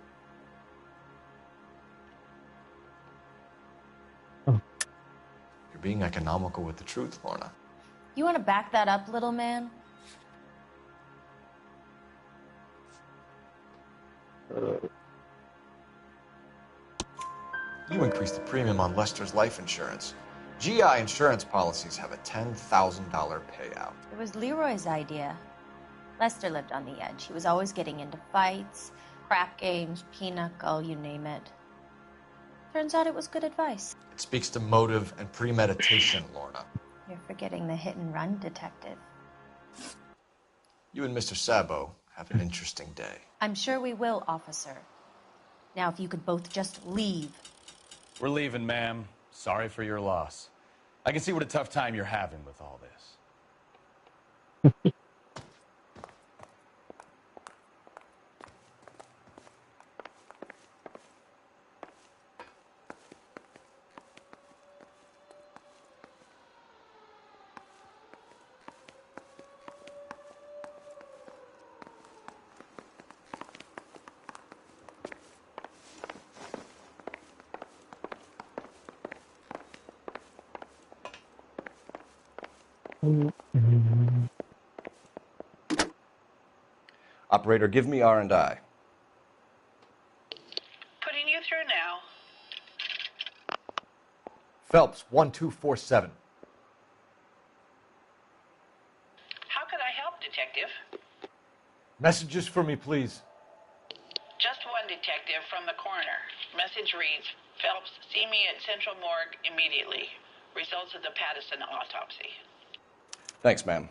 You're being economical with the truth, Lorna. You want to back that up, little man? You increased the premium on Lester's life insurance. GI insurance policies have a $10,000 payout. It was Leroy's idea. Lester lived on the edge. He was always getting into fights, crap games, pinochle, you name it. Turns out it was good advice. It speaks to motive and premeditation, Lorna. You're forgetting the hit-and-run detective. You and Mr. Sabo have an interesting day. I'm sure we will, officer. Now, if you could both just leave. We're leaving, ma'am. Sorry for your loss. I can see what a tough time you're having with all this. Operator, give me R&I. Putting you through now. Phelps, 1247. How could I help, Detective? Messages for me, please. Just one detective from the coroner. Message reads, Phelps, see me at Central Morgue immediately. Results of the Patterson autopsy. Thanks, ma'am.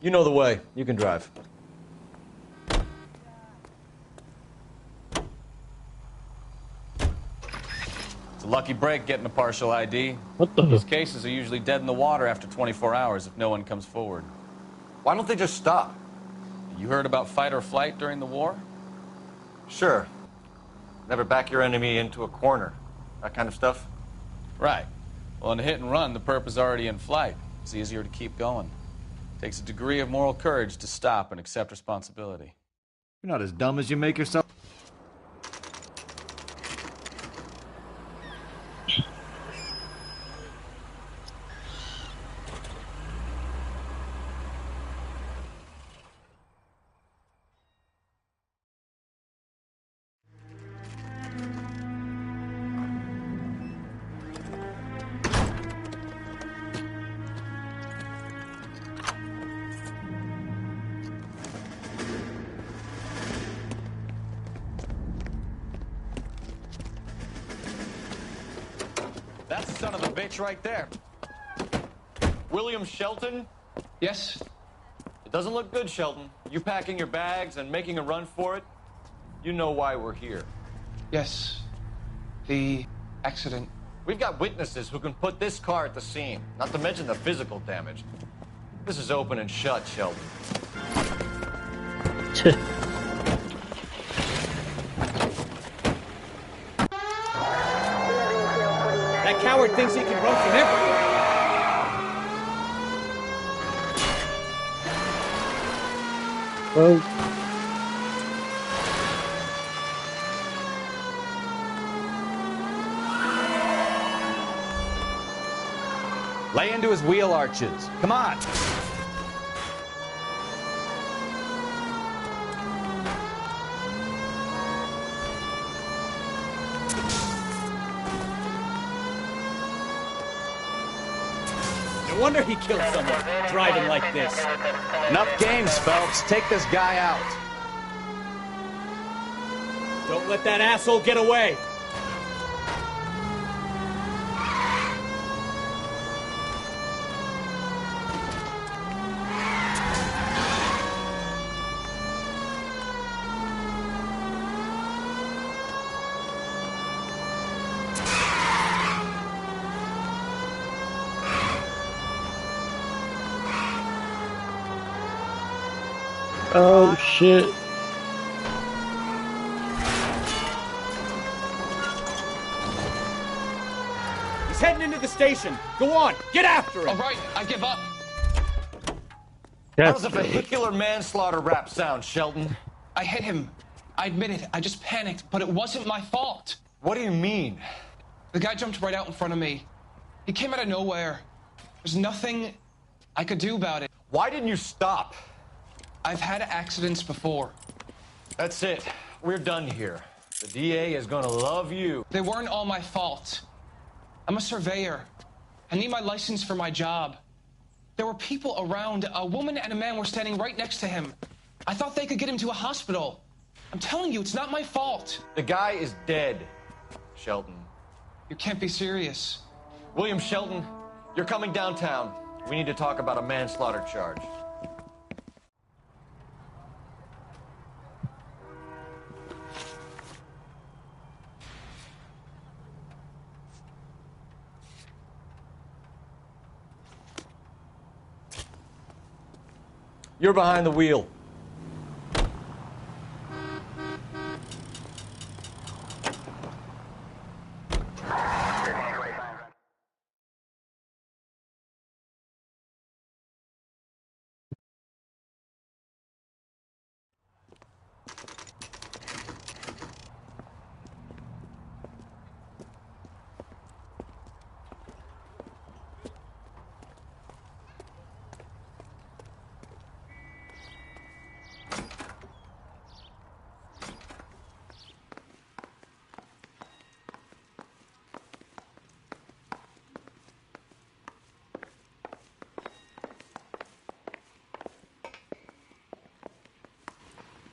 You know the way. You can drive. It's a lucky break getting a partial ID. What the? These cases are usually dead in the water after 24 hours if no one comes forward. Why don't they just stop? You heard about fight or flight during the war? Sure. Never back your enemy into a corner. That kind of stuff. Right. Well, in a hit and run, the perp is already in flight. It's easier to keep going. Takes a degree of moral courage to stop and accept responsibility. You're not as dumb as you make yourself. That's the son of a bitch right there. William Shelton? Yes? It doesn't look good, Shelton. You packing your bags and making a run for it? You know why we're here. Yes. The accident. We've got witnesses who can put this car at the scene, not to mention the physical damage. This is open and shut, Shelton. That coward thinks he can run from everything. Well, Lay into his wheel arches. Come on. No wonder he killed someone driving like this. Enough games, Phelps. Take this guy out. Don't let that asshole get away. oh shit. He's heading into the station. Go on, get after him. All right, I give up. How does a vehicular manslaughter rap sound, Shelton? I hit him. I admit it. I just panicked, but it wasn't my fault. What do you mean? The guy jumped right out in front of me. He came out of nowhere. There's nothing I could do about it. Why didn't you stop? I've had accidents before. That's it. We're done here. The DA is gonna love you. They weren't all my fault. I'm a surveyor. I need my license for my job. There were people around. A woman and a man were standing right next to him. I thought they could get him to a hospital. I'm telling you, it's not my fault. The guy is dead, Shelton. You can't be serious. William Shelton, you're coming downtown. We need to talk about a manslaughter charge. You're behind the wheel.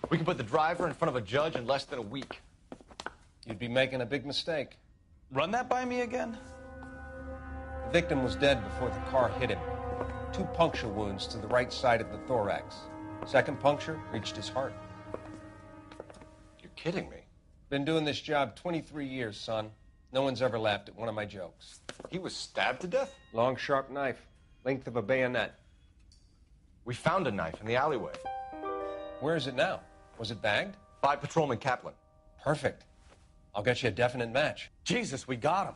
We can put the driver in front of a judge in less than a week. You'd be making a big mistake. Run that by me again? The victim was dead before the car hit him. 2 puncture wounds to the right side of the thorax. Second puncture reached his heart. You're kidding me. Been doing this job 23 years, son. No one's ever laughed at one of my jokes. He was stabbed to death? Long, sharp knife. Length of a bayonet. We found a knife in the alleyway. Where is it now? Was it bagged? By Patrolman Kaplan. Perfect. I'll get you a definite match. Jesus, we got him.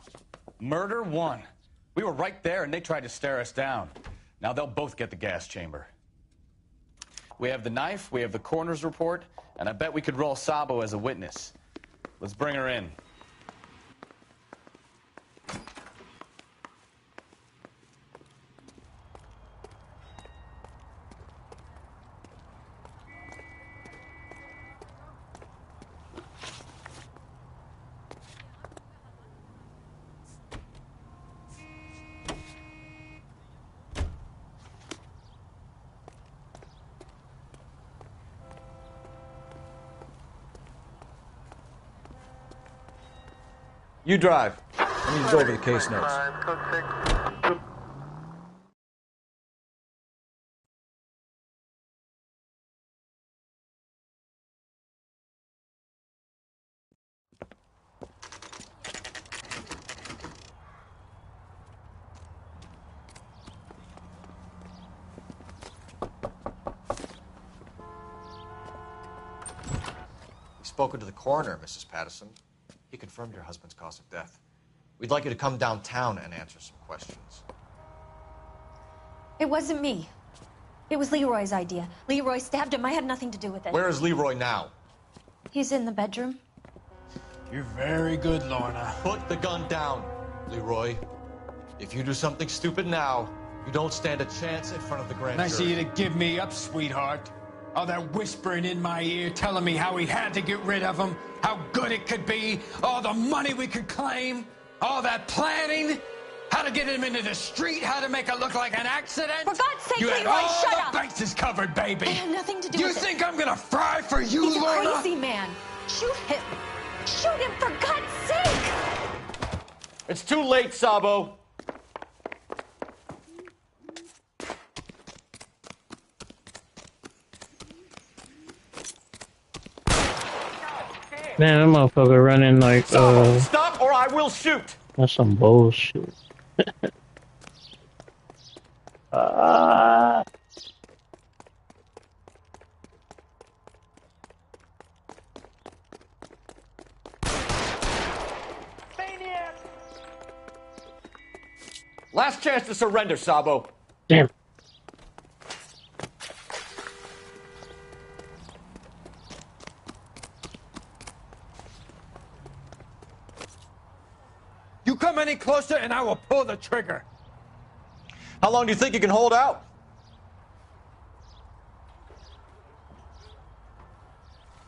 Murder 1. We were right there and they tried to stare us down. Now they'll both get the gas chamber. We have the knife, we have the coroner's report, and I bet we could roll Sabo as a witness. Let's bring her in. You drive. I need to go over the case notes. You've spoken to the coroner, Mrs. Patterson. He confirmed your husband's cause of death. We'd like you to come downtown and answer some questions. It wasn't me. It was Leroy's idea. Leroy stabbed him. I had nothing to do with it. Where is Leroy now? He's in the bedroom. You're very good, Lorna. Put the gun down, Leroy. If you do something stupid now, you don't stand a chance in front of the grand Nice of jury. you to give me up, sweetheart. All that whispering in my ear telling me how we had to get rid of him, how good it could be, all the money we could claim, all that planning, how to get him into the street, how to make it look like an accident. For God's sake, you had Leroy, all shut the up. bases covered, baby. I had nothing to do you with it. You think I'm gonna fry for you, He's Lorna? a crazy man. Shoot him. Shoot him, for God's sake. It's too late, Sabo. Man, that motherfucker running like, Sabo, stop or I will shoot. That's some bullshit. Ah. Last chance to surrender, Sabo. Damn. You come any closer and I will pull the trigger. How long do you think you can hold out?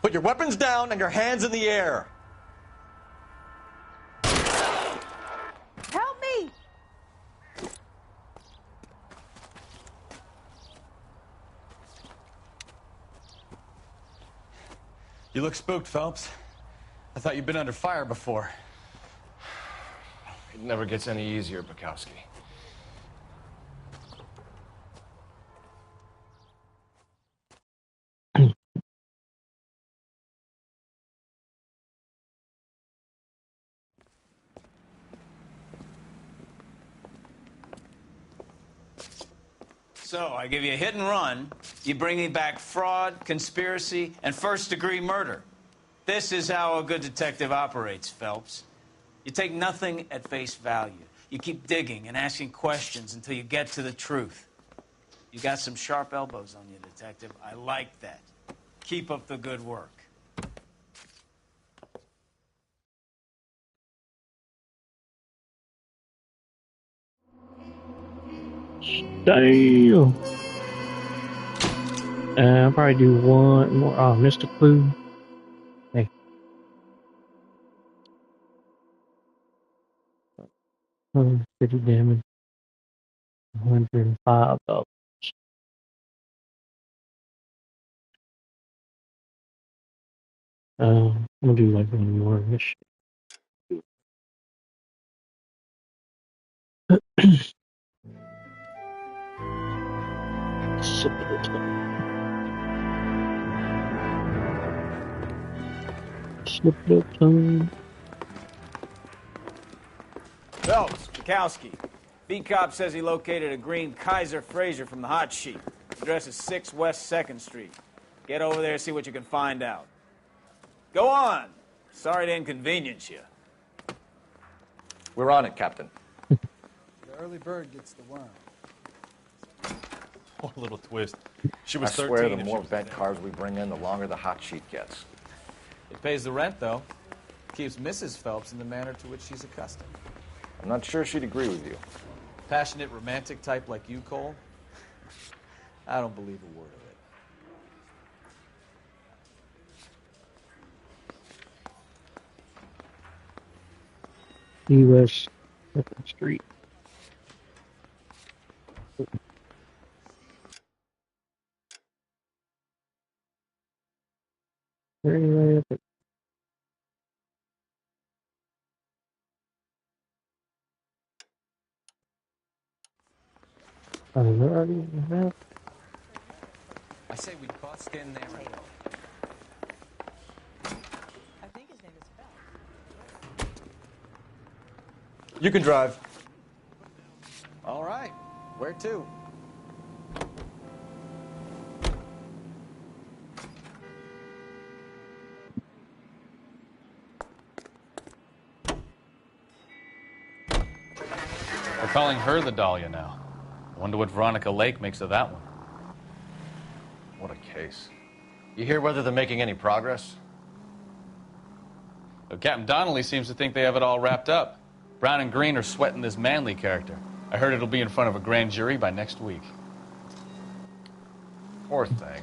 Put your weapons down and your hands in the air. Help me! You look spooked, Phelps. I thought you'd been under fire before. It never gets any easier, Bukowski. So, I give you a hit and run, you bring me back fraud, conspiracy, and first-degree murder. This is how a good detective operates, Phelps. You take nothing at face value. You keep digging and asking questions until you get to the truth. You got some sharp elbows on you, detective. I like that. Keep up the good work. Damn. I'll probably do one more. Oh, missed a clue. Hey. $150 damage. $105. I'm gonna do like one more mission. Slip it up time. Phelps, Bukowski. B-Cop says he located a green Kaiser Fraser from the hot sheet. Address is 6 West 2nd Street. Get over there, see what you can find out. Go on. Sorry to inconvenience you. We're on it, Captain. The early bird gets the worm. Oh, a little twist. She I was 13. swear, the if more she was bent cars we bring in, the longer the hot sheet gets. It pays the rent, though. Keeps Mrs. Phelps in the manner to which she's accustomed. I'm not sure she'd agree with you. Passionate, romantic type like you, Cole? I don't believe a word of it. U.S. 2nd Street. Very Are they already in the map? I say we bust in there. I think his name is Phelps. You can drive. All right. Where to? They're calling her the Dahlia now. I wonder what Veronica Lake makes of that one. What a case. You hear whether they're making any progress? Well, Captain Donnelly seems to think they have it all wrapped up. Brown and Green are sweating this Manley character. I heard it'll be in front of a grand jury by next week. Poor thing.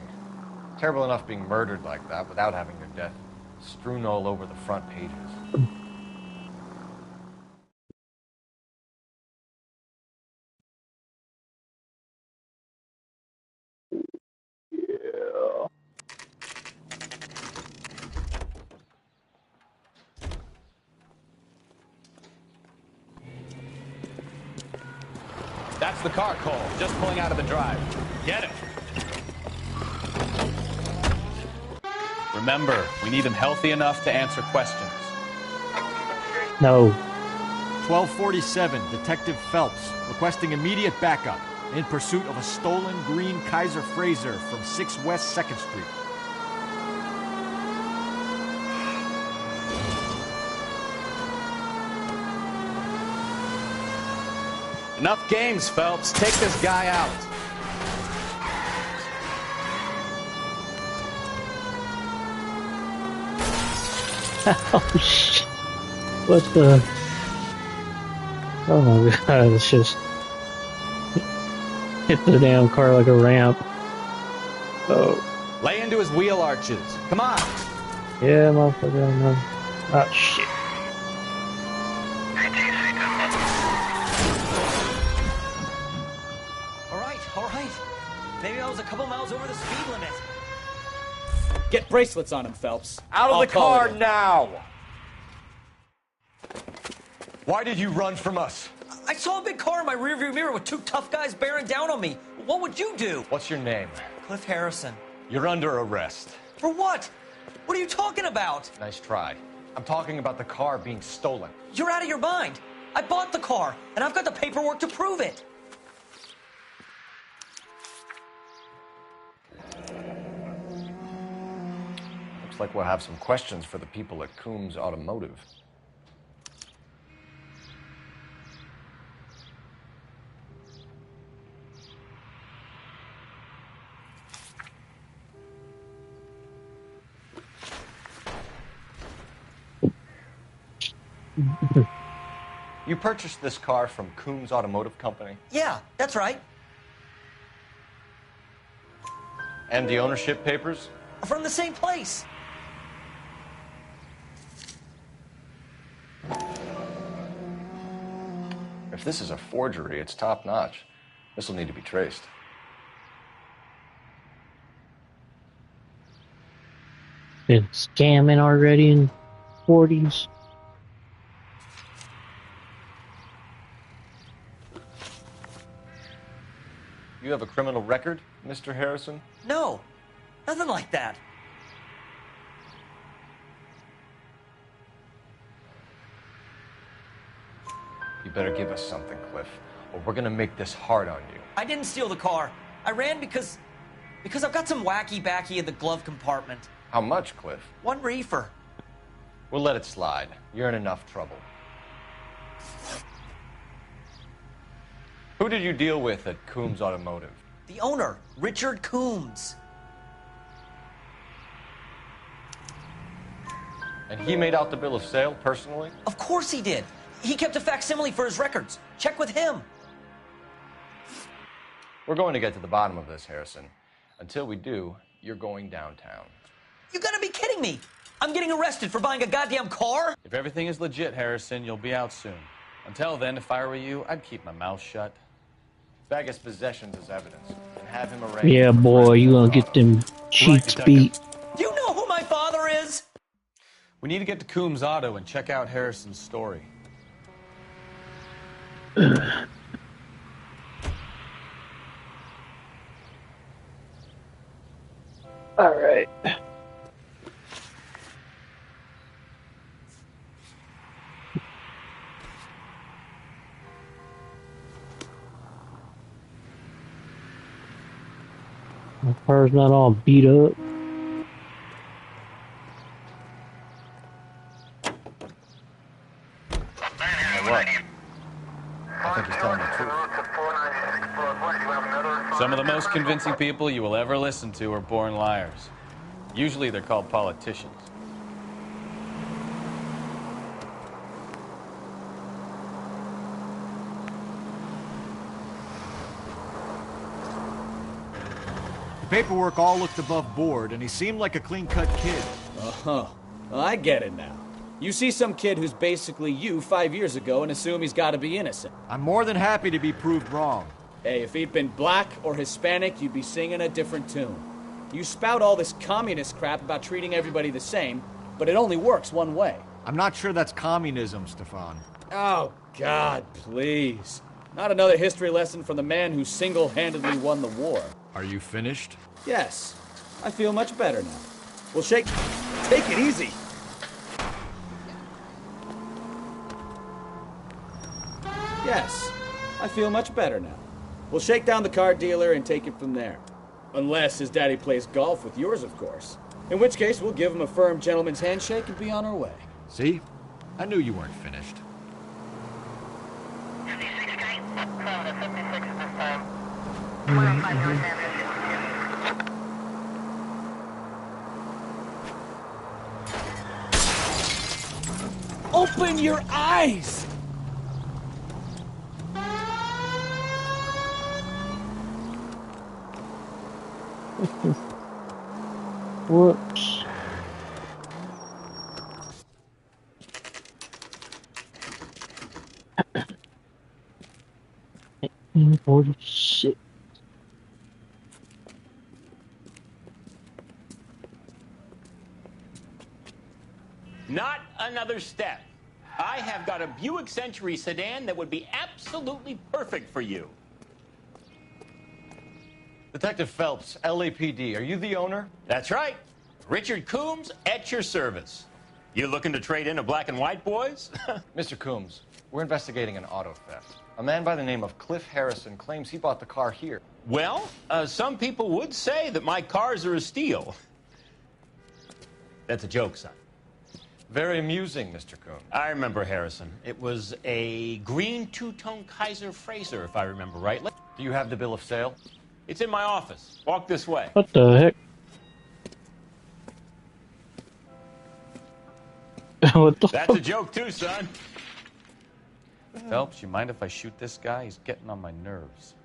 Terrible enough being murdered like that without having their death strewn all over the front pages. Yeah. That's the car, Cole. Just pulling out of the drive. Get it. Remember, we need him healthy enough to answer questions. No. 1247, Detective Phelps, requesting immediate backup in pursuit of a stolen green Kaiser Frazer from 6 West 2nd Street. Enough games, Phelps. Take this guy out. Oh shit. What the? Oh my god, it's just hit the damn car like a ramp. Oh. Lay into his wheel arches. Come on. Yeah, motherfucker, no. Oh shit. All right. Maybe I was a couple miles over the speed limit. Get bracelets on him, Phelps. Out of I'll the call car it in. now! Why did you run from us? I saw a big car in my rearview mirror with 2 tough guys bearing down on me. What would you do? What's your name? Cliff Harrison. You're under arrest. For what? What are you talking about? Nice try. I'm talking about the car being stolen. You're out of your mind. I bought the car, and I've got the paperwork to prove it. Looks like we'll have some questions for the people at Coombs Automotive. You purchased this car from Coombs Automotive Company? Yeah, that's right. And the ownership papers? From the same place. If this is a forgery, it's top-notch. This will need to be traced. Been scamming already in 40s. You have a criminal record, Mr. Harrison? No, nothing like that. You better give us something, Cliff, or we're gonna make this hard on you. I didn't steal the car. I ran because I've got some wacky-backy in the glove compartment. How much, Cliff? 1 reefer. We'll let it slide. You're in enough trouble. Who did you deal with at Coombs Automotive? The owner, Richard Coombs. And he made out the bill of sale personally? Of course he did. He kept a facsimile for his records. Check with him. We're going to get to the bottom of this, Harrison. Until we do, you're going downtown. You gotta be kidding me. I'm getting arrested for buying a goddamn car? If everything is legit, Harrison, you'll be out soon. Until then, if I were you, I'd keep my mouth shut. Bag his possessions as evidence and have him arraigned. Yeah, boy, you gonna get them cheeks beat. Do you know who my father is? We need to get to Coombs Auto and check out Harrison's story. My car's not all beat up. What? I think he's telling the truth. Some of the most convincing people you will ever listen to are born liars. Usually they're called politicians. The paperwork all looked above board, and he seemed like a clean-cut kid. Oh, well, I get it now. You see some kid who's basically you 5 years ago and assume he's got to be innocent. I'm more than happy to be proved wrong. Hey, if he'd been black or Hispanic, you'd be singing a different tune. You spout all this communist crap about treating everybody the same, but it only works one way. I'm not sure that's communism, Stefan. Oh, God, please. Not another history lesson from the man who single-handedly won the war. Are you finished? Yes. I feel much better now. We'll take it easy. Yes. I feel much better now. We'll shake down the car dealer and take it from there. Unless his daddy plays golf with yours, of course. In which case, we'll give him a firm gentleman's handshake and be on our way. See? I knew you weren't finished. 56 Street, 56 at this time. Open your eyes! Whoops. $18.46. Not another step. I have got a Buick Century sedan that would be absolutely perfect for you. Detective Phelps, LAPD, are you the owner? That's right. Richard Coombs at your service. You looking to trade in a black and white, boys? Mr. Coombs, we're investigating an auto theft. A man by the name of Cliff Harrison claims he bought the car here. Well, some people would say that my cars are a steal. That's a joke, son. Very amusing, Mr. Coombs. I remember Harrison. It was a green two-tone Kaiser Frazer, if I remember right. Do you have the bill of sale? It's in my office. Walk this way. What the heck? What the That's fuck? a joke too, son. Phelps, you mind if I shoot this guy? He's getting on my nerves.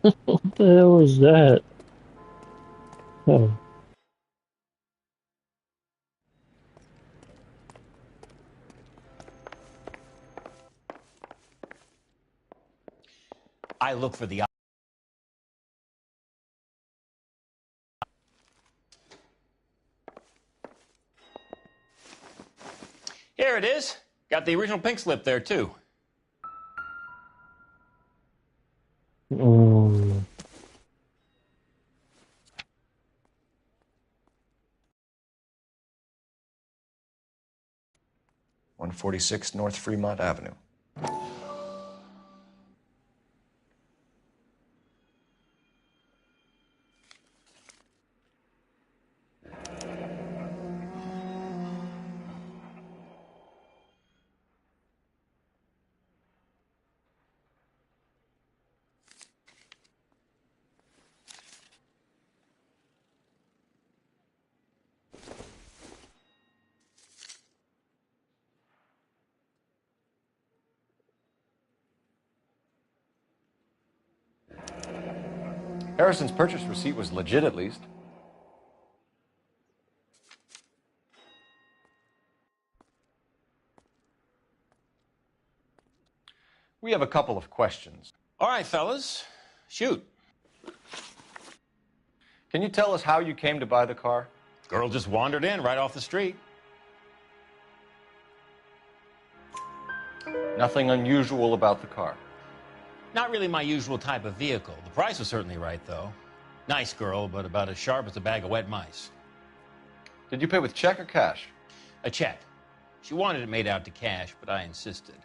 What the hell was that? Oh. I look for the... Here it is. Got the original pink slip there, too. Um. 146 North Fremont Avenue. Harrison's purchase receipt was legit, at least. We have a couple of questions. All right, fellas. Shoot. Can you tell us how you came to buy the car? Girl just wandered in right off the street. Nothing unusual about the car. Not really my usual type of vehicle. The price was certainly right, though. Nice girl, but about as sharp as a bag of wet mice. Did you pay with check or cash? A check. She wanted it made out to cash, but I insisted.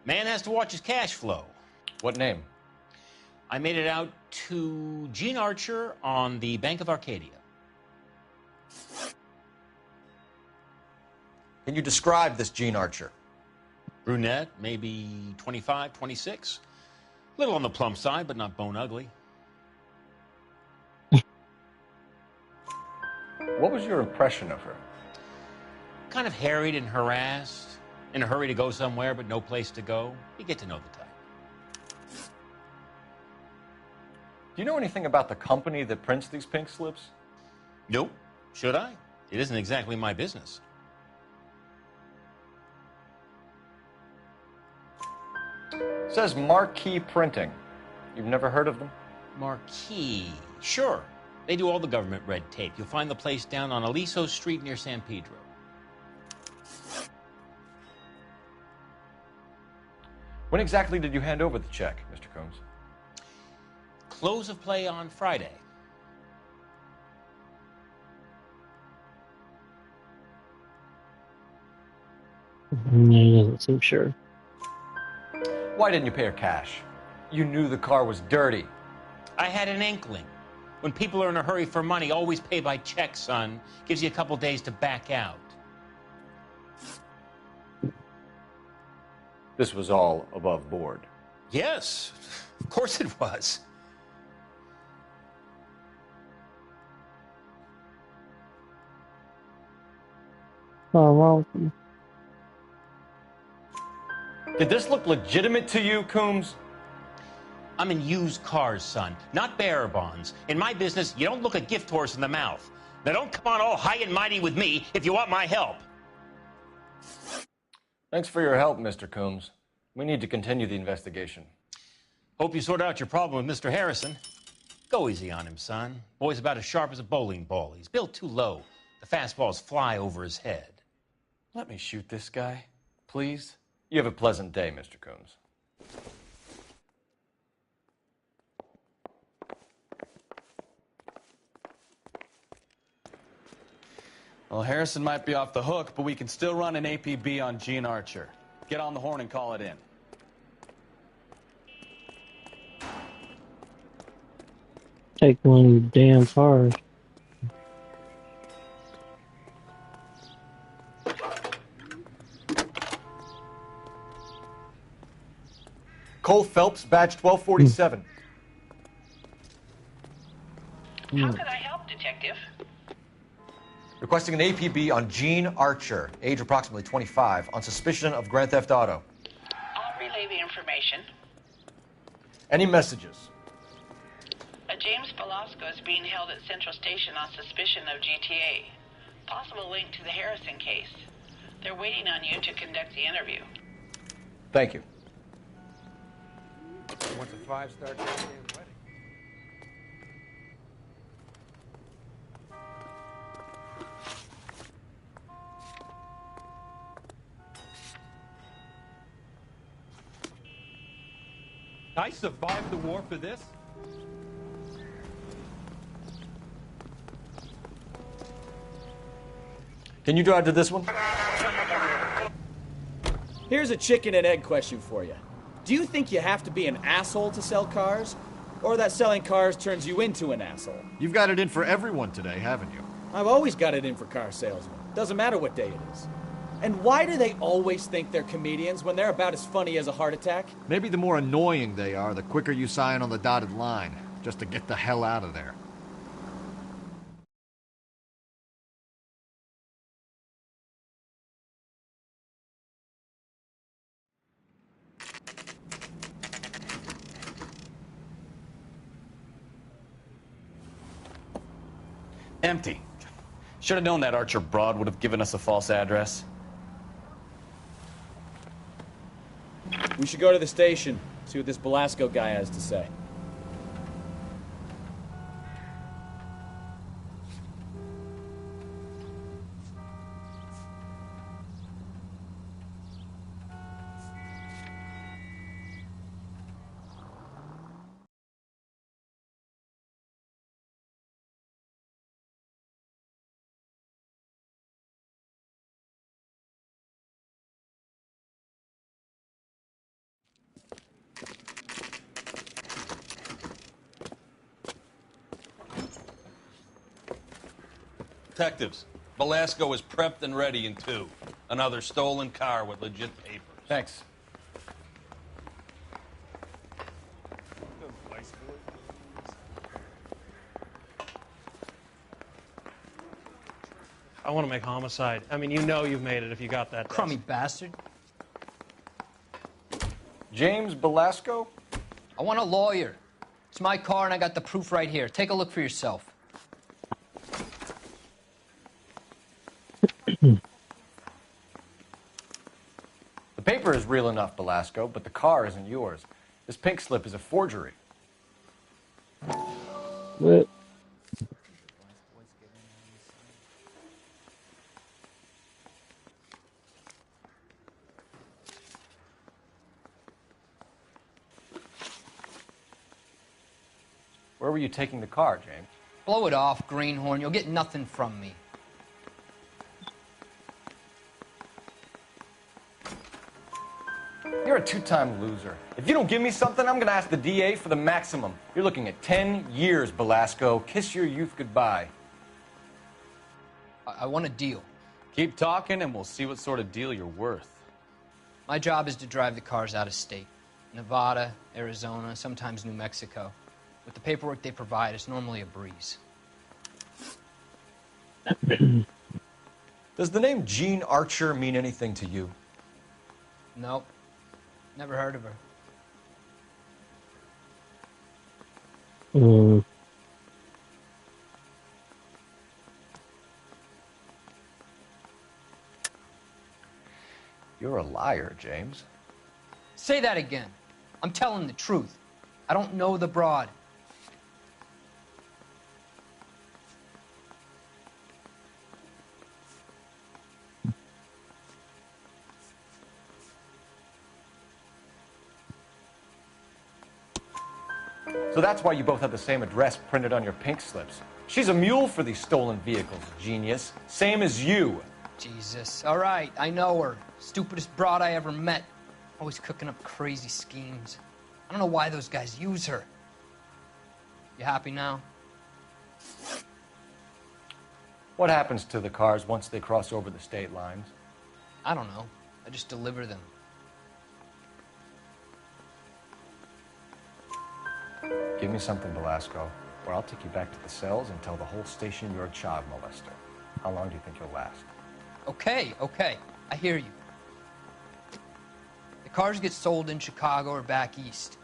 Man has to watch his cash flow. What name? I made it out to Gene Archer on the Bank of Arcadia. Can you describe this Gene Archer? Brunette, maybe 25, 26. Little on the plump side, but not bone ugly. What was your impression of her? Kind of harried and harassed, in a hurry to go somewhere, but no place to go. You get to know the type. Do you know anything about the company that prints these pink slips? Nope. Should I? It isn't exactly my business. It says Marquee Printing. You've never heard of them? Marquee. Sure. They do all the government red tape. You'll find the place down on Aliso Street near San Pedro. When exactly did you hand over the check, Mr. Combs? Close of play on Friday. He doesn't seem sure. Why didn't you pay her cash? You knew the car was dirty. I had an inkling. When people are in a hurry for money, always pay by check, son. Gives you a couple days to back out. This was all above board. Yes, of course it was. Oh, well. Did this look legitimate to you, Coombs? I'm in used cars, son, not bearer bonds. In my business, you don't look a gift horse in the mouth. Now don't come on all high and mighty with me if you want my help. Thanks for your help, Mr. Coombs. We need to continue the investigation. Hope you sort out your problem with Mr. Harrison. Go easy on him, son. Boy's about as sharp as a bowling ball. He's built too low. The fastballs fly over his head. Let me shoot this guy, please. You have a pleasant day, Mr. Coombs. Well, Harrison might be off the hook, but we can still run an APB on Gene Archer. Get on the horn and call it in. Take one of the damn cars. Cole Phelps, badge 1247. How can I help, Detective? Requesting an APB on Gene Archer, age approximately 25, on suspicion of Grand Theft Auto. I'll relay the information. Any messages? A James Velasco is being held at Central Station on suspicion of GTA. Possible link to the Harrison case. They're waiting on you to conduct the interview. Thank you. Once a five-star goddamn wedding. I survived the war for this? Can you drive to this one? Here's a chicken and egg question for you. Do you think you have to be an asshole to sell cars? Or that selling cars turns you into an asshole? You've got it in for everyone today, haven't you? I've always got it in for car salesmen. Doesn't matter what day it is. And why do they always think they're comedians when they're about as funny as a heart attack? Maybe the more annoying they are, the quicker you sign on the dotted line, just to get the hell out of there. Empty. Should have known that Archer broad would have given us a false address. We should go to the station, see what this Velasco guy has to say. Detectives, Velasco is prepped and ready in 2. Another stolen car with legit papers. Thanks. I want to make homicide. I mean, you know you've made it if you got that. Crummy bastard. James Velasco? I want a lawyer. It's my car and I got the proof right here. Take a look for yourself. The paper is real enough, Velasco, but the car isn't yours. This pink slip is a forgery. What? Where were you taking the car, James? Blow it off, greenhorn. You'll get nothing from me. You're a 2-time loser. If you don't give me something, I'm gonna ask the DA for the maximum. You're looking at 10 years, Velasco. Kiss your youth goodbye. I want a deal. Keep talking and we'll see what sort of deal you're worth. My job is to drive the cars out of state. Nevada, Arizona, sometimes New Mexico. With the paperwork they provide, it's normally a breeze. Does the name Jean Archer mean anything to you? Nope. Never heard of her. You're a liar, James. Say that again. I'm telling the truth. I don't know the broad. So that's why you both have the same address printed on your pink slips. She's a mule for these stolen vehicles, genius. Same as you. Jesus. All right, I know her. Stupidest broad I ever met. Always cooking up crazy schemes. I don't know why those guys use her. You happy now? What happens to the cars once they cross over the state lines? I don't know. I just deliver them. Give me something, Velasco, or I'll take you back to the cells and tell the whole station you're a child molester. How long do you think you'll last? Okay, I hear you. The cars get sold in Chicago or back east.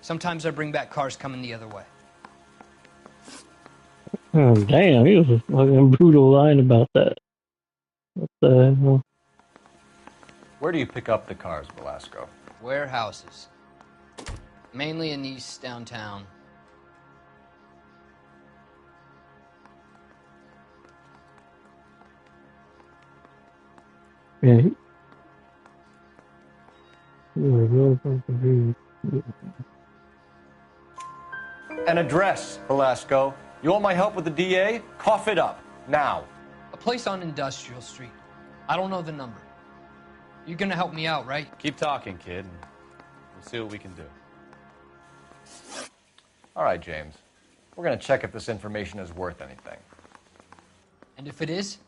Sometimes I bring back cars coming the other way. Oh, damn, he was a fucking brutal line about that. What the hell? Where do you pick up the cars, Velasco? Warehouses. Mainly in East downtown. Yeah. Real fucking rude. An address, Velasco. You want my help with the DA? Cough it up, now. A place on Industrial Street. I don't know the number. You're gonna help me out, right? Keep talking, kid, and we'll see what we can do. All right, James. We're gonna check if this information is worth anything. And if it is,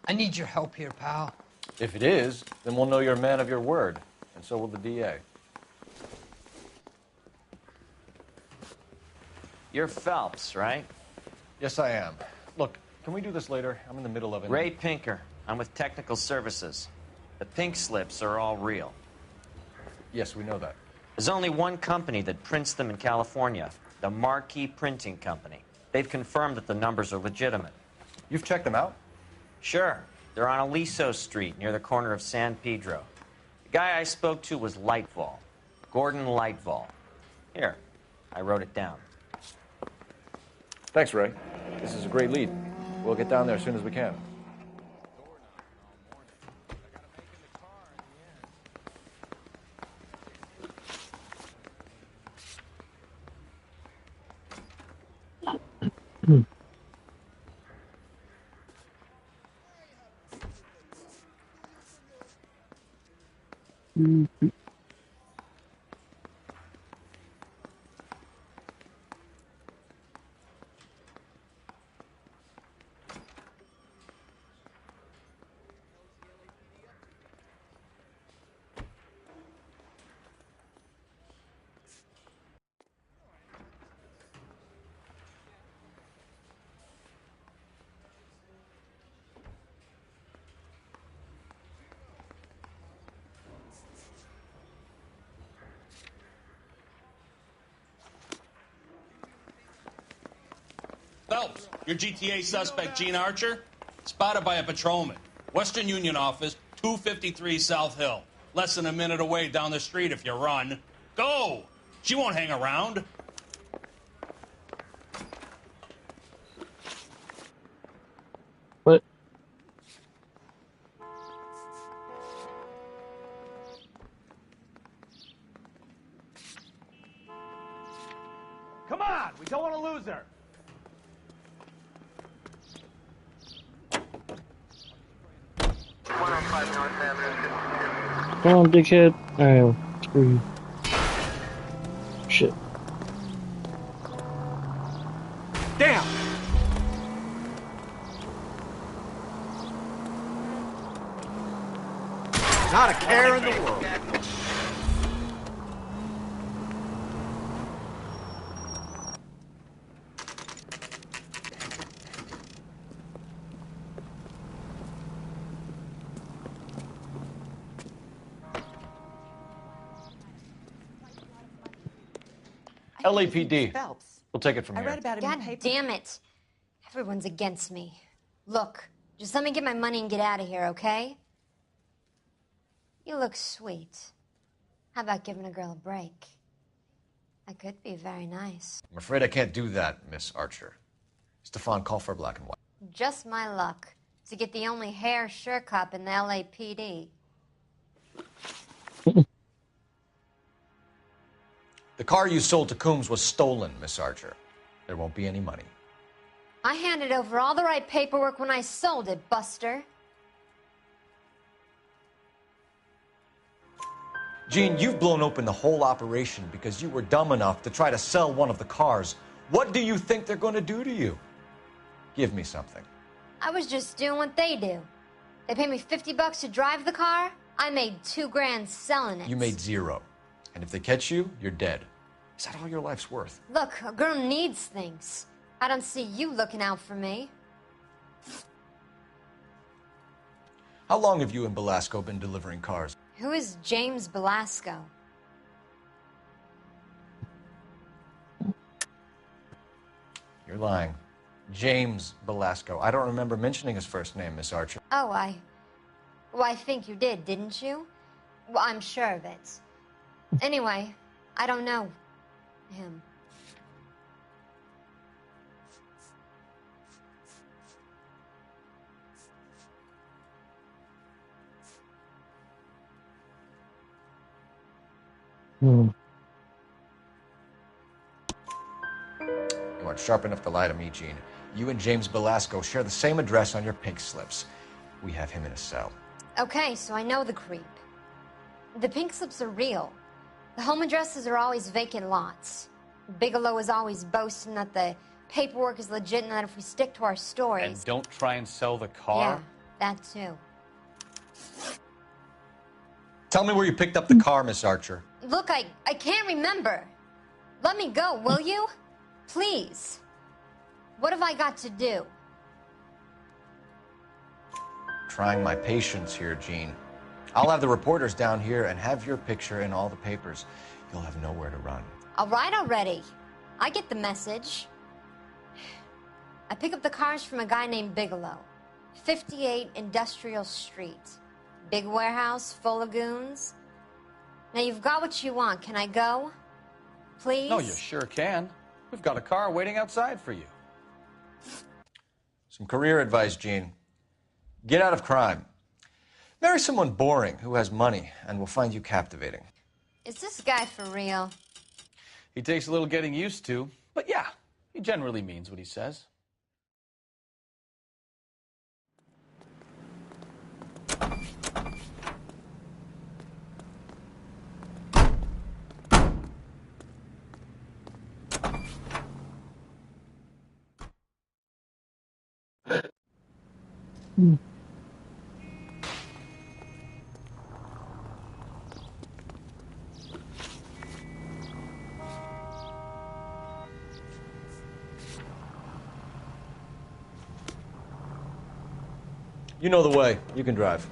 I need your help here, pal. If it is, then we'll know you're a man of your word, and so will the DA. You're Phelps, right? Yes, I am. Look, can we do this later? I'm in the middle of it. Ray Pinker. I'm with Technical Services. The pink slips are all real. Yes, we know that. There's only one company that prints them in California, the Marquee Printing Company. They've confirmed that the numbers are legitimate. You've checked them out? Sure. They're on Aliso Street, near the corner of San Pedro. The guy I spoke to was Lightfall. Gordon Lightfall. Here, I wrote it down. Thanks, Ray. This is a great lead. We'll get down there as soon as we can. Phelps, your GTA suspect, Gene Archer, spotted by a patrolman. Western Union office, 253 South Hill. Less than a minute away down the street if you run. Go! She won't hang around. What? Come on, we don't want to lose her. Come on, dickhead. Alright, screw you. Shit. Damn! Not a care in the world. LAPD. Phelps. We'll take it from I here. read about him God in the paper. damn it. Everyone's against me. Look, just let me get my money and get out of here, okay? You look sweet. How about giving a girl a break? That could be very nice. I'm afraid I can't do that, Miss Archer. Stefan, call for black and white. Just my luck to get the only hair sure cop in the LAPD. The car you sold to Coombs was stolen, Miss Archer. There won't be any money. I handed over all the right paperwork when I sold it, Buster. Gene, you've blown open the whole operation because you were dumb enough to try to sell one of the cars. What do you think they're going to do to you? Give me something. I was just doing what they do. They paid me $50 to drive the car. I made $2 grand selling it. You made zero. And if they catch you, you're dead. Is that all your life's worth? Look, a girl needs things. I don't see you looking out for me. How long have you and Belasco been delivering cars? Who is James Belasco? You're lying. James Belasco. I don't remember mentioning his first name, Miss Archer. Oh, well, I think you did, didn't you? Well, I'm sure of it. Anyway, I don't know him. You aren't sharp enough to lie to me, Gene. You and James Belasco share the same address on your pink slips. We have him in a cell. Okay, so I know the creep. The pink slips are real. The home addresses are always vacant lots. Bigelow is always boasting that the paperwork is legit and that if we stick to our stories... And don't try and sell the car? Yeah, that too. Tell me where you picked up the car, Miss Archer. Look, I can't remember. Let me go, will you? Please. What have I got to do? Trying my patience here, Gene. I'll have the reporters down here and have your picture in all the papers. You'll have nowhere to run. All right already. I get the message. I pick up the cars from a guy named Bigelow. 58 Industrial Street. Big warehouse full of goons. Now you've got what you want. Can I go? Please? No, you sure can. We've got a car waiting outside for you. Some career advice, Gene. Get out of crime. Marry someone boring who has money and will find you captivating. Is this guy for real? He takes a little getting used to, but yeah, he generally means what he says. You know the way. You can drive.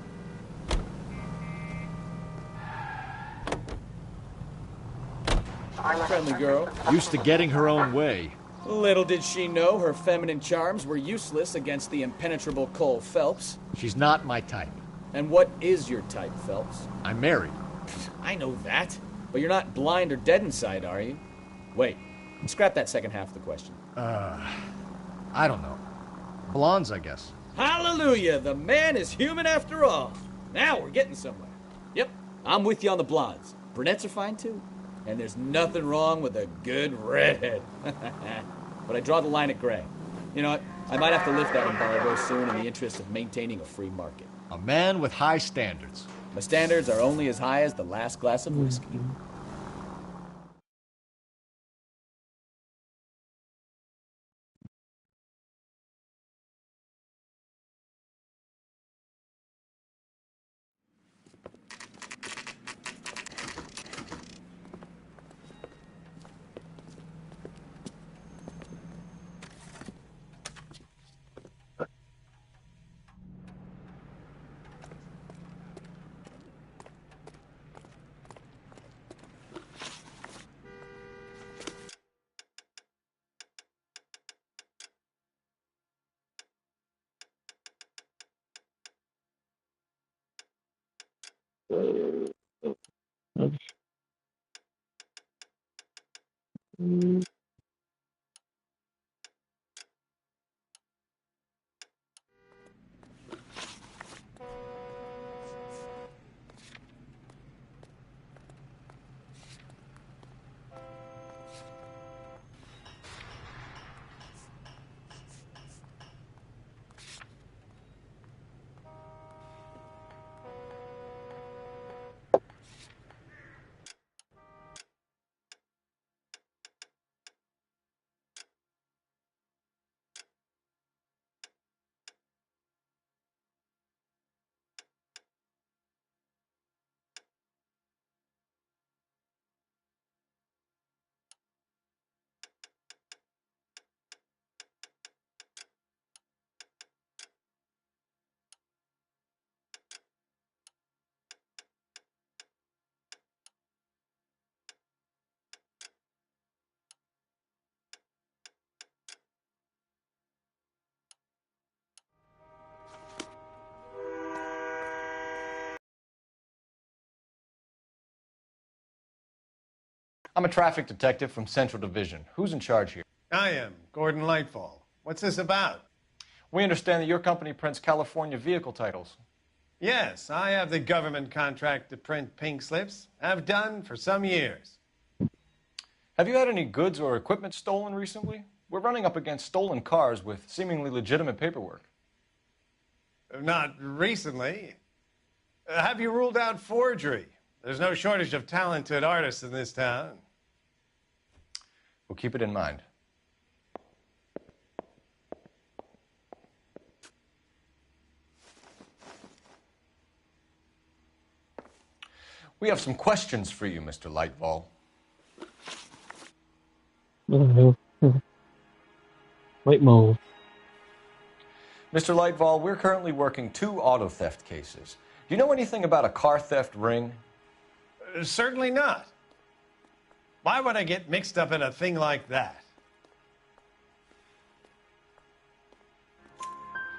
Friendly girl. Used to getting her own way. Little did she know her feminine charms were useless against the impenetrable Cole Phelps. She's not my type. And what is your type, Phelps? I'm married. I know that. But you're not blind or dead inside, are you? Wait, scrap that second half of the question. I don't know. Blondes, I guess. Hallelujah! The man is human after all. Now we're getting somewhere. Yep, I'm with you on the blondes. Brunettes are fine too. And there's nothing wrong with a good redhead. But I draw the line at gray. You know what? I might have to lift that embargo soon in the interest of maintaining a free market. A man with high standards. My standards are only as high as the last glass of whiskey. I'm a traffic detective from Central Division. Who's in charge here? I am, Gordon Lightfall. What's this about? We understand that your company prints California vehicle titles. Yes, I have the government contract to print pink slips. I've done for some years. Have you had any goods or equipment stolen recently? We're running up against stolen cars with seemingly legitimate paperwork. Not recently. Have you ruled out forgery? There's no shortage of talented artists in this town. We'll keep it in mind. We have some questions for you, Mr. Lightfall. White mold. Mr. Lightfall, we're currently working 2 auto theft cases. Do you know anything about a car theft ring? Certainly not. Why would I get mixed up in a thing like that?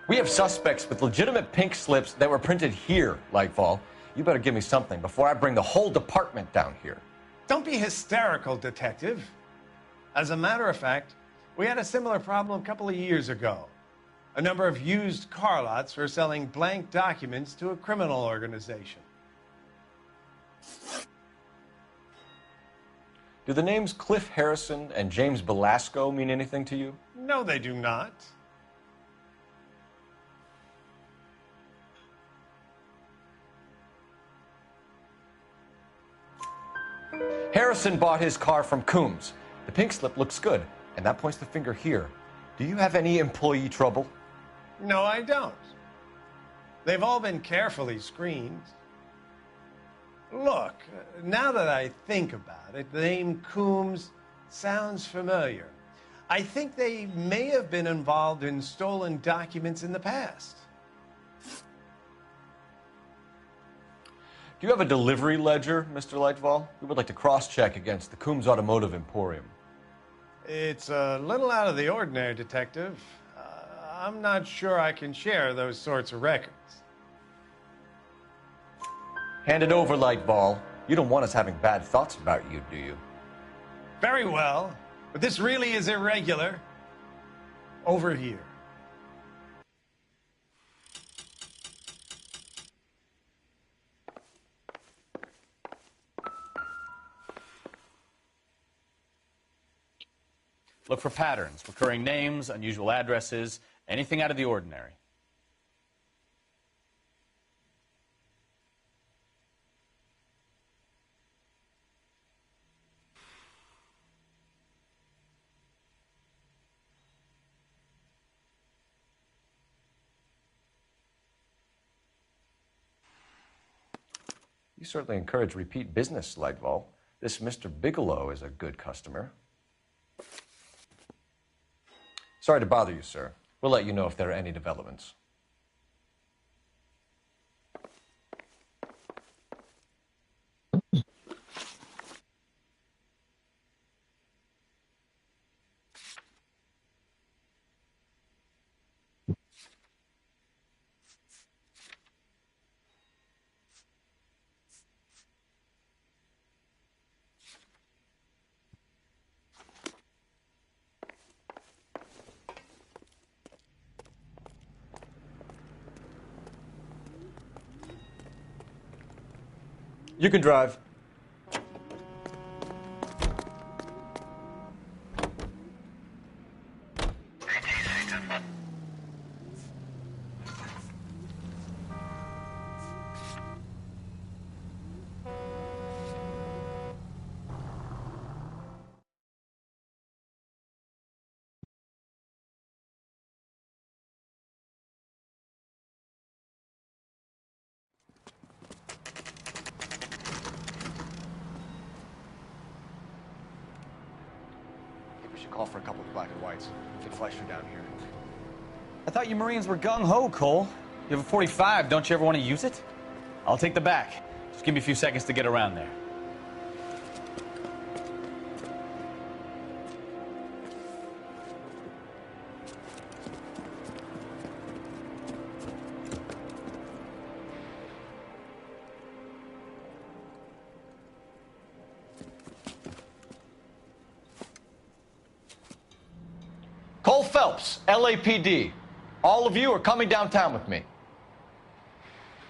We have suspects with legitimate pink slips that were printed here, Lightfall. You better give me something before I bring the whole department down here. Don't be hysterical, Detective. As a matter of fact, we had a similar problem a couple of years ago. A number of used car lots were selling blank documents to a criminal organization. Do the names Cliff Harrison and James Belasco mean anything to you? No, they do not. Harrison bought his car from Coombs. The pink slip looks good, and that points the finger here. Do you have any employee trouble? No, I don't. They've all been carefully screened. Look, now that I think about it, the name Coombs sounds familiar. I think they may have been involved in stolen documents in the past. Do you have a delivery ledger, Mr. Lightfall? We would like to cross-check against the Coombs Automotive Emporium. It's a little out of the ordinary, Detective. I'm not sure I can share those sorts of records. Hand it over, Lightball. You don't want us having bad thoughts about you, do you? Very well, but this really is irregular. Over here. Look for patterns, recurring names, unusual addresses, anything out of the ordinary. You certainly encourage repeat business, Lightball. This Mr. Bigelow is a good customer. Sorry to bother you, sir. We'll let you know if there are any developments. You can drive. Call for a couple of black and whites. Get Fleischer down here. I thought you Marines were gung-ho, Cole. You have a 45, don't you ever want to use it? I'll take the back. Just give me a few seconds to get around there. Cole Phelps, LAPD. All of you are coming downtown with me.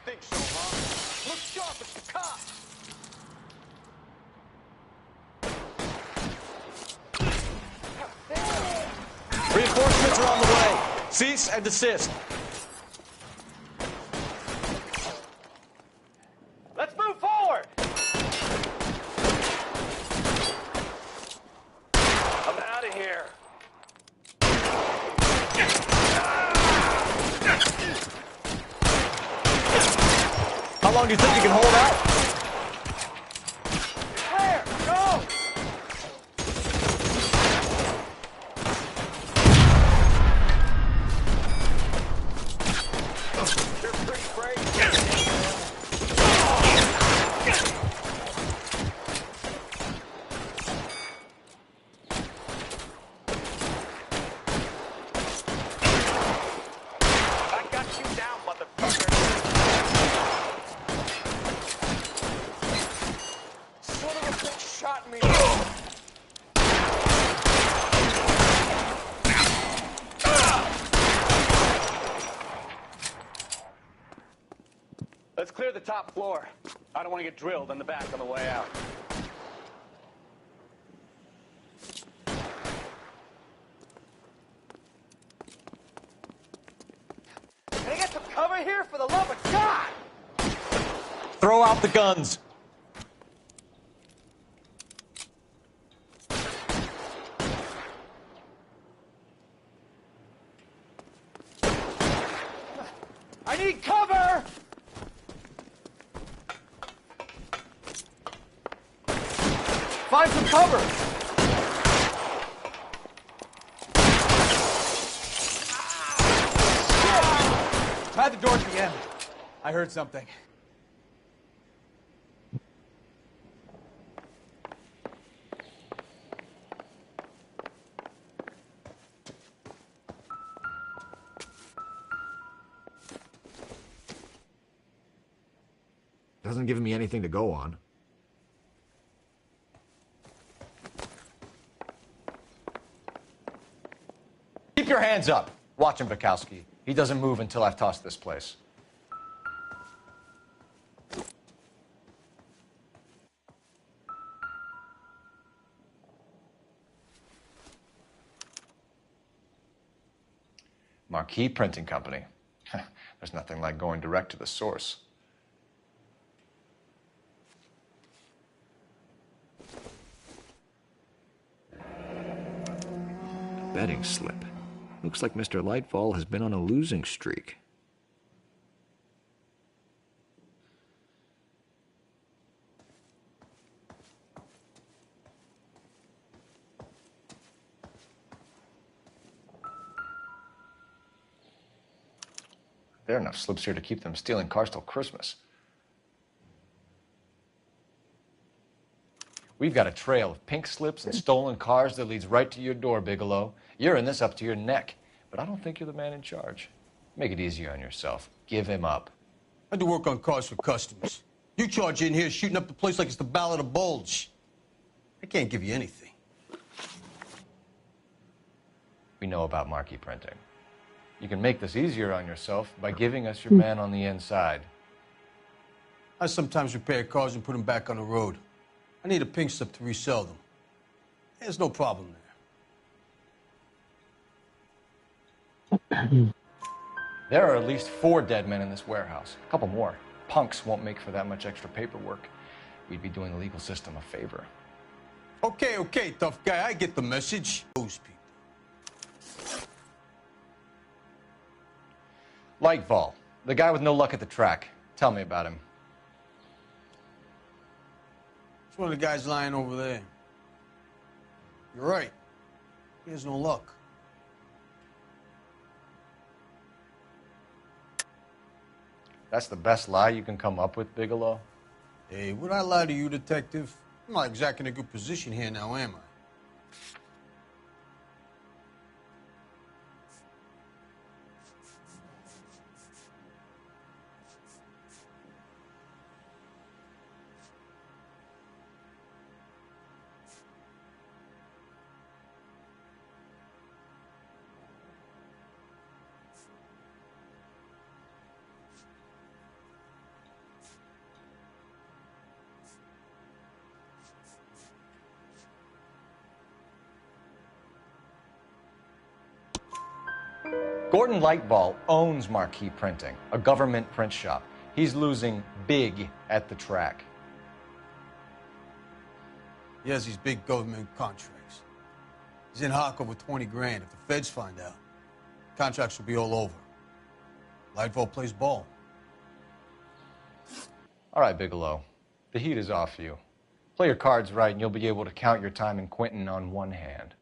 Think so, huh? Look sharp, it's the cops! Reinforcements are on the way. Cease and desist. Let's move forward! I'm out of here. How long do you think you can hold out? Clear! Go! You're pretty brave. I got you down, motherfucker. Son of a bitch shot me. Let's clear the top floor. I don't want to get drilled in the back on the way out. Can I get some cover here, for the love of God? Throw out the guns. I need cover! Find some cover. Try the door at the end. I heard something. Doesn't give me anything to go on. Keep your hands up. Watch him, Bukowski. He doesn't move until I've tossed this place. Marquee Printing Company. There's nothing like going direct to the source. Betting slip. Looks like Mr. Lightfall has been on a losing streak. There are enough slips here to keep them stealing cars till Christmas. We've got a trail of pink slips and stolen cars that leads right to your door, Bigelow. You're in this up to your neck, but I don't think you're the man in charge. Make it easier on yourself. Give him up. I do work on cars for customers. You charge in here shooting up the place like it's the Ballad of Bulge. I can't give you anything. We know about marquee printing. You can make this easier on yourself by giving us your man on the inside. I sometimes repair cars and put them back on the road. I need a pink slip to resell them. There's no problem there. There are at least 4 dead men in this warehouse. A couple more. Punks won't make for that much extra paperwork. We'd be doing the legal system a favor. Okay, tough guy. I get the message. Those people. Lightfall, the guy with no luck at the track. Tell me about him. It's one of the guys lying over there. You're right. He has no luck. That's the best lie you can come up with, Bigelow? Hey, would I lie to you, detective? I'm not exactly in a good position here now, am I? Gordon Lightfall owns Marquee Printing, a government print shop. He's losing big at the track. He has these big government contracts. He's in hock over 20 grand. If the feds find out, contracts will be all over. Lightfall plays ball. All right, Bigelow. The heat is off you. Play your cards right and you'll be able to count your time in Quentin on one hand.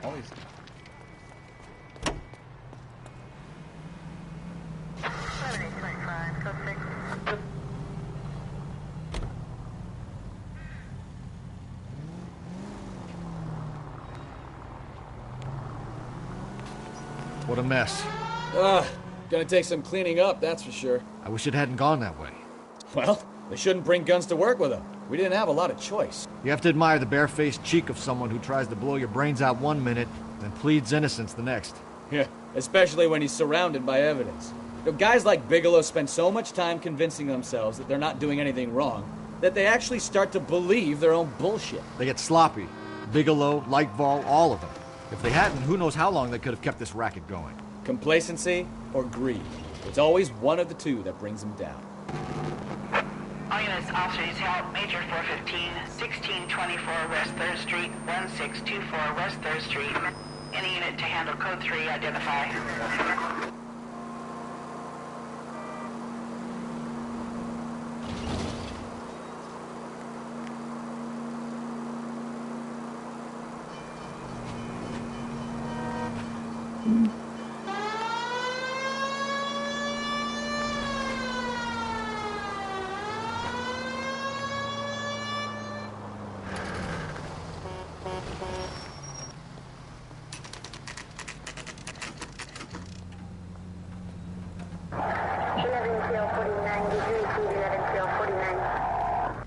Always. What a mess. Gonna take some cleaning up, that's for sure. I wish it hadn't gone that way. Well, they shouldn't bring guns to work with them. We didn't have a lot of choice. You have to admire the barefaced cheek of someone who tries to blow your brains out one minute, then pleads innocence the next. Yeah, especially when he's surrounded by evidence. You know, guys like Bigelow spend so much time convincing themselves that they're not doing anything wrong, that they actually start to believe their own bullshit. They get sloppy. Bigelow, Lightfall, all of them. If they hadn't, who knows how long they could have kept this racket going. Complacency or greed. It's always one of the two that brings them down. All units, officers help. Major 415, 1624 West 3rd Street, 1624 West 3rd Street. Any unit to handle code 3, identify. 11-49, did you receive 11-49?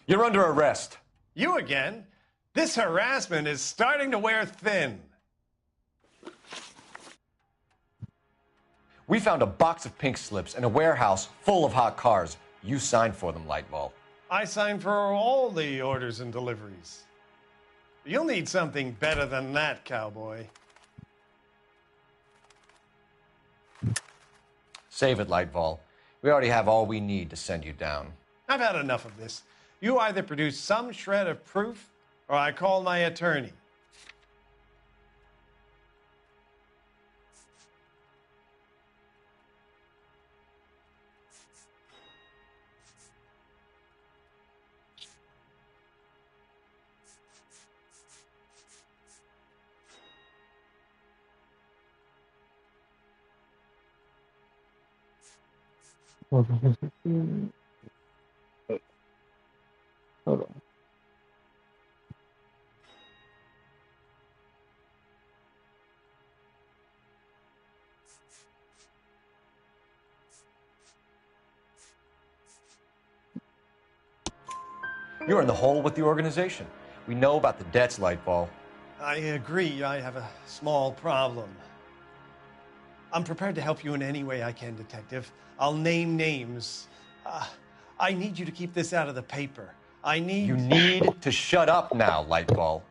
You're under arrest. You again? This harassment is starting to wear thin. We found a box of pink slips in a warehouse full of hot cars. You signed for them, Lightball. I signed for all the orders and deliveries. You'll need something better than that, cowboy. Save it, Lightball. We already have all we need to send you down. I've had enough of this. You either produce some shred of proof, or I call my attorney. Hold on. Hold on. You're in the hole with the organization. We know about the debts, Lightball. I agree. I have a small problem. I'm prepared to help you in any way I can, Detective. I'll name names. I need you to keep this out of the paper. You need to shut up now, Lightball.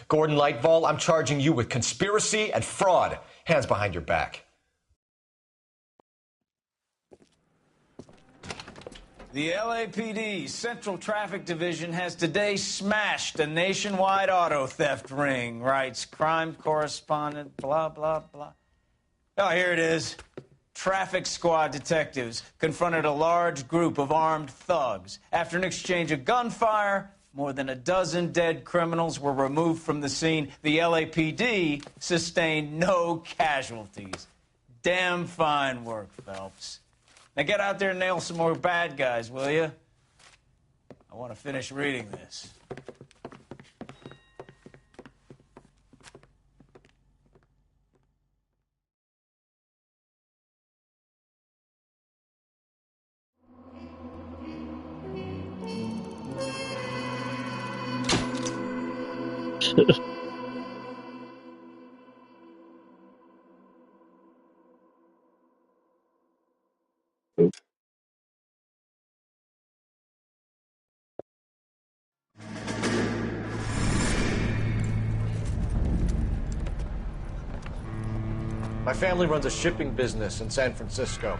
Gordon Lightball, I'm charging you with conspiracy and fraud. Hands behind your back. The LAPD Central Traffic Division has today smashed a nationwide auto theft ring, writes crime correspondent, blah, blah, blah. Oh, here it is. Traffic squad detectives confronted a large group of armed thugs. After an exchange of gunfire, more than a dozen dead criminals were removed from the scene. The LAPD sustained no casualties. Damn fine work, Phelps. Now get out there and nail some more bad guys, will you? I want to finish reading this. My family runs a shipping business in San Francisco.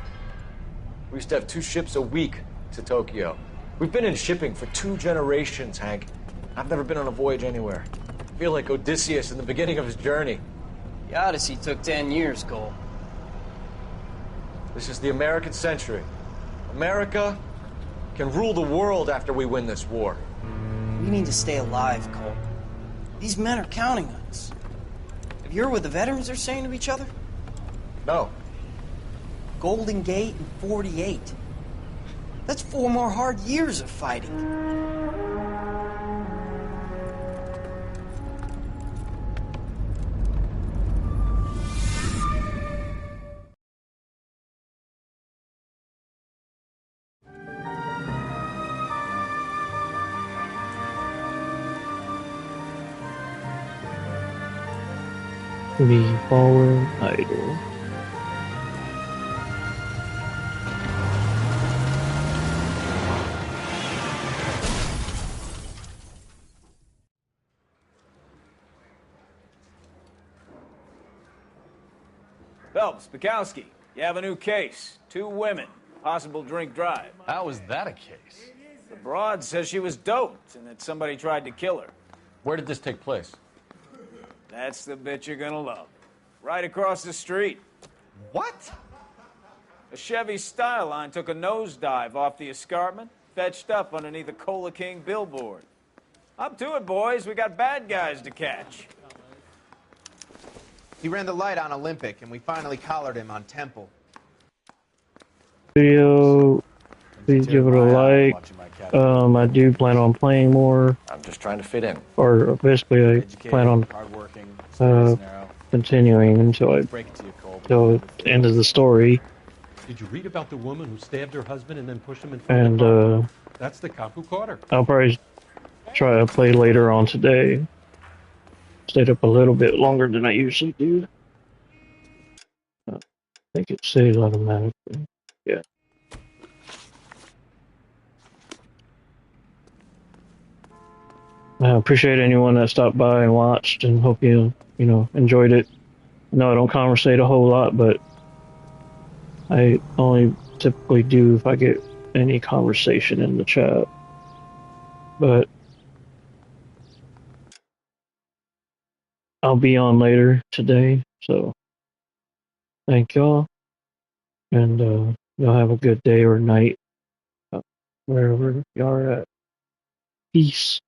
We used to have 2 ships a week to Tokyo. We've been in shipping for 2 generations, Hank. I've never been on a voyage anywhere. I feel like Odysseus in the beginning of his journey. The Odyssey took 10 years, Cole. This is the American century. America can rule the world after we win this war. We need to stay alive, Cole. These men are counting on us. Have you heard what the veterans are saying to each other? No. Golden Gate and 48. That's 4 more hard years of fighting. The fallen idol. Phelps, Bukowski, you have a new case. 2 women, possible drink drive. How was that a case? The broad says she was doped and that somebody tried to kill her. Where did this take place? That's the bit you're gonna love. Right across the street. What? A Chevy Styline took a nosedive off the escarpment, fetched up underneath a Cola King billboard. Up to it, boys. We got bad guys to catch. He ran the light on Olympic, and we finally collared him on Temple. Video, please give it a like, I do plan on playing more. I'm just trying to fit in. Or basically, I plan on continuing until the end of the story. Did you read about the woman who stabbed her husband and then pushed him in front of the car? That's the cop who caught her. I'll probably try to play later on today. Stayed up a little bit longer than I usually do. I think it saves automatically. Yeah. I appreciate anyone that stopped by and watched, and hope you enjoyed it. No, I don't conversate a whole lot, but I only typically do if I get any conversation in the chat. But I'll be on later today, so thank y'all, and y'all have a good day or night, wherever y'all are at. Peace.